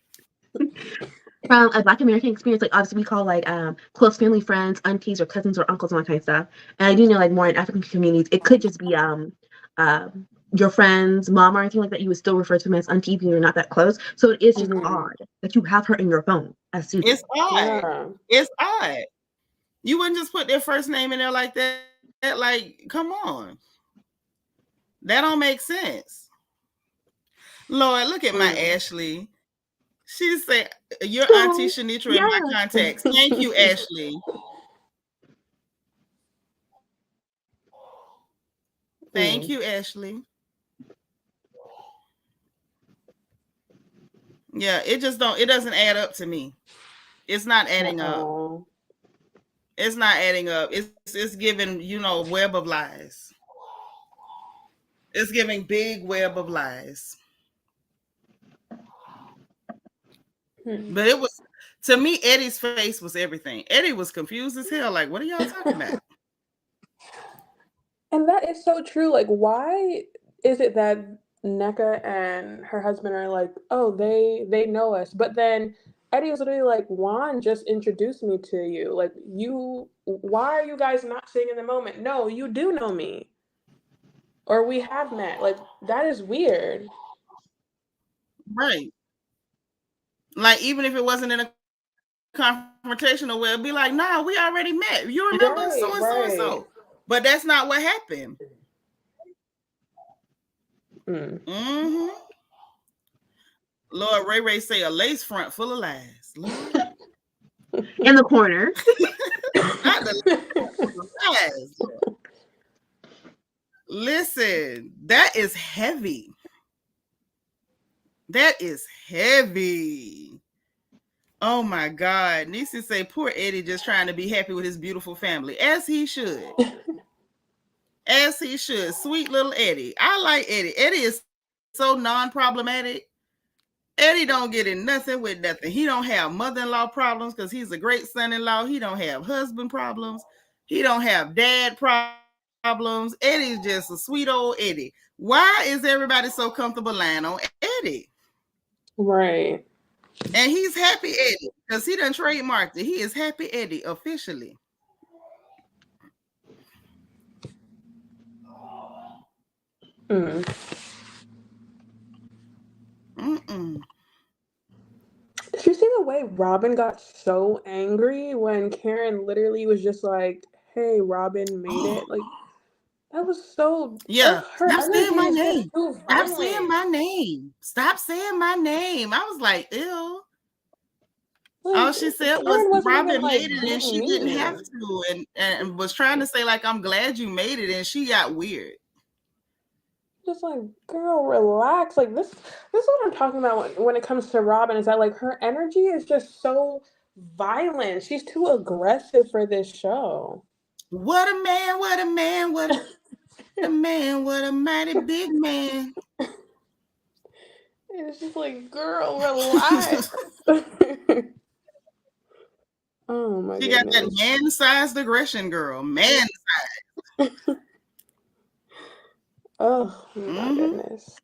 B: From a Black American experience, like obviously we call like close family friends, aunties or cousins or uncles and that kind of stuff. And I do know like more in African communities, it could just be your friend's mom or anything like that. You would still refer to them as auntie even if you're not that close. So it is just odd that you have her in your phone as Susan.
A: It's odd. Yeah. It's odd. You wouldn't just put their first name in there like that. Like, come on. That don't make sense. Lord, look at my Ashley. She said, your auntie Seanitra in my contacts. Thank you, Ashley. Thank you, Ashley. Yeah, it doesn't add up to me. It's not adding up. It's not adding up. It's giving, web of lies. It's giving big web of lies. But it was, to me, Eddie's face was everything. Eddie was confused as hell. Like, what are y'all talking about?
C: And that is so true. Like, why is it that Nneka and her husband are like, oh, they know us, but then Eddie was literally like, Juan just introduced me to you. Like, why are you guys not seeing in the moment? No, you do know me. Or we have met. Like, that is weird.
A: Right. Like, even if it wasn't in a confrontational way, it'd be like, nah, we already met. You remember so and so and so. But that's not what happened. Mm-hmm. Lord, Ray say a lace front full of lies. Lord.
B: In the corner.
A: Not the lies. Listen, that is heavy. That is heavy. Oh my God. Nisi say, poor Eddie just trying to be happy with his beautiful family. As he should. As he should. Sweet little Eddie. I like Eddie. Eddie is so non-problematic. Eddie don't get in nothing with nothing. He don't have mother-in-law problems because he's a great son-in-law. He don't have husband problems. He don't have dad problems. Eddie's just a sweet old Eddie. Why is everybody so comfortable lying on Eddie?
C: Right.
A: And he's Happy Eddie because he done trademarked it. He is Happy Eddie officially.
C: Mm. Did you see the way Robyn got so angry when Karen literally was just like, hey, Robyn made it? Like, that was so...
A: Yeah. Stop saying my name. Stop saying my name. Stop saying my name. I was like, ew. Like, all she said was Robyn made it and she didn't have to, and was trying to say, like, I'm glad you made it, and she got weird.
C: Just like, girl, relax. Like, this is what I'm talking about when it comes to Robyn, is that like her energy is just so violent. She's too aggressive for this show.
A: What a man, what a man, what a man, what a mighty big man.
C: It's just like, girl, relax. Oh my
A: She
C: goodness.
A: got that man-sized aggression, girl. Man-sized.
C: Oh my goodness.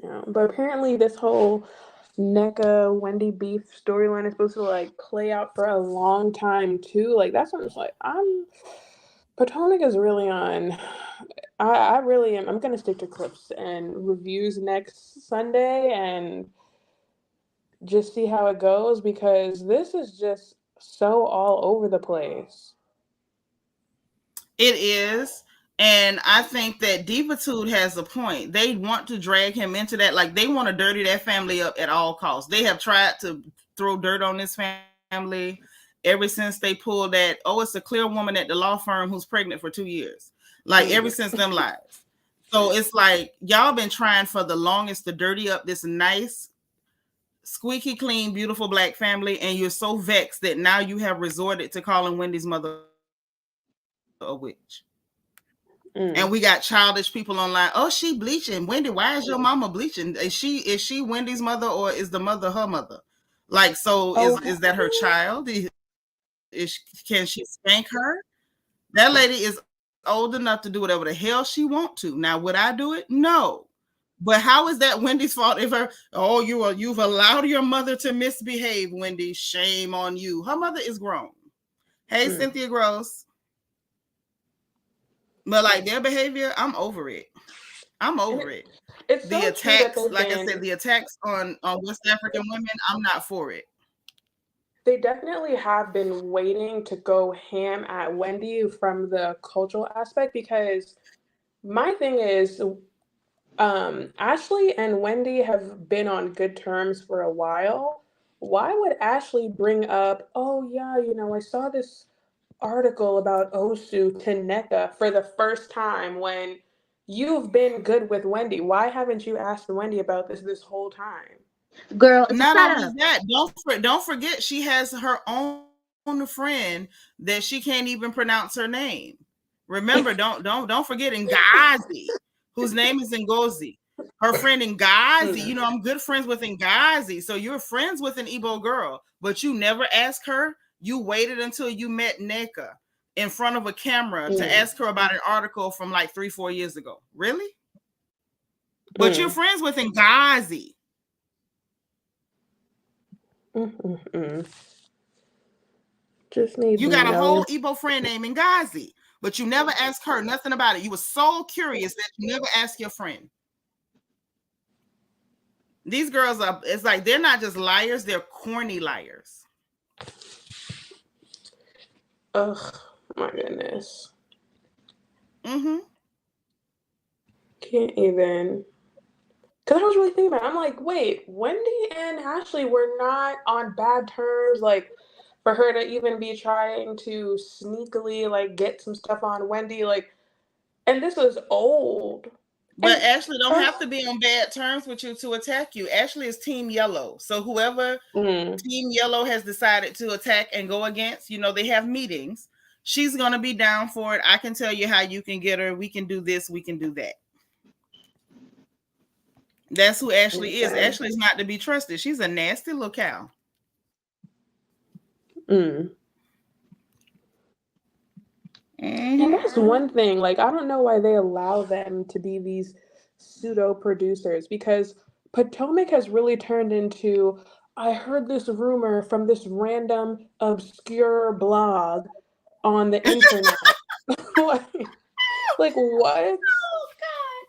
C: Yeah, but apparently this whole Nneka Wendy beef storyline is supposed to like play out for a long time too. Like that's what it's like. Potomac is really on. I really am. I'm gonna stick to clips and reviews next Sunday and just see how it goes because this is just so all over the place.
A: It is. And I think that Divitude has a point. They want to drag him into that. Like, they want to dirty that family up at all costs. They have tried to throw dirt on this family ever since they pulled that, oh, it's a clear woman at the law firm who's pregnant for 2 years. Like, ever since them lives. So it's like, y'all been trying for the longest to dirty up this nice, squeaky clean, beautiful Black family. And you're so vexed that now you have resorted to calling Wendy's mother a witch. And we got childish people online. Oh, she bleaching. Wendy, why is your mama bleaching? Is she Wendy's mother or is the mother her mother? Like, so is that her child? Can she spank her? That lady is old enough to do whatever the hell she want to. Now, would I do it? No. But how is that Wendy's fault? If you've allowed your mother to misbehave, Wendy, shame on you. Her mother is grown. Hey, Cynthia Gross. But like their behavior, I'm over it. I'm over it.
C: It's
A: the
C: so
A: attacks, like I said, the attacks on West African women, I'm not for it.
C: They definitely have been waiting to go ham at Wendy from the cultural aspect because my thing is Ashley and Wendy have been on good terms for a while. Why would Ashley bring up, oh yeah, I saw this article about Osu to Nneka for the first time when you've been good with Wendy? Why haven't you asked Wendy about this whole time?
B: Girl, it's
A: not only that, don't forget she has her own friend that she can't even pronounce her name. Remember, don't forget Ngazi, whose name is Ngozi. Her friend Ngazi, I'm good friends with Ngazi. So you're friends with an Igbo girl, but you never ask her. You waited until you met Nneka in front of a camera to ask her about an article from like 3-4 years ago. Really? But you're friends with Ngazi.
C: Just need
A: you got a whole Igbo friend named Ngazi, but you never asked her nothing about it. You were so curious that you never asked your friend. These girls it's like they're not just liars, they're corny liars.
C: Ugh, my goodness.
A: Mm-hmm.
C: Can't even. Because I was really thinking about it. I'm like, wait, Wendy and Ashley were not on bad terms. Like, for her to even be trying to sneakily, like, get some stuff on Wendy. Like, and this was old.
A: But Ashley don't have to be on bad terms with you to attack you. Ashley is Team Yellow. So whoever Team Yellow has decided to attack and go against, they have meetings. She's going to be down for it. I can tell you how you can get her. We can do this. We can do that. That's who Ashley is. Ashley's not to be trusted. She's a nasty little cow.
C: And that's one thing. Like, I don't know why they allow them to be these pseudo producers, because Potomac has really turned into, I heard this rumor from this random obscure blog on the internet. like what?
A: Oh God!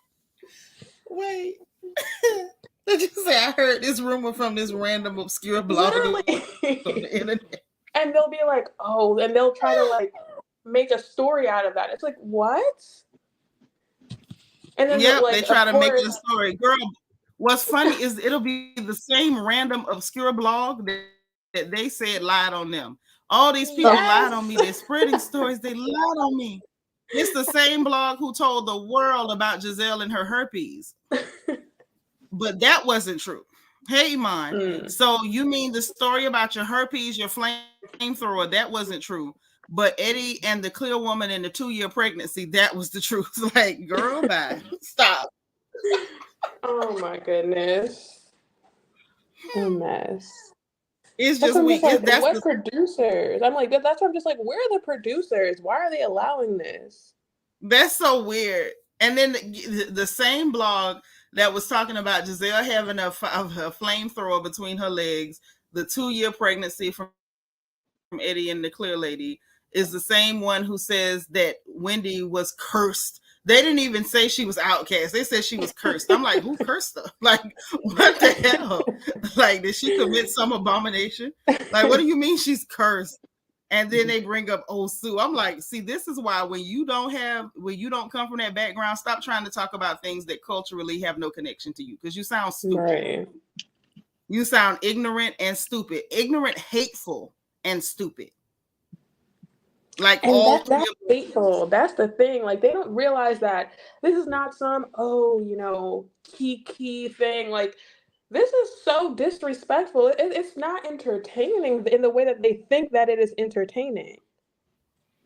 A: Wait. Did you say I heard this rumor from this random obscure blog on the internet?
C: And they'll be like, oh, and they'll try to like make a story out of that. It's like, what? And then
A: they try to make it a story. Girl, what's funny is it'll be the same random obscure blog that they said lied on them. All these people lied on me. They're spreading stories. They lied on me. It's the same blog who told the world about Gizelle and her herpes. But that wasn't true. Hey, Iman. So you mean the story about your herpes, your flamethrower, that wasn't true. But Eddie and the clear woman in the 2-year pregnancy, that was the truth. Like, girl, bye. Stop.
C: Oh, my goodness. A mess.
A: It's
C: That's
A: just
C: what I'm
A: weak.
C: just like,
A: That's
C: what
A: the
C: producers? I'm like, that's what I'm just like, where are the producers? Why are they allowing this?
A: That's so weird. And then the same blog that was talking about Gizelle having a flamethrower between her legs, the 2-year pregnancy from Eddie and the Clear Lady, is the same one who says that Wendy was cursed. They didn't even say she was outcast. They said she was cursed. I'm like, who cursed her? Like, what the hell? Like, did she commit some abomination? Like, what do you mean she's cursed? And then they bring up old Sue. I'm like, see, this is why when you don't come from that background, stop trying to talk about things that culturally have no connection to you, because you sound stupid.
C: Right.
A: You sound ignorant and stupid. Ignorant, hateful, and stupid. Like,
C: And
A: all
C: that's hateful. That's the thing. Like, they don't realize that this is not some, key thing. Like, this is so disrespectful. It's not entertaining in the way that they think that it is entertaining.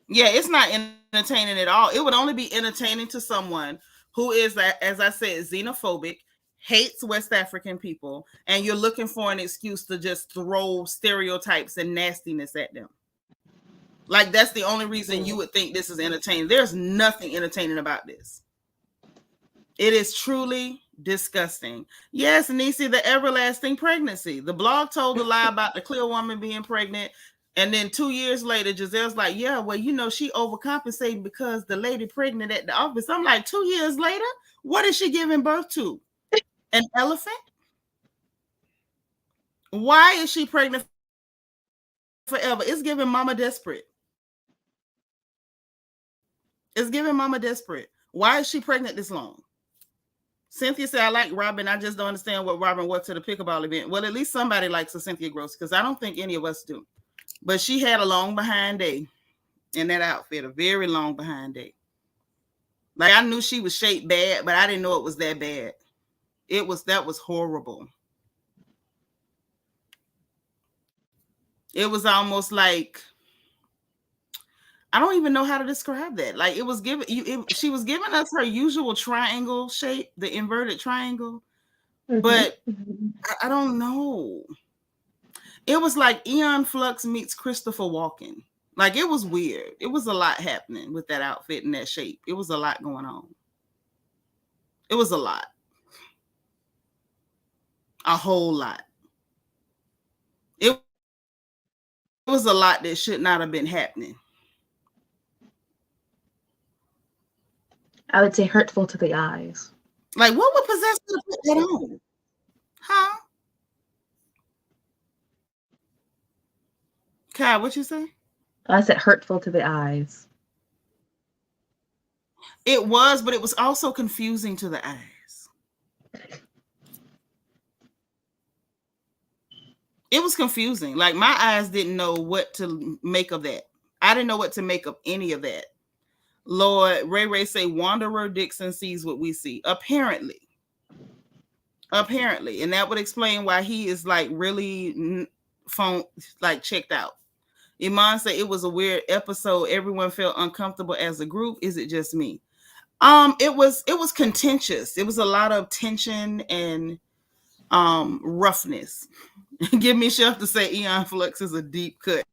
A: Yeah, it's not entertaining at all. It would only be entertaining to someone who is, as I said, xenophobic, hates West African people, and you're looking for an excuse to just throw stereotypes and nastiness at them. Like, that's the only reason you would think this is entertaining. There's nothing entertaining about this. It is truly disgusting. Yes, Nisi, the everlasting pregnancy. The blog told a lie about the clear woman being pregnant. And then 2 years later, Gizelle's like, yeah, well, she overcompensating because the lady pregnant at the office. I'm like, 2 years later, what is she giving birth to? An elephant? Why is she pregnant forever? It's giving mama desperate. It's giving mama desperate. Why is she pregnant this long? Cynthia said, I like Robyn. I just don't understand what Robyn wore to the pickleball event. Well, at least somebody likes a Cynthia Gross, because I don't think any of us do. But she had a long behind day in that outfit, a very long behind day. Like, I knew she was shaped bad, but I didn't know it was that bad. That was horrible. It was almost like, I don't even know how to describe that. Like, it was she was giving us her usual triangle shape, the inverted triangle, but I don't know. It was like Aeon Flux meets Christopher Walken. Like, it was weird. It was a lot happening with that outfit and that shape. It was a lot going on. It was a lot. A whole lot. It was a lot that should not have been happening.
B: I would say hurtful to the eyes.
A: Like, what would possess her to put that on? Huh? Kai, what you say?
B: I said hurtful to the eyes.
A: It was, but it was also confusing to the eyes. It was confusing. Like, my eyes didn't know what to make of that. I didn't know what to make of any of that. Lord, Ray say, Wanderer Dixon sees what we see. Apparently. And that would explain why he is like really checked out. Iman said it was a weird episode. Everyone felt uncomfortable as a group. Is it just me? It was contentious. It was a lot of tension and roughness. Give me Chef to say Aeon Flux is a deep cut.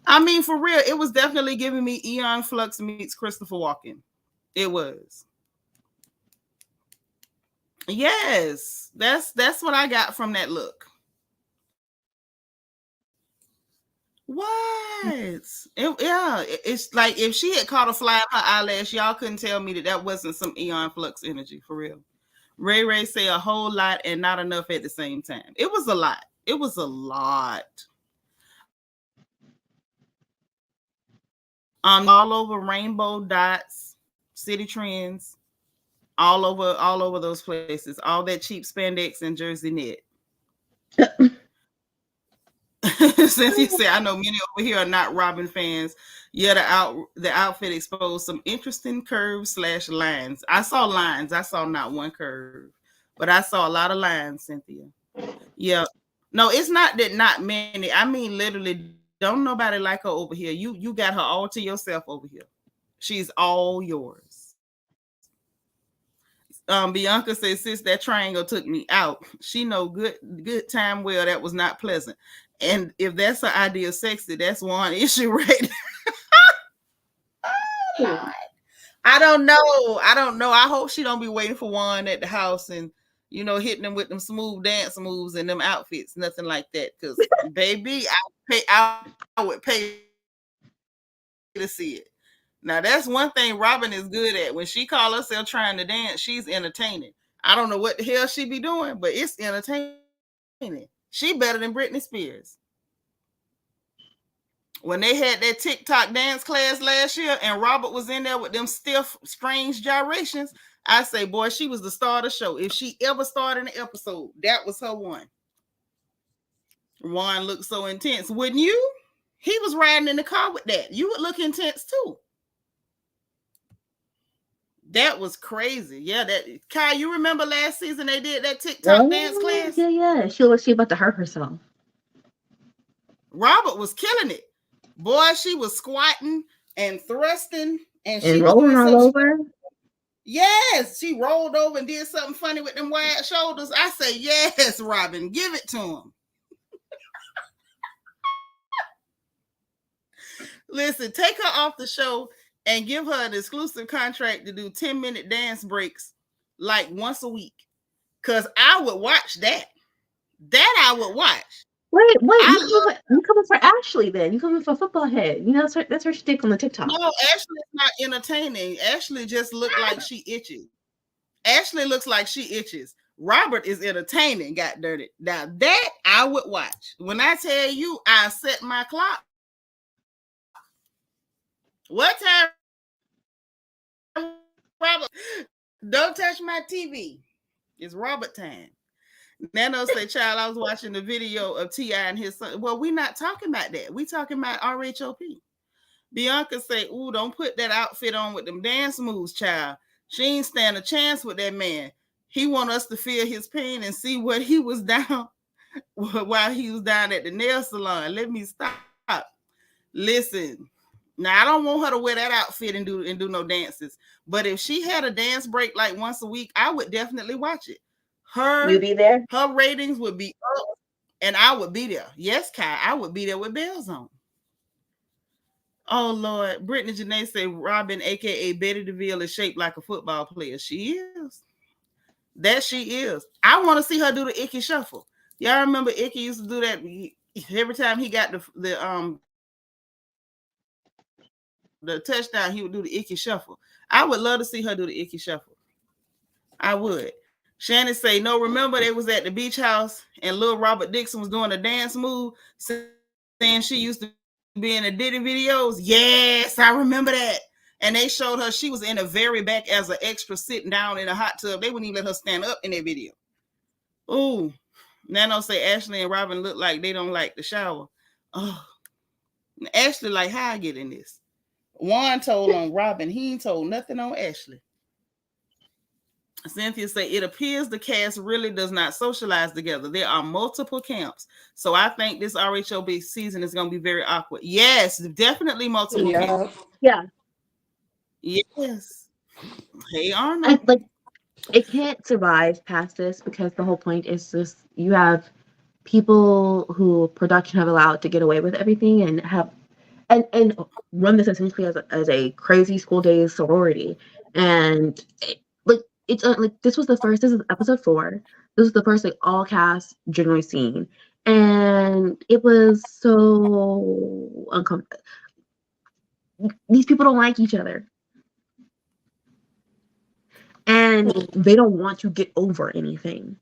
A: I mean, for real, it was definitely giving me Aeon Flux meets Christopher Walken. It was. Yes, that's what I got from that look. What? It's like if she had caught a fly in her eyelash, y'all couldn't tell me that wasn't some Aeon Flux energy, for real. Ray say a whole lot and not enough at the same time. It was a lot. It was a lot. All over Rainbow Dots, City Trends, all over those places. All that cheap spandex and jersey knit. Since you said, I know many over here are not Robyn fans. Yeah, the outfit exposed some interesting curves / lines. I saw lines. I saw not one curve, but I saw a lot of lines, Cynthia. Yeah. No, it's not that not many. I mean, literally, don't nobody like her over here. You got her all to yourself over here. She's all yours. Bianca says, sis, that triangle took me out. She know good time well that was not pleasant. And if that's her idea of sexy, that's one issue, right? I don't know. I hope she don't be waiting for Juan at the house and hitting them with them smooth dance moves and them outfits, nothing like that. Because baby, I would pay to see it. Now that's one thing Robyn is good at. When she call herself trying to dance, she's entertaining. I don't know what the hell she be doing, but it's entertaining. She better than Britney Spears. When they had that TikTok dance class last year and Robert was in there with them stiff, strange gyrations, I say, boy, she was the star of the show. If she ever started an episode, that was her one. Juan looked so intense. Wouldn't you? He was riding in the car with that. You would look intense too. That was crazy. Yeah, that Kai, you remember last season they did that TikTok dance class?
B: Yeah. She about to hurt herself.
A: Robert was killing it. Boy, she was squatting and thrusting and she
B: was rolling all over.
A: Yes, she rolled over and did something funny with them wide shoulders. I say, yes, Robyn, give it to him. Listen, take her off the show and give her an exclusive contract to do 10-minute dance breaks like once a week. Because I would watch that. That I would watch.
B: Wait, you coming for Ashley then? You coming for Football Head? That's her stick on the TikTok.
A: No, Ashley's not entertaining. Ashley just looked like she itches. Ashley looks like she itches. Robert is entertaining, got dirty. Now that I would watch. When I tell you I set my clock. What time? Robert, don't touch my TV. It's Robert time. Nano say, child, I was watching the video of T.I. and his son. Well, we're not talking about that. We talking about RHOP. Bianca say, ooh, don't put that outfit on with them dance moves, child. She ain't stand a chance with that man. He want us to feel his pain and see what he was down while he was down at the nail salon. Let me stop. Listen, now I don't want her to wear that outfit and do no dances. But if she had a dance break like once a week, I would definitely watch it.
B: You'd be there?
A: Her ratings would be up, and I would be there. Yes, Kai, I would be there with bells on. Oh, Lord. Brittany Janae say Robyn, a.k.a. Betty DeVille, is shaped like a football player. She is. That she is. I want to see her do the Icky Shuffle. Y'all remember Icky used to do that every time he got the touchdown, he would do the Icky Shuffle. I would love to see her do the Icky Shuffle. I would. Shannon say, no, remember they was at the beach house and little Robert Dixon was doing a dance move saying she used to be in the Diddy videos? Yes, I remember that. And they showed her she was in the very back as an extra sitting down in a hot tub. They wouldn't even let her stand up in that video. Ooh. Nano say Ashley and Robyn look like they don't like the shower. Oh. Ashley like, how I get in this? Juan told on Robyn. He ain't told nothing on Ashley. Cynthia say, it appears the cast really does not socialize together. There are multiple camps. So I think this RHOP season is going to be very awkward. Yes, definitely multiple camps.
B: Yeah.
A: Yes. Hey, Arnold.
B: It can't survive past this because the whole point is just you have people who production have allowed to get away with everything and have and run this essentially as a crazy school days sorority. And it's this was the first. This is episode 4. This was the first all cast generally seen, and it was so uncomfortable. These people don't like each other, and they don't want to get over anything.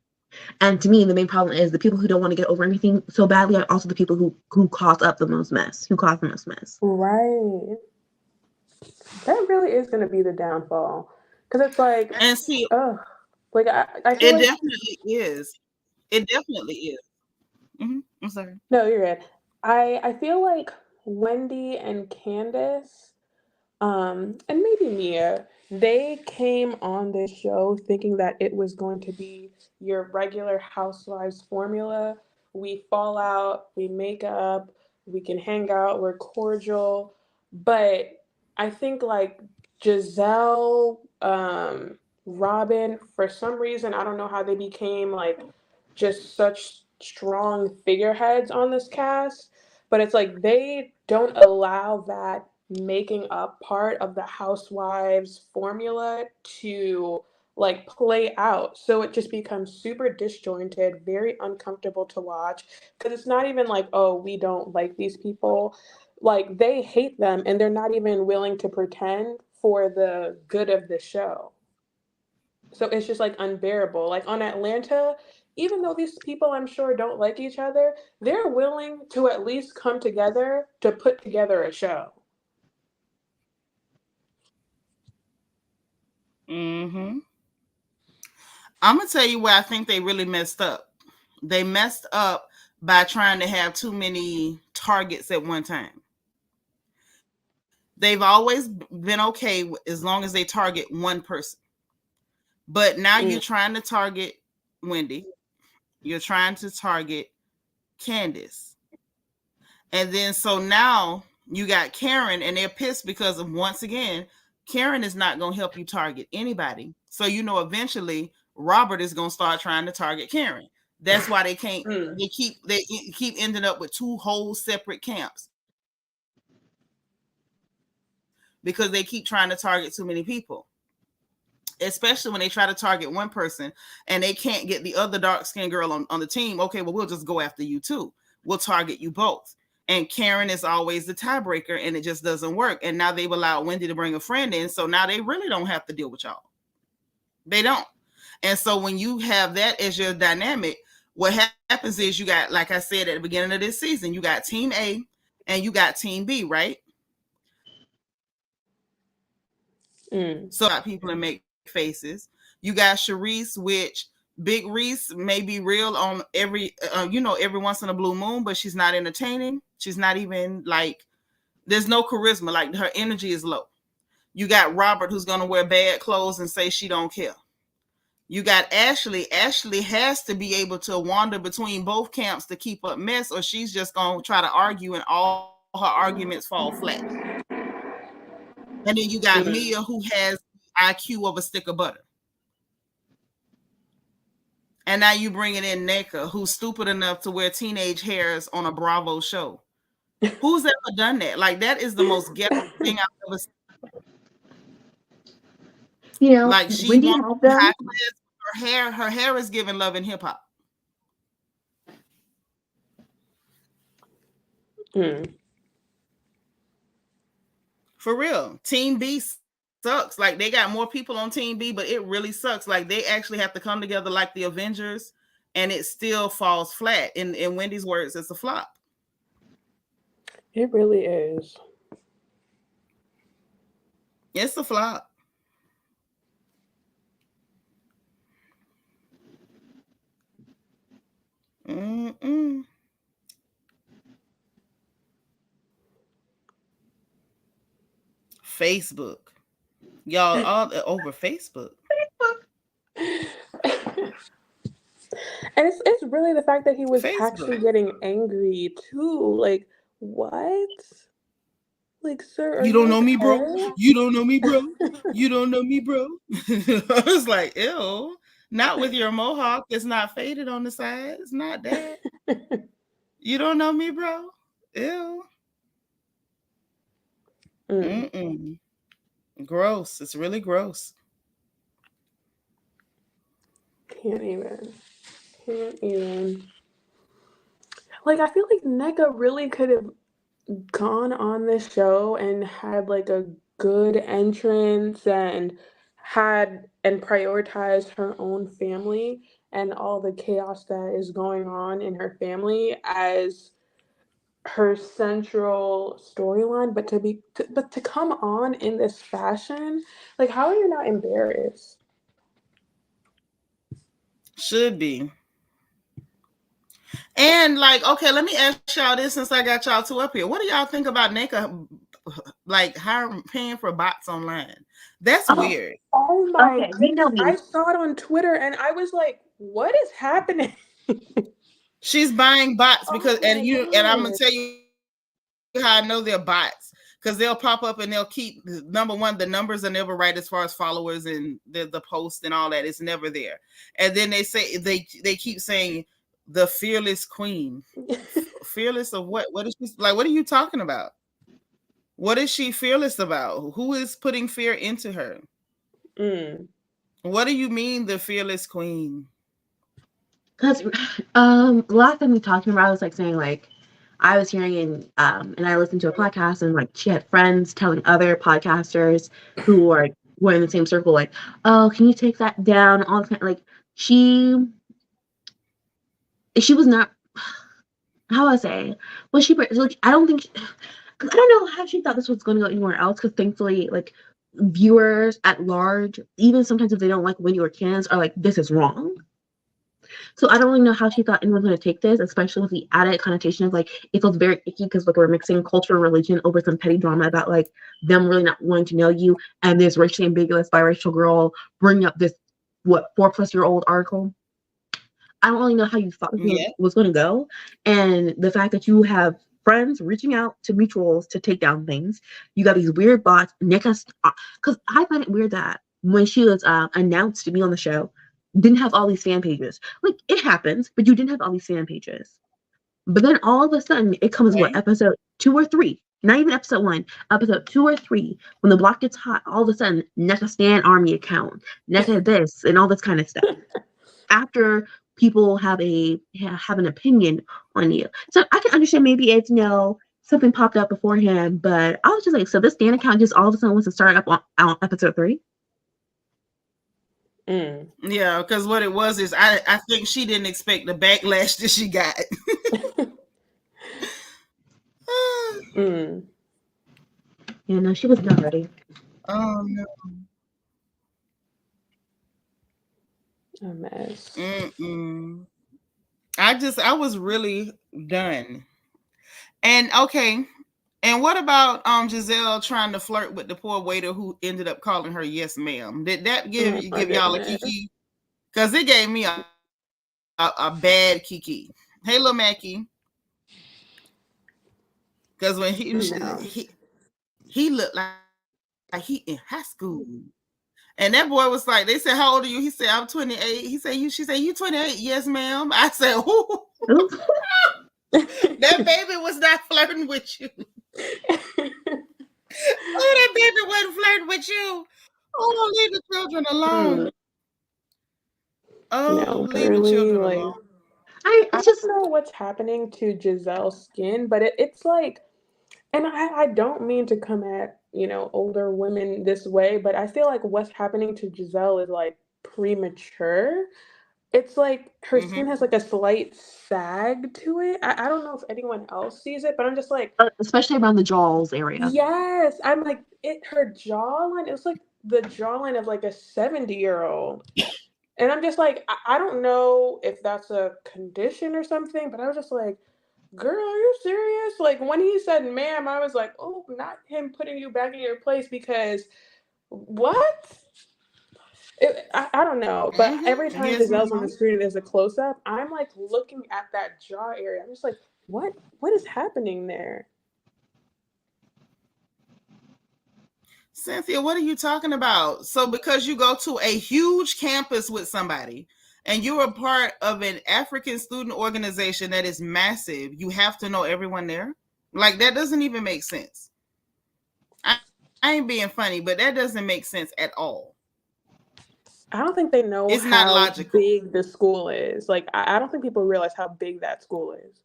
B: And to me, the main problem is the people who don't want to get over anything so badly are also the people who cause up the most mess. Who cause the most mess?
C: Right. That really is going to be the downfall. Because it's like,
A: and see,
C: I feel
A: it definitely is. It definitely is. Mm-hmm. I'm sorry.
C: No, you're good. I feel like Wendy and Candace, and maybe Mia, they came on this show thinking that it was going to be your regular housewives formula. We fall out, we make up, we can hang out, we're cordial. But I think like Gizelle, Robyn, for some reason, I don't know how they became like just such strong figureheads on this cast, but it's like they don't allow that making up part of the housewives formula to like play out. So it just becomes super disjointed, very uncomfortable to watch because it's not even like, oh, we don't like these people. Like they hate them and they're not even willing to pretend for the good of the show. So it's just like unbearable. Like on Atlanta, even though these people I'm sure don't like each other, they're willing to at least come together to put together a show.
A: Mm-hmm. I'm gonna tell you where I think they really messed up. They messed up by trying to have too many targets at one time. They've always been okay as long as they target one person. But now
C: Mm.
A: you're trying to target Wendy. You're trying to target Candiace. And then so now you got Karen and they're pissed because of once again, Karen is not going to help you target anybody. So you know eventually Robert is going to start trying to target Karen. That's why they can't
C: Mm.
A: they keep ending up with two whole separate camps. Because they keep trying to target too many people. Especially when they try to target one person and they can't get the other dark-skinned girl on the team. Okay, well, we'll just go after you too. We'll target you both. And Karen is always the tiebreaker and it just doesn't work. And now they've allowed Wendy to bring a friend in. So now they really don't have to deal with y'all. They don't. And so when you have that as your dynamic, what happens is you got, like I said at the beginning of this season, you got Team A and you got Team B, right?
C: Mm.
A: So got people and make faces. You got Sharice, which Big Reese may be real on every every once in a blue moon, but she's not entertaining. She's not even like, there's no charisma. Like her energy is low. You got Robert, who's gonna wear bad clothes and say she don't care. You got Ashley. Ashley has to be able to wander between both camps to keep up mess, or she's just gonna try to argue and all her arguments fall flat. And then you got
C: Mm.
A: Mia, who has IQ of a stick of butter. And now you bringing in Nneka, who's stupid enough to wear teenage hairs on a Bravo show. Who's ever done that? Like, that is the most ghetto thing I've ever seen.
B: You know,
A: Like, she
B: Wendy
A: wants
B: had
A: to be
B: them.
A: high class. Her hair is giving Love and Hip Hop.
C: Mm.
A: For real. Team B sucks. Like, they got more people on Team B, but it really sucks. Like, they actually have to come together like the Avengers, and it still falls flat. In Wendy's words, it's a flop.
C: It really is.
A: It's a flop. Mm-mm. Facebook. Y'all all over Facebook.
C: And it's really the fact that he was actually
A: Facebook.
C: getting angry too. Like, what? Like, sir, are
A: You
C: you
A: don't know me, bro.
C: okay?
A: You don't know me, bro. You don't know me, bro. I was like, ew. Not with your mohawk that's not faded on the side. It's not that. You don't know me, bro. Ew.
C: Mm.
A: Mm-mm. Gross. It's really gross.
C: Can't even. Can't even. Like, I feel like Nneka really could have gone on this show and had like a good entrance and had and prioritized her own family and all the chaos that is going on in her family as her central storyline, but to come on in this fashion, like how are you not embarrassed?
A: Should be. And like, okay, let me ask y'all this since I got y'all two up here. What do y'all think about Nneka like paying for bots online? That's weird.
C: Oh my
B: Okay, you know
C: goodness. I
B: me.
C: saw it on Twitter and I was like, what is happening?
A: She's buying bots because
C: Oh my
A: and I'm gonna
C: god.
A: tell you how I know they're bots. because they'll pop up and they'll keep number one, the numbers are never right as far as followers and the post and all that. It's never there. And then they say they keep saying the fearless queen. Fearless of what? What is she like? What are you talking about? What is she fearless about? Who is putting fear into her? What do you mean the fearless queen?
B: Because the last time we talked about, I was like saying like I was hearing and I listened to a podcast and like she had friends telling other podcasters who were in the same circle like, oh, can you take that down? All the kind like she was not, how do I say, was she like, I don't think because I don't know how she thought this was going to go anywhere else, because thankfully like viewers at large, even sometimes if they don't like Wendy or Candace, are like, this is wrong. So I don't really know how she thought anyone's going to take this, especially with the added connotation of like, it feels very icky because like we're mixing culture and religion over some petty drama about like them really not wanting to know you, and this racially ambiguous biracial girl bringing up this 4+-year-old article. I don't really know how you thought it was going to go, and the fact that you have friends reaching out to mutuals to take down things. You got these weird bots. Nneka, because I find it weird that when she was announced to be on the show, didn't have all these fan pages. Like, it happens, but you didn't have all these fan pages. But then all of a sudden, it comes episode 2 or 3, not even episode 1, episode 2 or 3, when the block gets hot, all of a sudden, Nneka Stan Army account, Nneka this, and all this kind of stuff. After people have an opinion on you. So I can understand maybe it's something popped up beforehand, but I was just like, so this Stan account just all of a sudden wants to start up on episode 3?
A: Yeah, because what it was is I think she didn't expect the backlash that she got.
B: Yeah, no, she was not ready.
A: Oh no.
C: A mess.
A: I was really done. And okay. And what about Gizelle trying to flirt with the poor waiter who ended up calling her yes ma'am? Did that give y'all a kiki? Because it gave me a bad kiki. Hey, Lil Mackie. Because when he looked like he in high school. And that boy was like, they said, how old are you? He said, I'm 28. He said, she said, you 28? Yes, ma'am. I said, ooh. That baby was not flirting with you. That baby wasn't flirting with you. Oh, leave the children alone. Leave the children alone.
C: I just know what's happening to Gizelle's skin, but it's like, and I don't mean to come at, older women this way, but I feel like what's happening to Gizelle is like premature. It's like her skin has like a slight sag to it. I don't know if anyone else sees it, but I'm just like,
B: especially around the jaws area.
C: Yes, I'm like, her jawline, it was like the jawline of like a 70-year-old. And I'm just like, I don't know if that's a condition or something, but I was just like, girl, are you serious? Like, when he said ma'am, I was like, oh, not him putting you back in your place, because what? I don't know, but every time Gizelle's on the screen and there's a close-up, I'm like looking at that jaw area. I'm just like, what is happening there?
A: Cynthia, what are you talking about? So because you go to a huge campus with somebody and you're a part of an African student organization that is massive, you have to know everyone there? Like, that doesn't even make sense. I ain't being funny, but that doesn't make sense at all.
C: I don't think they know
A: it's
C: how
A: not logical.
C: Big the school is. Like, I don't think people realize how big that school is.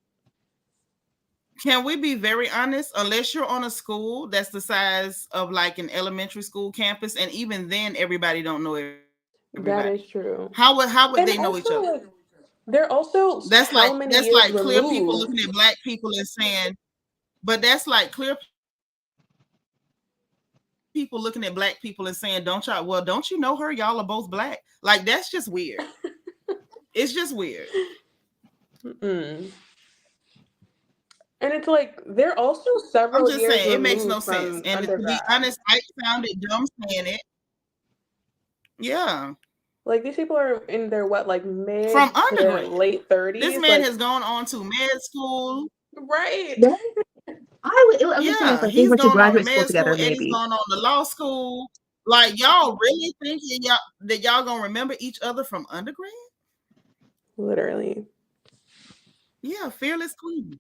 A: Can we be very honest? Unless you're on a school that's the size of like an elementary school campus, and even then, everybody don't know everybody.
C: That is true.
A: How would they know each other?
C: Like, they're also
A: that's like clear
C: removed.
A: people looking at black people and saying, but that's like clear people looking at black people and saying, don't you know her? Y'all are both black. Like, that's just weird. It's just weird.
C: And it's like, they're also several years. I'm just saying,
A: it makes no sense. And to be honest, I found it dumb saying it. Yeah.
C: Like, these people are in their mid
A: from
C: to
A: undergrad,
C: late 30s.
A: This man has gone on to med school.
C: Right.
B: I I'm just saying,
A: Yeah,
B: like, they
A: he's
B: went to
A: going on to
B: graduate school
A: med
B: together,
A: school, Eddie's
B: maybe.
A: going on to law school. Like, y'all really thinking y'all gonna remember each other from undergrad?
C: Literally.
A: Yeah, fearless queen.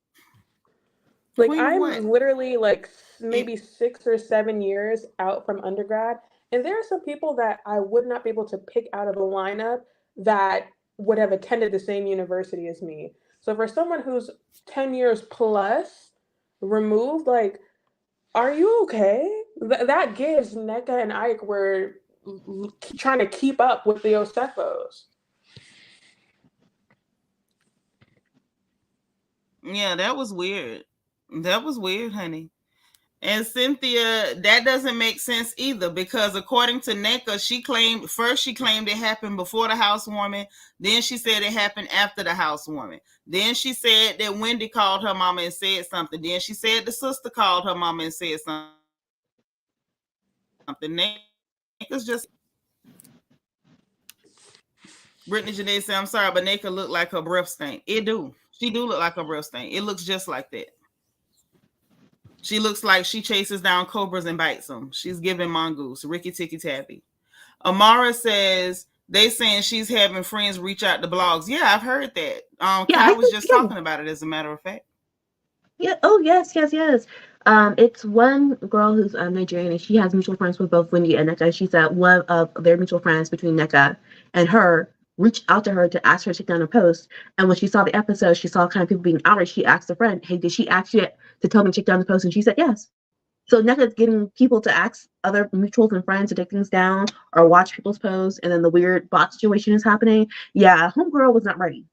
C: Like
A: Queen of
C: I'm
A: what?
C: literally like
A: It,
C: maybe 6 or 7 years out from undergrad, and there are some people that I would not be able to pick out of a lineup that would have attended the same university as me. So for someone who's 10 years plus removed, like, are you okay? That gives Nneka and Ike were trying to keep up with the Osefos.
A: yeah, that was weird. That was weird, honey. And Cynthia, that doesn't make sense either, because according to Nneka, she claimed it happened before the housewarming. Then she said it happened after the housewarming. Then she said that Wendy called her mama and said something. Then she said the sister called her mama and said something. Nneka's just. Brittany Janae said, I'm sorry, but Nneka looked like her breath stain. It do. She do look like her breath stain. It looks just like that. She looks like she chases down cobras and bites them. She's giving mongoose, Ricky Ticky Tappy. Amara says they saying she's having friends reach out to blogs. Yeah, I've heard that.
B: Yeah,
A: Kai was just talking about it, as a matter of fact.
B: Yeah. Oh, yes. It's one girl who's Nigerian, and she has mutual friends with both Wendy and Nneka. She said one of their mutual friends between Nneka and her reached out to her to ask her to take down a post. And when she saw the episode, she saw kind of people being outraged. She asked a friend, "Hey, did she ask you to tell me to take down the post?" And she said yes. So Nneka's getting people to ask other mutuals and friends to take things down or watch people's posts, and then the weird bot situation is happening. Yeah, homegirl was not ready.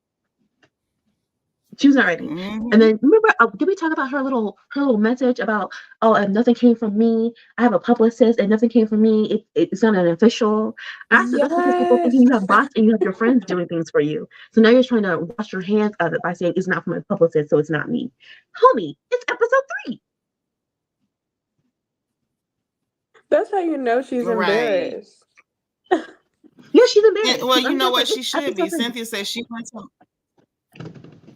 B: She was not ready.
A: Mm-hmm.
B: And then remember, did we talk about her little message about, oh, if nothing came from me, I have a publicist, and nothing came from me, it's not an official. I said that's because people thinking you have bots and you have your friends doing things for you. So now you're trying to wash your hands of it by saying it's not from a publicist, so it's not me. Homie, it's episode 3.
C: That's how you know she's
A: Right.
C: embarrassed.
B: Yeah, she's embarrassed.
A: Well, you
B: I'm
A: know
B: just
A: what?
B: like,
A: She
B: it's
A: should be.
B: episode 3.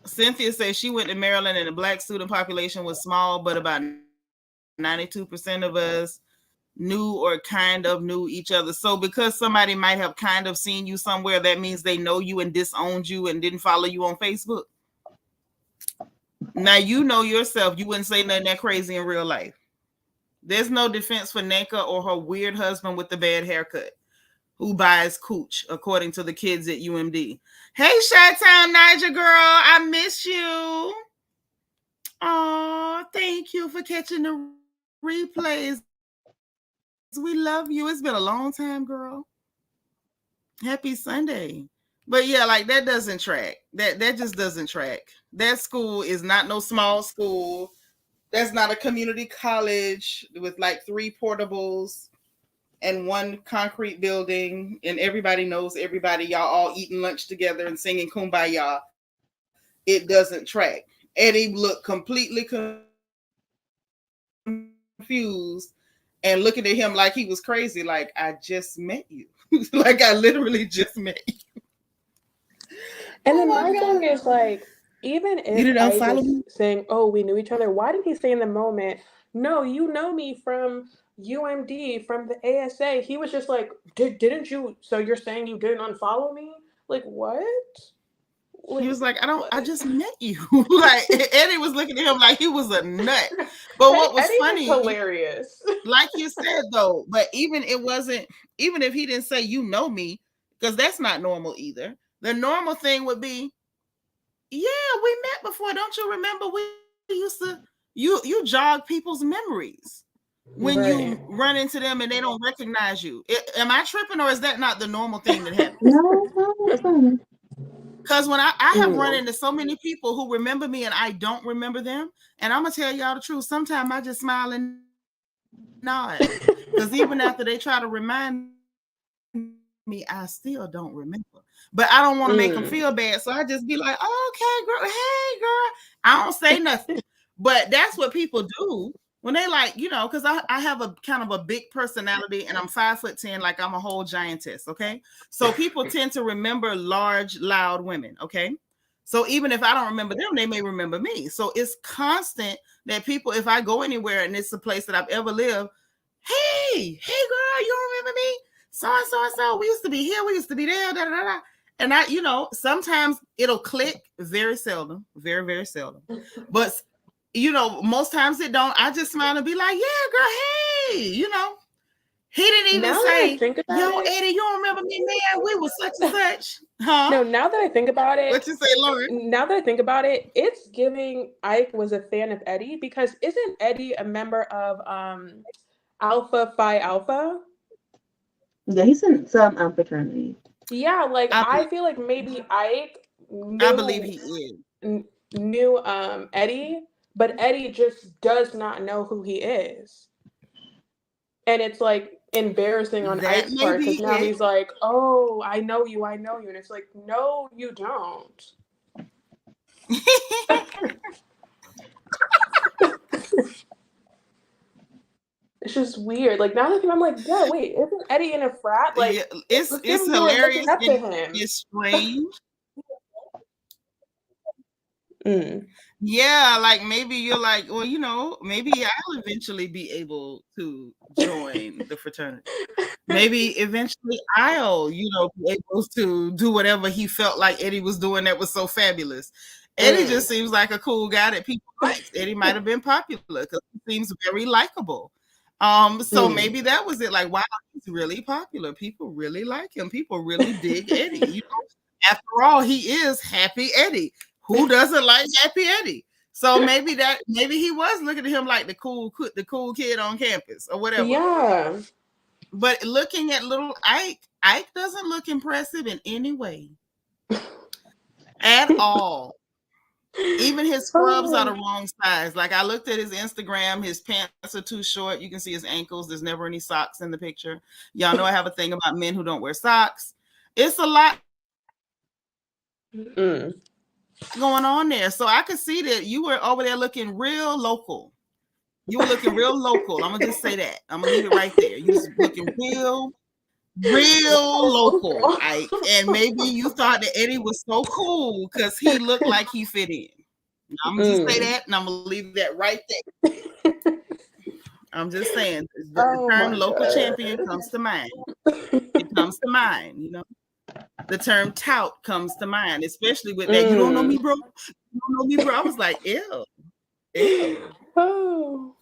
A: Cynthia says she went to Maryland and the black student population was small, but about 92% of us knew or kind of knew each other. So because somebody might have kind of seen you somewhere, that means they know you and disowned you and didn't follow you on Facebook. Now, you know yourself, you wouldn't say nothing that crazy in real life. There's no defense for Nneka or her weird husband with the bad haircut who buys cooch, according to the kids at UMD. Hey, Chi-Town Niger girl, I miss you. Oh, thank you for catching the replays. We love you. It's been a long time, girl. Happy Sunday. But yeah, like that doesn't track. That just doesn't track. That school is not no small school. That's not a community college with like 3 portables and 1 concrete building, and everybody knows everybody. Y'all all eating lunch together and singing Kumbaya. It doesn't track. Eddie looked completely confused and looking at him like he was crazy. Like, I just met you. Like, I literally just met you.
C: And then my thing is, like, even if I was saying, oh, we knew each other, why did he say in the moment, no, you know me from UMD, from the ASA? He was just like, didn't you? So you're saying you didn't unfollow me? Like, what?
A: He was like, I just met you. Like, Eddie was looking at him like he was a nut. But what was funny,
C: hilarious.
A: Like you said, though, but even if he didn't say, you know me, because that's not normal either. The normal thing would be, yeah, we met before. Don't you remember we used to, you jog people's memories when you run into them and they don't recognize you. Am I tripping, or is that not the normal thing that happens?
B: No.
A: Because when I have run into so many people who remember me and I don't remember them, and I'm going to tell y'all the truth, sometimes I just smile and nod. Because even after they try to remind me, I still don't remember. But I don't want to make them feel bad. So I just be like, oh, okay, girl. Hey, girl. I don't say nothing. But that's what people do when they like, because I have a kind of a big personality and I'm 5'10", like I'm a whole giantess. Okay. So people tend to remember large, loud women. Okay. So even if I don't remember them, they may remember me. So it's constant that people, if I go anywhere and it's a place that I've ever lived, hey girl, you don't remember me? So and so and so. We used to be here, we used to be there, da, da, da, da. And I, sometimes it'll click, very seldom, very, very seldom. But most times it don't. I just smile and be like, yeah, girl, hey, He didn't even say, yo, Eddie, you don't remember me, man? We were such and such. Huh?
C: No, now that I think about it.
A: What you say, Lauren?
C: Now that I think about it, it's giving Ike was a fan of Eddie, because isn't Eddie a member of Alpha Phi Alpha?
B: Yeah, he's in some fraternity.
C: Yeah, like I feel like maybe Ike
A: I believe he is.
C: Knew Eddie, but Eddie just does not know who he is. And it's like embarrassing on Ike's part, because now he's like, oh, I know you. And it's like, no, you don't. It's just weird. Like now that I'm like, yeah, wait, isn't Eddie in a frat? Like
A: it's hilarious. It's strange. Yeah, like maybe you're like, well, maybe I'll eventually be able to join the fraternity. Maybe eventually I'll, be able to do whatever he felt like Eddie was doing that was so fabulous. Eddie just seems like a cool guy that people like. Eddie might have been popular because he seems very likable. So maybe that was it. Like, wow, he's really popular. People really like him. People really dig Eddie. After all, he is Happy Eddie. Who doesn't like Happy Eddie? So maybe he was looking at him like the cool kid on campus or whatever.
C: Yeah.
A: But looking at little Ike doesn't look impressive in any way at all. Even his scrubs are the wrong size. Like I looked at his Instagram, his pants are too short. You can see his ankles. There's never any socks in the picture. Y'all know I have a thing about men who don't wear socks. It's a lot going on there. So I could see that you were over there looking real local. You were looking real local. I'm gonna just say that. I'm gonna leave it right there. You was looking real local. And maybe you thought that Eddie was so cool because he looked like he fit in. I'm gonna just say that, and I'm gonna leave that right there. I'm just saying the term local champion comes to mind. It comes to mind, The term tout comes to mind, especially with that. You don't know me, bro. You don't know me, bro. I was like, ew.
C: Oh,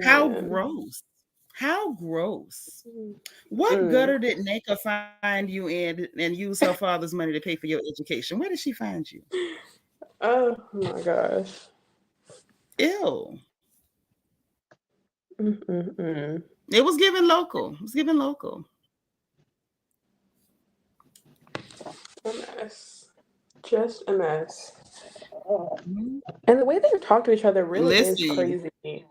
A: how gross. How gross. What gutter did Nneka find you in and use her father's money to pay for your education? Where did she find you?
C: Oh my gosh.
A: Ew. It was given local.
C: A mess. Just a mess. And the way they talk to each other really is crazy.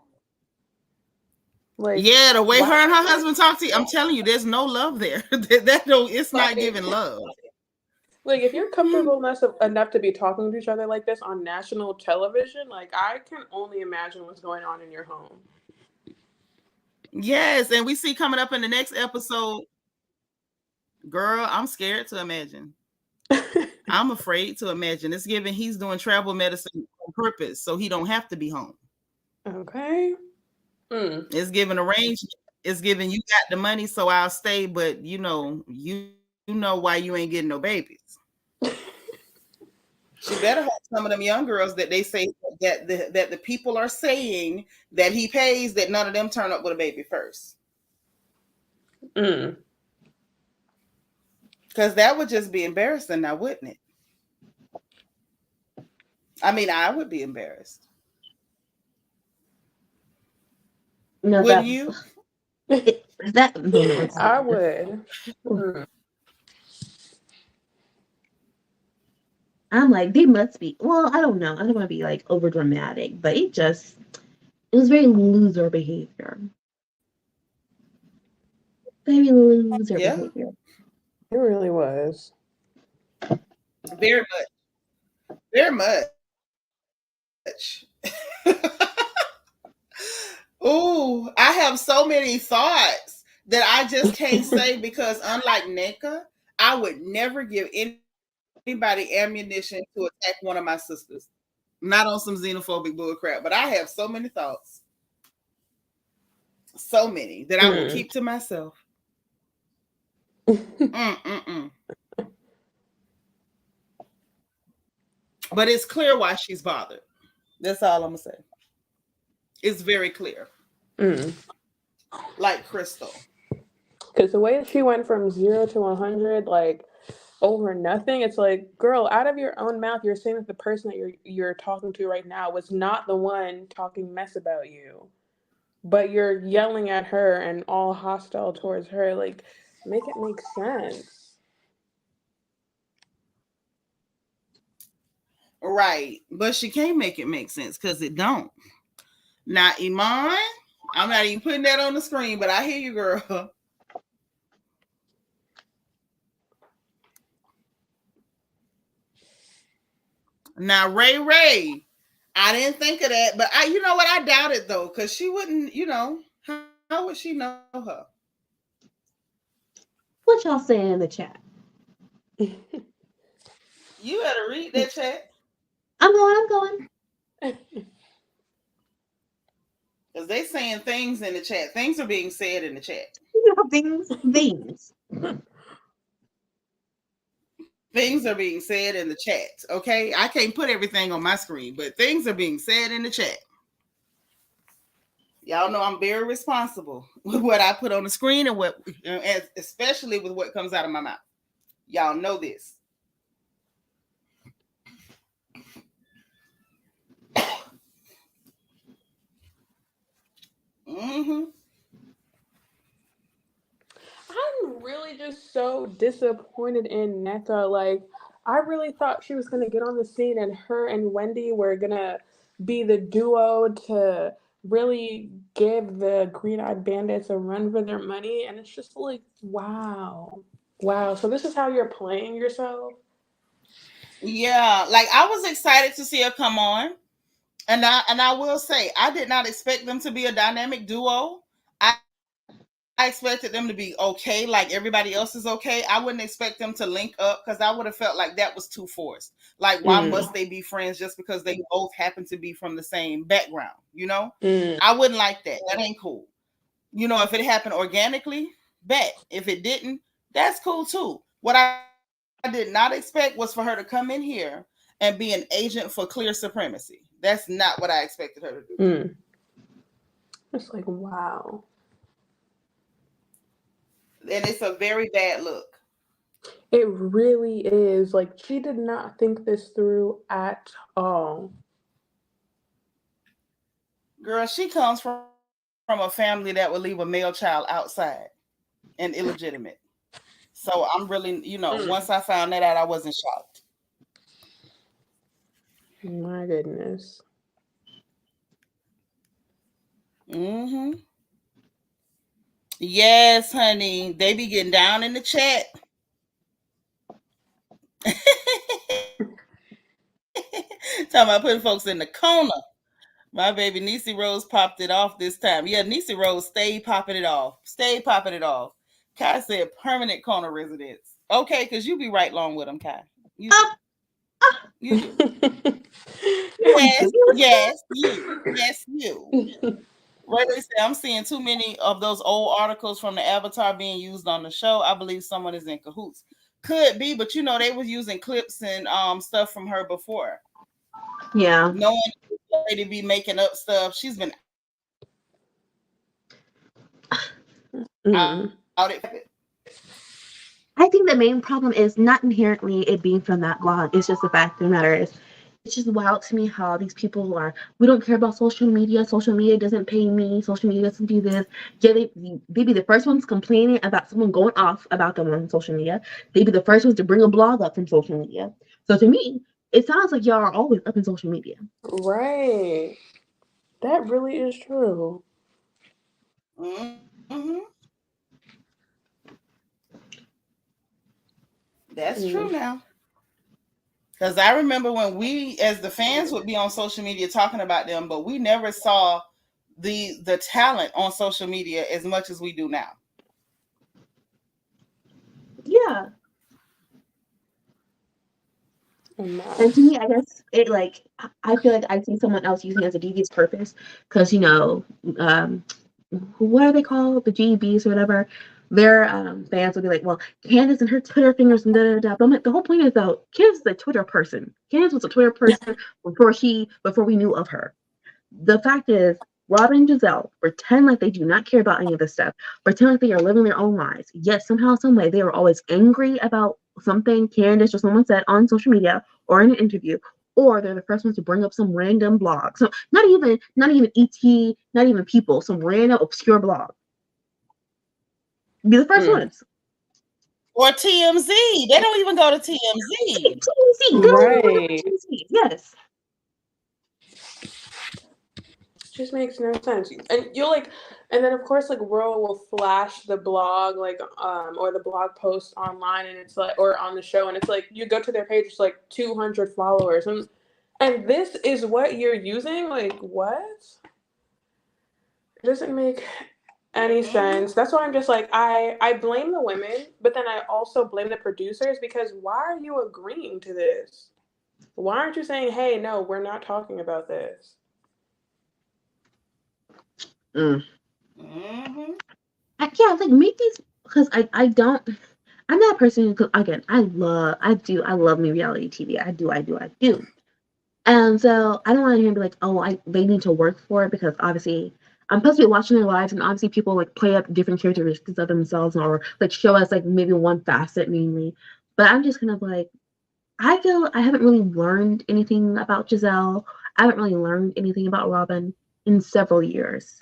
A: Like, yeah, the way her and her husband talk to you, I'm telling you, there's no love there. It's not giving love.
C: Like, if you're comfortable enough to be talking to each other like this on national television, like, I can only imagine what's going on in your home.
A: Yes, and we see coming up in the next episode, girl, I'm scared to imagine. I'm afraid to imagine. It's given he's doing travel medicine on purpose, so he don't have to be home.
C: Okay.
A: It's given arrangement. It's given you got the money, so I'll stay, but you know why you ain't getting no babies. She better have some of them young girls that they say that the people are saying that he pays, that none of them turn up with a baby first. Because that would just be embarrassing now, wouldn't it? I mean, I would be embarrassed.
B: No,
A: would you?
C: I would.
B: I'm like, they must be. Well, I don't know. I don't want to be like over dramatic, but it was very loser behavior. Very loser behavior.
C: It really was.
A: Very much. Very much. Ooh, I have so many thoughts that I just can't say because unlike Nneka, I would never give anybody ammunition to attack one of my sisters. Not on some xenophobic bullcrap, but I have so many thoughts. So many that I will keep to myself. But it's clear why she's bothered. That's all I'm gonna say. It's very clear. Like crystal.
C: Because the way she went from 0 to 100, like over nothing, it's like, girl, out of your own mouth, you're saying that the person that you're talking to right now was not the one talking mess about you, but you're yelling at her and all hostile towards her. Like, make it make sense.
A: Right. But she can't make it make sense because it don't. Now, Iman, I'm not even putting that on the screen, but I hear you, girl. Now, Ray, I didn't think of that, but you know what? I doubt it though, because she wouldn't, how would she know her?
B: What y'all saying in the chat?
A: You better read that chat.
B: I'm going.
A: Because they saying things in the chat. Things are being said in the chat.
B: Things.
A: Things are being said in the chat. Okay, I can't put everything on my screen, but things are being said in the chat. Y'all know I'm very responsible with what I put on the screen and what, especially with what comes out of my mouth. Y'all know this.
C: I'm really just so disappointed in Nneka. Like, I really thought she was gonna get on the scene and her and Wendy were gonna be the duo to really give the Green-Eyed Bandits a run for their money, and it's just like, wow. So this is how you're playing yourself?
A: Yeah, like I was excited to see her come on. And I will say, I did not expect them to be a dynamic duo. I expected them to be okay, like everybody else is okay. I wouldn't expect them to link up because I would have felt like that was too forced. Like, why must they be friends just because they both happen to be from the same background? I wouldn't like that. That ain't cool. If it happened organically, bet. If it didn't, that's cool too. What I did not expect was for her to come in here and be an agent for clear supremacy. That's not what I expected her to do.
C: It's like, wow.
A: And it's a very bad look.
C: It really is. Like, she did not think this through at all.
A: Girl, she comes from a family that would leave a male child outside and illegitimate. So I'm really, once I found that out, I wasn't shocked.
C: My goodness.
A: Yes, honey. They be getting down in the chat. Talking about putting folks in the corner. My baby Niecy Rose popped it off this time. Yeah, Niecy Rose stayed popping it off. Kai said permanent corner residence. Okay, because you be right along with them, Kai. You do. Yes, you. Right, they say I'm seeing too many of those old articles from the Avatar being used on the show. I believe someone is in cahoots. Could be, but they was using clips and stuff from her before.
B: Yeah.
A: Knowing the lady be making up stuff, she's been out it.
B: I think the main problem is not inherently it being from that blog. It's just the fact of the matter is, it's just wild to me how these people we don't care about social media. Social media doesn't pay me. Social media doesn't do this. Yeah, they be the first ones complaining about someone going off about them on social media. They be the first ones to bring a blog up from social media. So to me, it sounds like y'all are always up in social media.
C: Right. That really is true.
A: That's true now. Because I remember when we, as the fans, would be on social media talking about them, but we never saw the talent on social media as much as we do now.
B: Yeah. And to me, I guess it like I feel like I see someone else using it as a devious purpose because what are they called, the GBs or whatever? Their fans will be like, well, Candace and her Twitter fingers and da da da. But I'm like, the whole point is though, Candace is a Twitter person. Candace was a Twitter person before we knew of her. The fact is, Robyn and Gizelle pretend like they do not care about any of this stuff, pretend like they are living their own lives. Yet somehow, some way, they are always angry about something Candace or someone said on social media or in an interview, or they're the first ones to bring up some random blog. So not even ET, not even People, some random obscure blog. Be the first ones.
A: Or TMZ. They don't even go to TMZ.
B: TMZ. They don't even bring up TMZ. Yes.
C: Just makes no sense. And you're like, and then of course like Ro will flash the blog like or the blog post online, and it's like, or on the show, and it's like you go to their page, it's like 200 followers, and this is what you're using. Like, what? It doesn't make any sense. That's why I'm just like, I blame the women, but then I also blame the producers, because why are you agreeing to this? Why aren't you saying, hey, no, we're not talking about this?
B: Like make these, because I don't. I'm not a person who, again, I love me reality TV. I do. And so I don't want to hear and be like, oh, they need to work for it, because obviously I'm supposed to be watching their lives, and obviously people like play up different characteristics of themselves, or like show us like maybe one facet mainly. But I'm just kind of like, I feel I haven't really learned anything about Gizelle. I haven't really learned anything about Robyn in several years.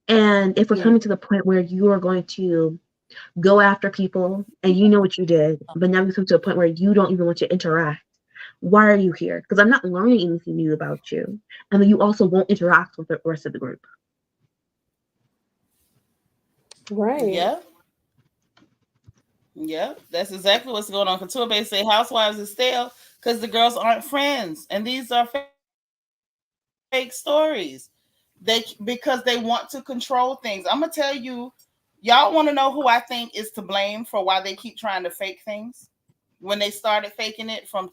B: And if we're coming to the point where you are going to go after people and you know what you did, but now we come to a point where you don't even want to interact, why are you here? Because I'm not learning anything new about you. And then you also won't interact with the rest of the group.
C: Right.
A: Yep. That's exactly what's going on. Couture Bay say Housewives is stale because the girls aren't friends. And these are fake stories. Because they want to control things. I'm gonna tell you, y'all want to know who I think is to blame for why they keep trying to fake things when they started faking it from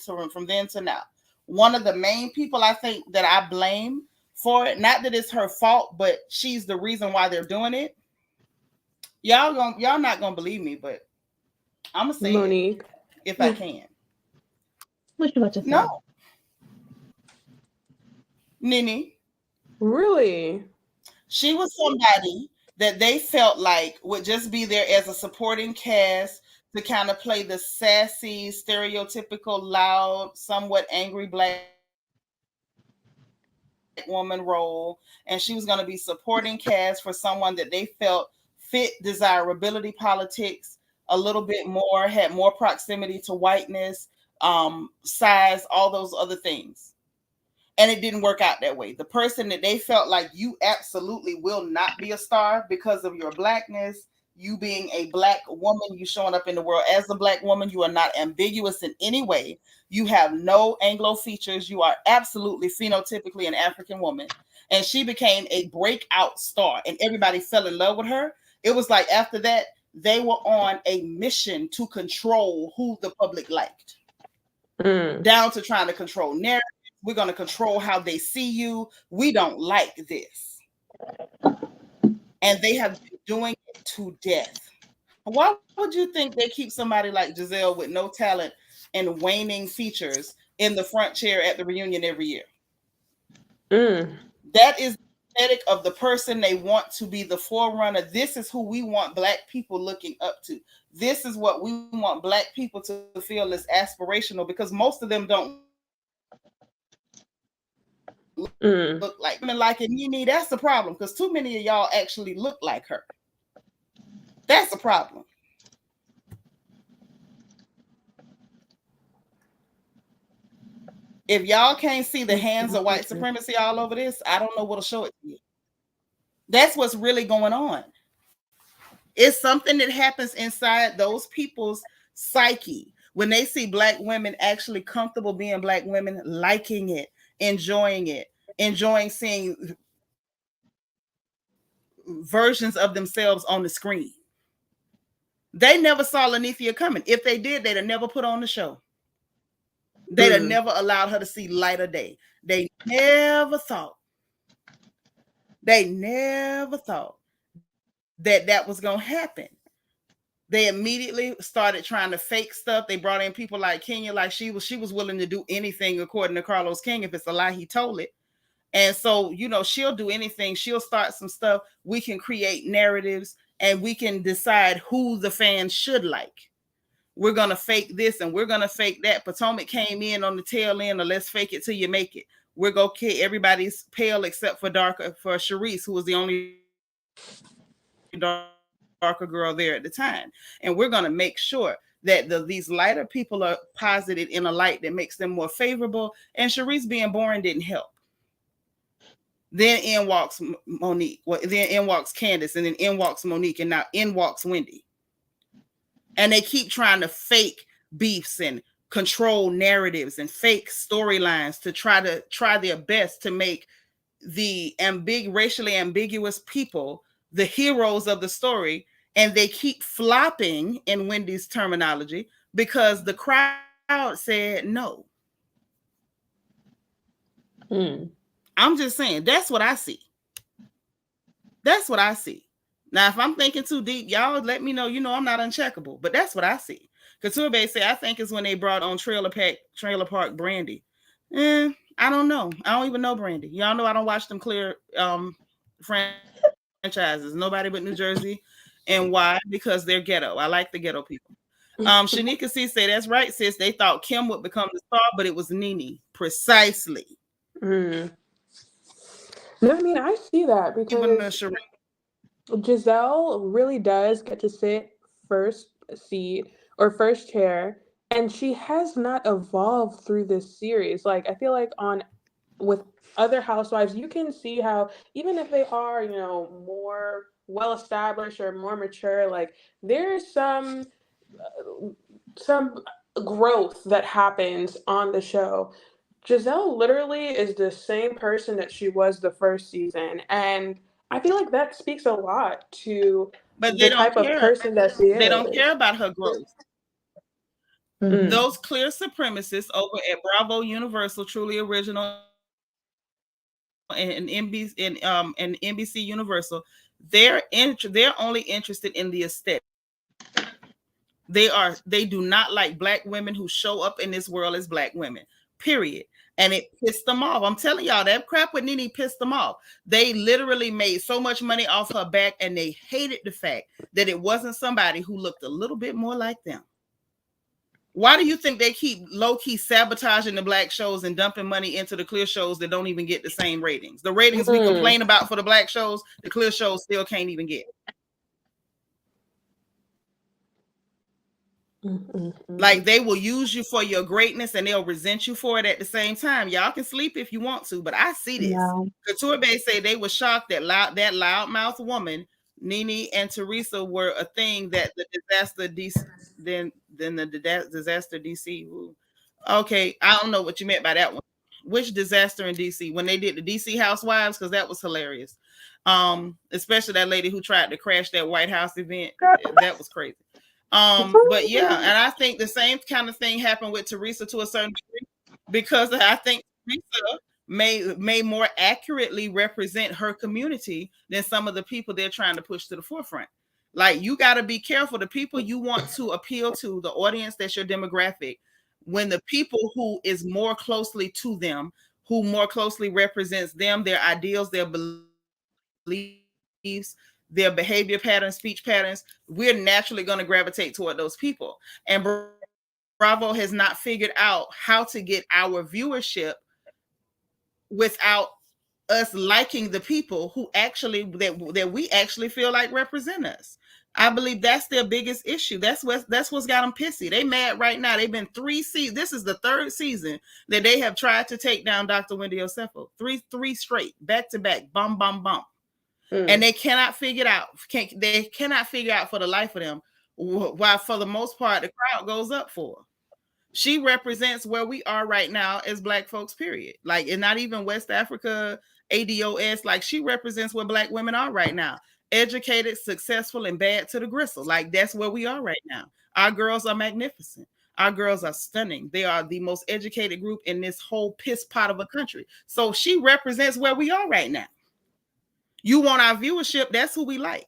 A: then to now. One of the main people I think that I blame for it, not that it's her fault, but she's the reason why they're doing it. Y'all not gonna believe me, but I'm gonna say
C: Monique,
A: it if I can.
B: What you about to say?
A: No, Nene.
C: Really?
A: She was somebody that they felt like would just be there as a supporting cast to kind of play the sassy, stereotypical, loud, somewhat angry black woman role. And she was going to be supporting cast for someone that they felt fit desirability politics a little bit more, had more proximity to whiteness, size, all those other things. And it didn't work out that way. The person that they felt like you absolutely will not be a star because of your blackness, you being a black woman, you showing up in the world as a black woman, you are not ambiguous in any way. You have no Anglo features. You are absolutely phenotypically an African woman. And she became a breakout star and everybody fell in love with her. It was like after that, they were on a mission to control who the public liked. Down to trying to control narrative. We're going to control how they see you. We don't like this. And they have been doing it to death. Why would you think they keep somebody like Gizelle with no talent and waning features in the front chair at the reunion every year? That is the aesthetic of the person they want to be the forerunner. This is who we want black people looking up to. This is what we want black people to feel is aspirational, because most of them don't look like women like Nene. That's the problem, because too many of y'all actually look like her. That's the problem. If y'all can't see the hands of white supremacy all over this, I don't know what'll show it to you. That's what's really going on. It's something that happens inside those people's psyche when they see black women actually comfortable being black women, liking it, enjoying seeing versions of themselves on the screen. They never saw Lanithia coming. If they did, they'd have never put on the show. They'd have never allowed her to see light of day. They never thought that that was going to happen. They immediately started trying to fake stuff. They brought in people like Kenya, like she was willing to do anything according to Carlos King. If it's a lie, he told it. And so, you know, she'll do anything. She'll start some stuff. We can create narratives and we can decide who the fans should like. We're going to fake this and we're going to fake that. Potomac came in on the tail end of let's fake it till you make it. We're going to everybody's pale except for Sharice, who was the only darker girl there at the time. And we're going to make sure that these lighter people are posited in a light that makes them more favorable. And Sharice being boring didn't help. Then in walks Monique. Well, then in walks Candace, and then in walks Monique, and now in walks Wendy. And they keep trying to fake beefs and control narratives and fake storylines to try their best to make the racially ambiguous people the heroes of the story. And they keep flopping, in Wendy's terminology, because the crowd said no. I'm just saying, that's what I see. That's what I see. Now, if I'm thinking too deep, y'all let me know. You know, I'm not uncheckable, but that's what I see. Couture say, I think it's when they brought on Trailer Park Brandy. I don't know. I don't even know Brandy. Y'all know I don't watch them clear franchises. Nobody but New Jersey. And why? Because they're ghetto. I like the ghetto people. Shanika C say, that's right, sis. They thought Kim would become the star, but it was Nene. Precisely.
C: No, I mean, I see that because Gizelle really does get to sit first seat or first chair, and she has not evolved through this series. Like, I feel like with other housewives, you can see how even if they are, you know, more well established or more mature, like there's some growth that happens on the show. Gizelle literally is the same person that she was the first season. And I feel like that speaks a lot to the type of person that she is.
A: They don't care about her growth. Those clear supremacists over at Bravo Universal, Truly Original, and NBC Universal, they're only interested in the aesthetic. They do not like Black women who show up in this world as Black women. Period. And it pissed them off. I'm telling y'all, that crap with Nene pissed them off. They literally made so much money off her back, and they hated the fact that it wasn't somebody who looked a little bit more like them. Why do you think they keep low-key sabotaging the Black shows and dumping money into the clear shows that don't even get the same ratings? The ratings we complain about for the Black shows, the clear shows still can't even get. Like, they will use you for your greatness and they'll resent you for it at the same time. Y'all can sleep if you want to, but I see this. Couture Bay say they were shocked that loudmouth woman, Nene and Teresa, were a thing that the disaster DC, then the disaster DC. Ooh. Okay, I don't know what you meant by that one. Which disaster in DC? When they did the DC Housewives, because that was hilarious. Especially that lady who tried to crash that White House event. That was crazy. But yeah, and I think the same kind of thing happened with Teresa to a certain degree, because I think Teresa may more accurately represent her community than some of the people they're trying to push to the forefront. Like, you got to be careful. The people you want to appeal to, the audience that's your demographic, when the people who is more closely to them, who more closely represents them, their ideals, their beliefs, their behavior patterns, speech patterns, we're naturally going to gravitate toward those people. And Bravo has not figured out how to get our viewership without us liking the people who actually that we actually feel like represent us. I believe that's their biggest issue. That's what's got them pissy. They mad right now. They've been 3 seasons. This is the 3rd season that they have tried to take down Dr. Wendy Osefo. Three straight, back to back, bum, bum, bum. And they cannot figure it out. They cannot figure out for the life of them why, for the most part, the crowd goes up for her. She represents where we are right now as Black folks, period. Like, and not even West Africa, ADOS. Like, she represents where Black women are right now. Educated, successful, and bad to the gristle. Like, that's where we are right now. Our girls are magnificent. Our girls are stunning. They are the most educated group in this whole piss pot of a country. So she represents where we are right now. You want our viewership, that's who we like.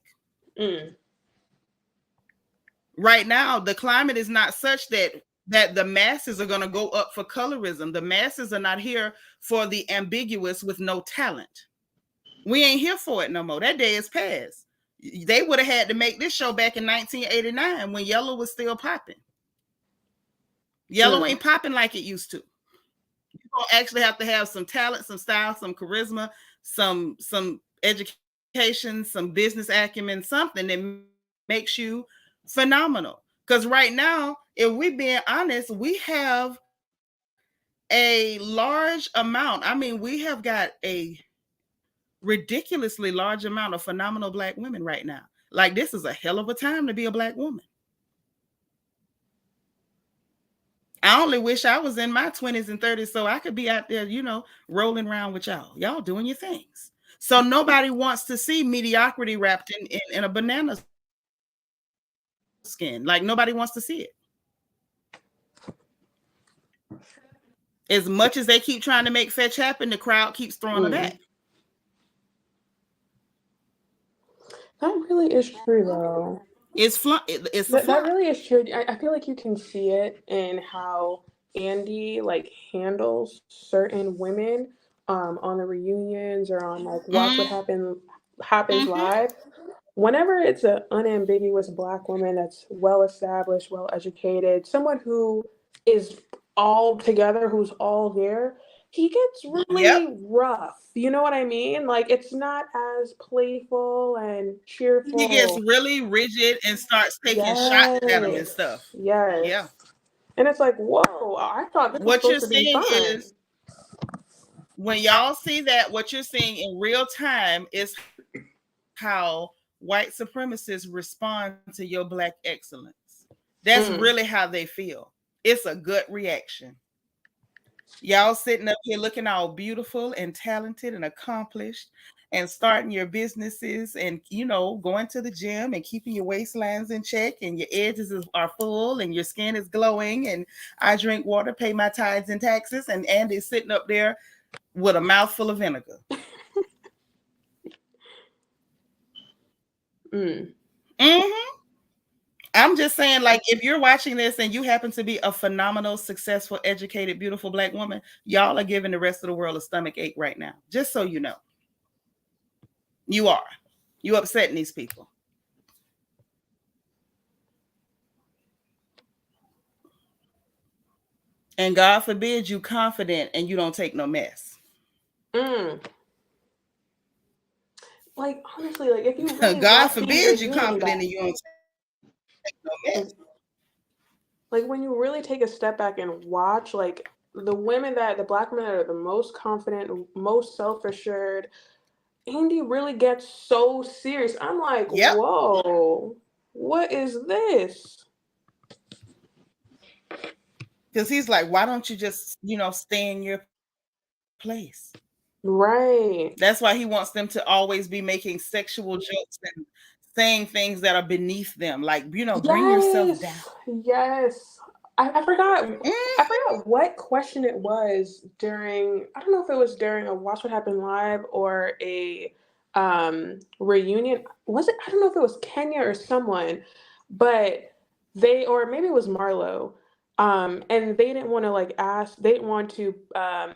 A: Right now, the climate is not such that the masses are going to go up for colorism. The masses are not here for the ambiguous with no talent. We ain't here for it no more. That day is past. They would have had to make this show back in 1989 when yellow was still popping. Yellow ain't popping like it used to. You don't actually have to have some talent, some style, some charisma, some education, some business acumen, something that makes you phenomenal. Because right now, if we're being honest, we have a large amount. I mean, we have got a ridiculously large amount of phenomenal Black women right now. Like, this is a hell of a time to be a Black woman. I only wish I was in my 20s and 30s so I could be out there, you know, rolling around with y'all. Y'all doing your things. So nobody wants to see mediocrity wrapped in a banana skin. Like, nobody wants to see it. As much as they keep trying to make fetch happen, the crowd keeps throwing it back.
C: That really is true, though.
A: That
C: really is true. I feel like you can see it in how Andy like handles certain women on the reunions or on like Watch What Happens Live. Whenever it's an unambiguous Black woman that's well established, well educated, someone who is all together, who's all there, he gets really rough. You know what I mean? Like, it's not as playful and cheerful.
A: He gets really rigid and starts taking shots at him and stuff.
C: Yes.
A: Yeah.
C: And it's like, whoa, I thought this was supposed to be fun. What you're seeing is,
A: when y'all see that, what you're seeing in real time is how white supremacists respond to your Black excellence. That's really how they feel. It's a gut reaction. Y'all sitting up here looking all beautiful and talented and accomplished and starting your businesses and, you know, going to the gym and keeping your waistlines in check and your edges are full and your skin is glowing and I drink water, pay my tithes and taxes, and Andy's sitting up there with a mouthful of vinegar. I'm just saying, like, if you're watching this and you happen to be a phenomenal, successful, educated, beautiful Black woman, y'all are giving the rest of the world a stomach ache right now. Just so you know. You are. You upsetting these people. And God forbid you confident and you don't take no mess.
C: Like, honestly, like, if you really
A: God forbid you confident and you don't take no mess.
C: Like, when you really take a step back and watch, like, the Black women that are the most confident, most self-assured, Andy really gets so serious. I'm like, whoa, what is this?
A: Because he's like, why don't you just, you know, stay in your place?
C: Right.
A: That's why he wants them to always be making sexual jokes and saying things that are beneath them. Like, you know, bring yourself down.
C: Yes. I forgot what question it was during, I don't know if it was during a Watch What Happened Live or a reunion. Was it? I don't know if it was Kenya or someone, but or maybe it was Marlo. And they didn't want to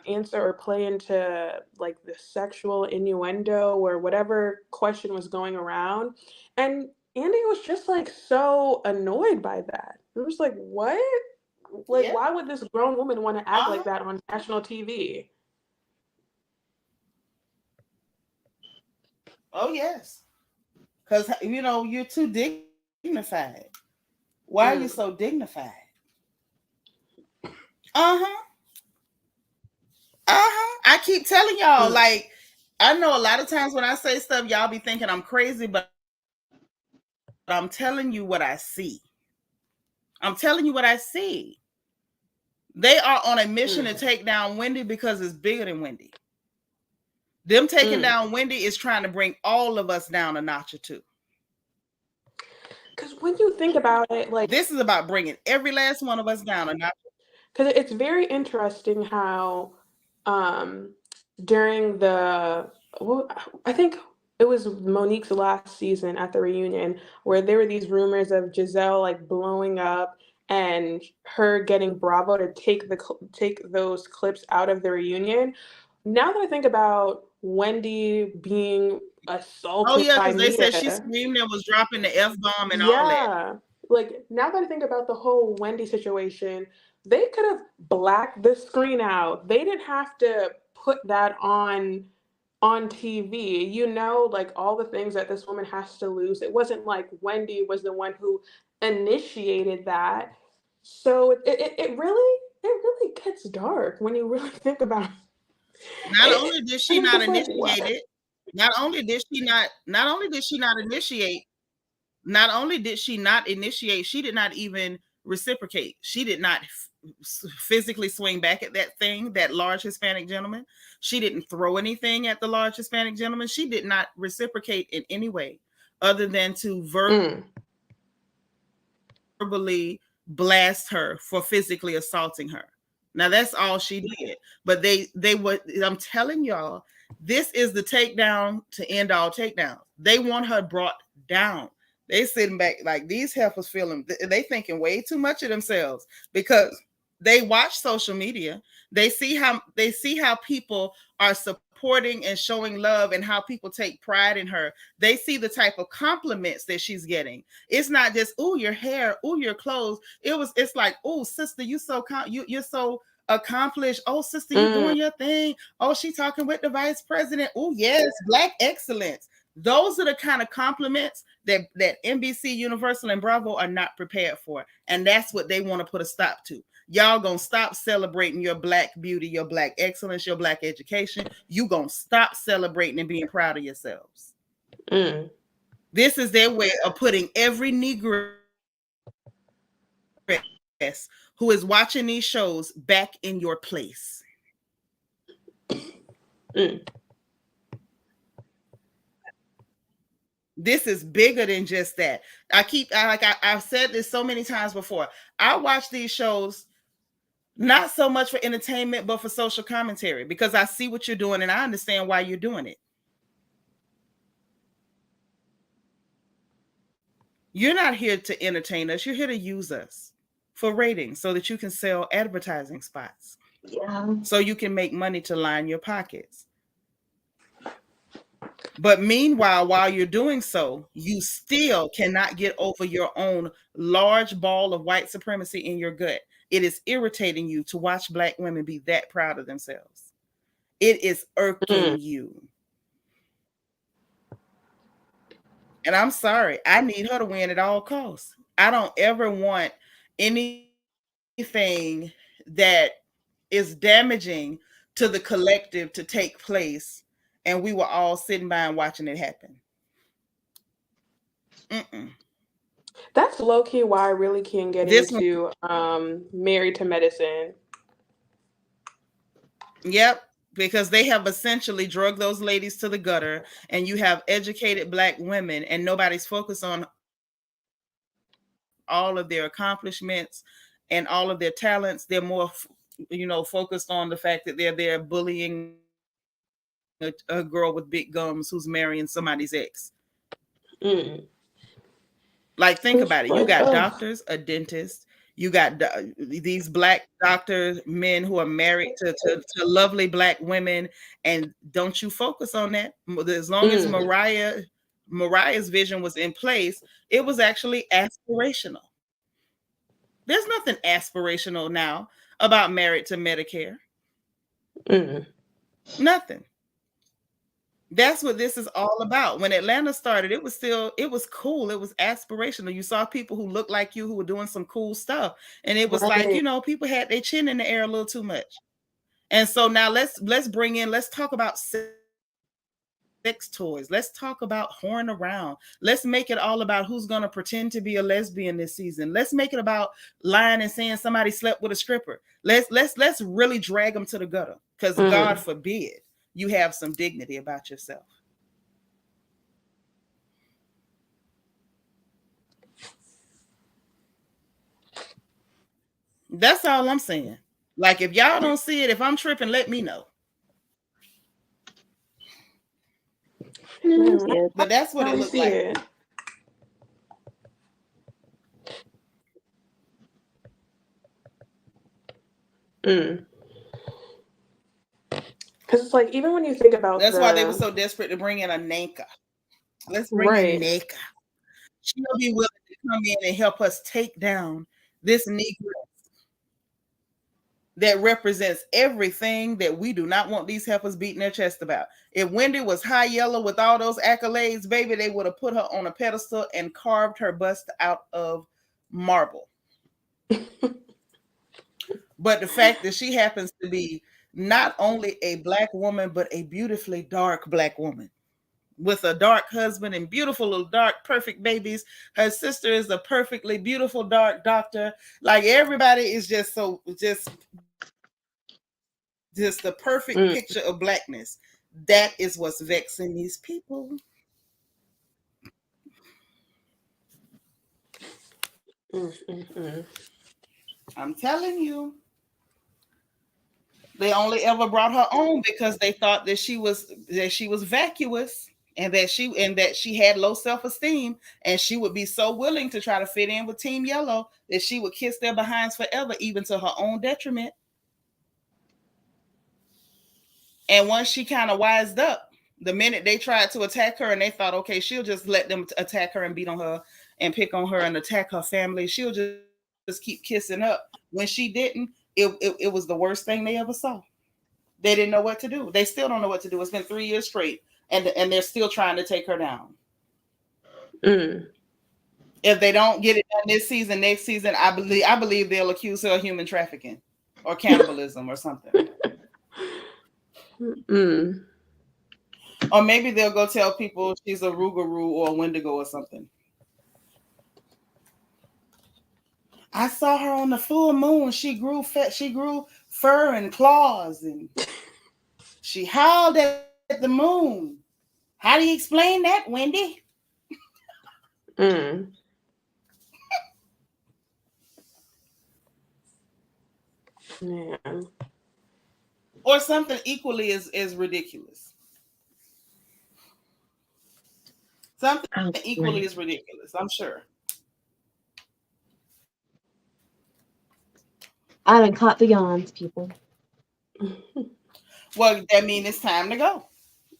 C: answer or play into like the sexual innuendo or whatever question was going around. And Andy was just like so annoyed by that. It was like, what? Like, why would this grown woman want to act like that on national TV?
A: Oh, yes. Because, you know, you're too dignified. Why are you so dignified? I keep telling y'all, like, I know a lot of times when I say stuff, y'all be thinking I'm crazy, but I'm telling you what I see. I'm telling you what I see. They are on a mission to take down Wendy because it's bigger than Wendy. Them taking down Wendy is trying to bring all of us down a notch or two.
C: Because when you think about it, like,
A: this is about bringing every last one of us down, and not.
C: Because it's very interesting how during the, well, I think it was Monique's last season at the reunion where there were these rumors of Gizelle like blowing up and her getting Bravo to take those clips out of the reunion. Now that I think about Wendy being
A: Oh
C: assaulted
A: yeah,
C: by
A: because they said she
C: Mia,
A: screamed and was dropping the F-bomb and all that.
C: yeah, like now that I think about the whole Wendy situation, they could have blacked the screen out. They didn't have to put that on TV. You know, like all the things that this woman has to lose. It wasn't like Wendy was the one who initiated that. So it really gets dark when you really think about
A: Not
C: it.
A: only did she
C: And it's
A: not
C: just like,
A: initiate
C: what?
A: it, not only did she not initiate, not only did she not initiate, she did not even reciprocate. She did not physically swing back at that large Hispanic gentleman. She didn't throw anything at the large Hispanic gentleman. She did not reciprocate in any way other than to verbally blast her for physically assaulting her. Now that's all she did. But they would, I'm telling y'all, this is the takedown to end all takedowns. They want her brought down. They sitting back like these heifers feeling, they thinking way too much of themselves because they watch social media. They see how people are supporting and showing love and how people take pride in her. They see the type of compliments that she's getting. It's not just, oh, your hair, oh, your clothes. It's like, oh, sister, you're so accomplished. Oh, sister, you doing your thing. Oh, she talking with the vice president. Oh, yes, Black excellence. Those are the kind of compliments that NBC, Universal, and Bravo are not prepared for. And that's what they want to put a stop to. Y'all gonna stop celebrating your Black beauty, your Black excellence, your Black education. You gonna stop celebrating and being proud of yourselves. This is their way of putting every Negro who is watching these shows back in your place. This is bigger than just that. I've said this so many times before. I watch these shows not so much for entertainment, but for social commentary, because I see what you're doing and I understand why you're doing it. You're not here to entertain us. You're here to use us for ratings so that you can sell advertising spots.
B: Yeah.
A: So you can make money to line your pockets. But meanwhile, while you're doing so, you still cannot get over your own large ball of white supremacy in your gut. It is irritating you to watch Black women be that proud of themselves. It is irking you. And I'm sorry, I need her to win at all costs. I don't ever want anything that is damaging to the collective to take place and we were all sitting by and watching it happen.
C: That's low-key why I really can't get into Married to Medicine.
A: Yep, because they have essentially drugged those ladies to the gutter, and you have educated Black women, and nobody's focused on all of their accomplishments and all of their talents. They're more, focused on the fact that they're there bullying a girl with big gums who's marrying somebody's ex. Like, think about it. You got doctors, a dentist. You got these Black doctors, men who are married to lovely Black women. And don't you focus on that. As long as Mariah's vision was in place, it was actually aspirational. There's nothing aspirational now about Married to Medicare. Nothing. That's what this is all about. When Atlanta started, it was cool. It was aspirational. You saw people who looked like you who were doing some cool stuff. And it was like, people had their chin in the air a little too much. And so now let's talk about sex toys. Let's talk about whoring around. Let's make it all about who's going to pretend to be a lesbian this season. Let's make it about lying and saying somebody slept with a stripper. Let's really drag them to the gutter, because God forbid you have some dignity about yourself. That's all I'm saying. Like, if y'all don't see it, if I'm tripping, let me know.
C: Mm,
A: But that's what
C: I
A: it looked
C: see
A: like.
C: it. Because it's like, even when you think about
A: That's why they were so desperate to bring in a Nneka. Let's bring in
C: right.
A: Nneka. She'll be willing to come in and help us take down this Negro that represents everything that we do not want these heifers beating their chest about. If Wendy was high yellow with all those accolades, baby, they would have put her on a pedestal and carved her bust out of marble. But the fact that she happens to be not only a black woman, but a beautifully dark black woman with a dark husband and beautiful little dark perfect babies. Her sister is a perfectly beautiful dark doctor. Like, everybody is just so just the perfect picture of blackness. That is what's vexing these people. I'm telling you. They only ever brought her on because they thought that she was vacuous, and that she had low self-esteem, and she would be so willing to try to fit in with Team Yellow that she would kiss their behinds forever, even to her own detriment. And once she kind of wised up, the minute they tried to attack her and they thought, okay, she'll just let them attack her and beat on her and pick on her and attack her family, she'll just keep kissing up. When she didn't, it was the worst thing they ever saw. They didn't know what to do. They still don't know what to do. It's been 3 years straight, and they're still trying to take her down. If they don't get it done this season, next season, I believe they'll accuse her of human trafficking or cannibalism or something. Or maybe they'll go tell people she's a Rougarou or a Wendigo or something. I saw her on the full moon. She grew fat. She grew fur and claws, and she howled at the moon. How do you explain that, Wendy?
C: Yeah.
A: Or something equally as ridiculous. Something equally as ridiculous, I'm sure.
B: I done caught the yawns, people.
A: Well, that means it's time to go.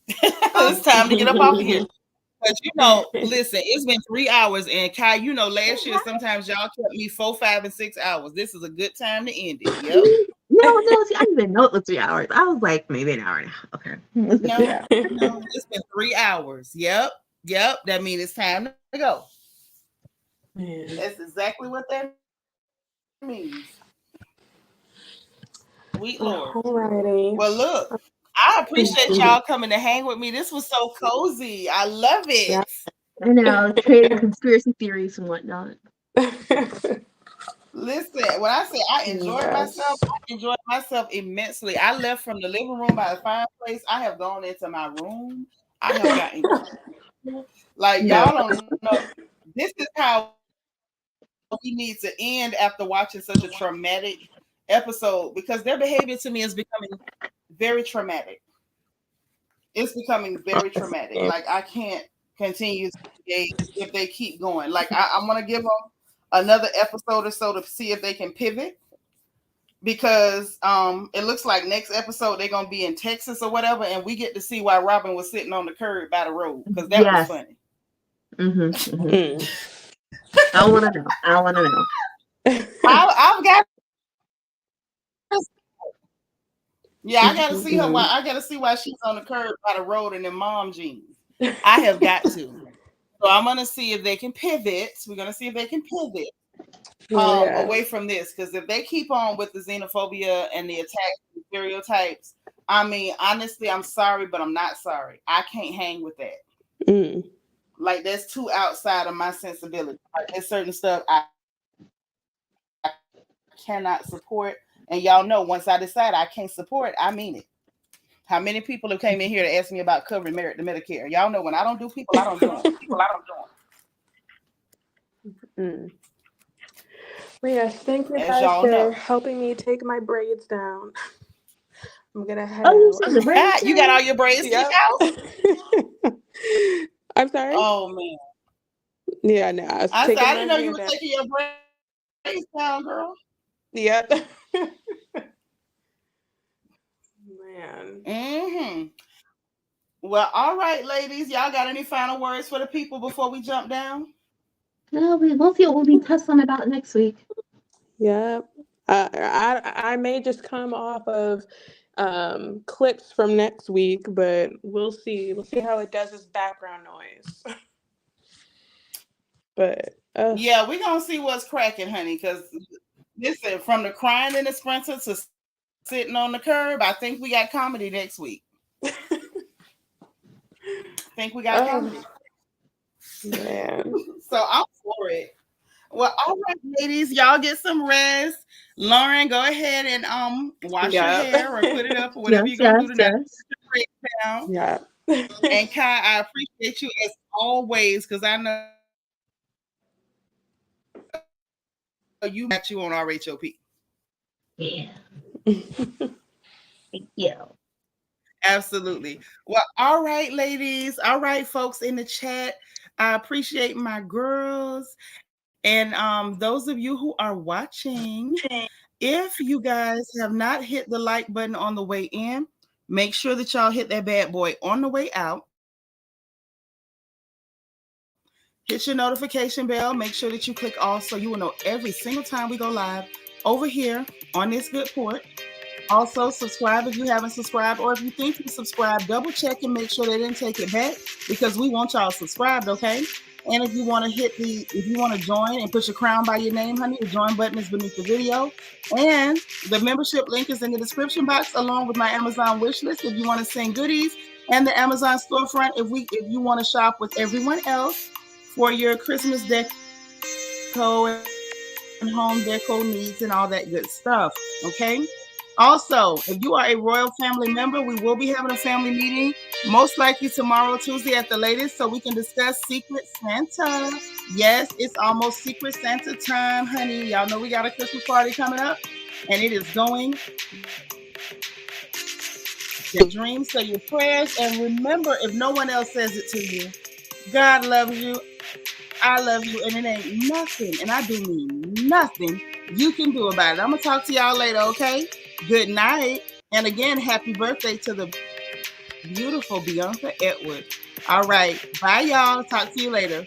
A: It's time to get up off of here. But listen, it's been 3 hours, and Kai, last year sometimes y'all kept me 4, 5, and 6 hours. This is a good time to end it. Yep.
B: No, see, I didn't even know it was 3 hours. I was like, maybe an hour and a half. Okay.
A: No, it's been 3 hours. Yep. That means it's time to go. That's exactly what that means. Sweet Lord.
C: Alrighty.
A: Well, look, I appreciate y'all coming to hang with me. This was so cozy. I love it.
C: Yeah.
B: I know, trading conspiracy theories and whatnot.
A: Listen, when I say I enjoyed myself immensely. I left from the living room by the fireplace. I have gone into my room. I have gotten like y'all don't know. This is how we need to end after watching such a traumatic episode, because their behavior to me is becoming very traumatic. It's becoming very traumatic. Like, I can't continue to engage if they keep going. Like, I'm gonna give them another episode or so to see if they can pivot, because it looks like next episode they're gonna be in Texas or whatever, and we get to see why Robyn was sitting on the curb by the road, because that was funny.
B: I want to know.
A: I've got. Yeah, I gotta see her. I gotta see why she's on the curb by the road in them mom jeans. I have got to. So I'm gonna see if they can pivot. We're gonna see if they can pivot away from this, because if they keep on with the xenophobia and the attacks and stereotypes, I mean, honestly, I'm sorry, but I'm not sorry. I can't hang with that. Like, that's too outside of my sensibility. Like, there's certain stuff I cannot support. And y'all know, once I decide I can't support, I mean it. How many people have came in here to ask me about covering merit to Medicare? Y'all know, when I don't do people, I don't do them.
C: Well, yes, thank you
A: as
C: guys
A: y'all
C: for
A: know.
C: helping me take my braids down. I'm gonna head
B: Oh, you
C: out.
B: said the braids
A: You got
B: down?
A: all your braids still
C: Yep.
A: out?
C: I'm sorry?
A: Oh man.
C: Yeah, no, I was
A: I said
C: taking
A: I
C: my
A: didn't know you
C: hair
A: were
C: down.
A: taking your braids down, girl.
C: Yep. Man.
A: Mm-hmm. Well, all right, ladies. Y'all got any final words for the people before we jump down?
B: No, we'll see what we'll be testing about next week.
C: Yep. I may just come off of clips from next week, but we'll see. We'll see how it does as background noise. But
A: Yeah, we're gonna see what's cracking, honey. Because listen, from the crying in the sprinter to sitting on the curb, I think we got comedy next week. I think we got comedy.
C: Man.
A: So I'm for it. Well, all right, ladies, y'all get some rest. Lauren, go ahead and wash your
C: Yeah.
A: hair or put it up or whatever
B: Yes,
A: you're gonna
B: yes,
A: do tonight.
B: yes.
A: Down.
C: Yeah.
A: And Kai, I appreciate you as always because I know you got you on RHOP.
B: Yeah. Thank you.
A: Absolutely. Well, all right, ladies. All right, folks in the chat. I appreciate my girls. And those of you who are watching, if you guys have not hit the like button on the way in, make sure that y'all hit that bad boy on the way out. Hit your notification bell. Make sure that you click all so you will know every single time we go live over here on this good port. Also, subscribe if you haven't subscribed, or if you think you subscribed, double check and make sure they didn't take it back because we want y'all subscribed, okay? And if you want to if you want to join and put your crown by your name, honey, the join button is beneath the video. And the membership link is in the description box along with my Amazon wish list if you want to send goodies, and the Amazon storefront if you want to shop with everyone else for your Christmas deco and home deco needs and all that good stuff, okay? Also, if you are a royal family member, we will be having a family meeting, most likely tomorrow, Tuesday at the latest, so we can discuss Secret Santa. Yes, it's almost Secret Santa time, honey. Y'all know we got a Christmas party coming up, and it is going. Your dreams, say your prayers, and remember, if no one else says it to you, God loves you, I love you, and it ain't nothing, and I do mean nothing, you can do about it. I'm going to talk to y'all later, okay? Good night. And again, happy birthday to the beautiful Bianca Edward. All right. Bye, y'all. Talk to you later.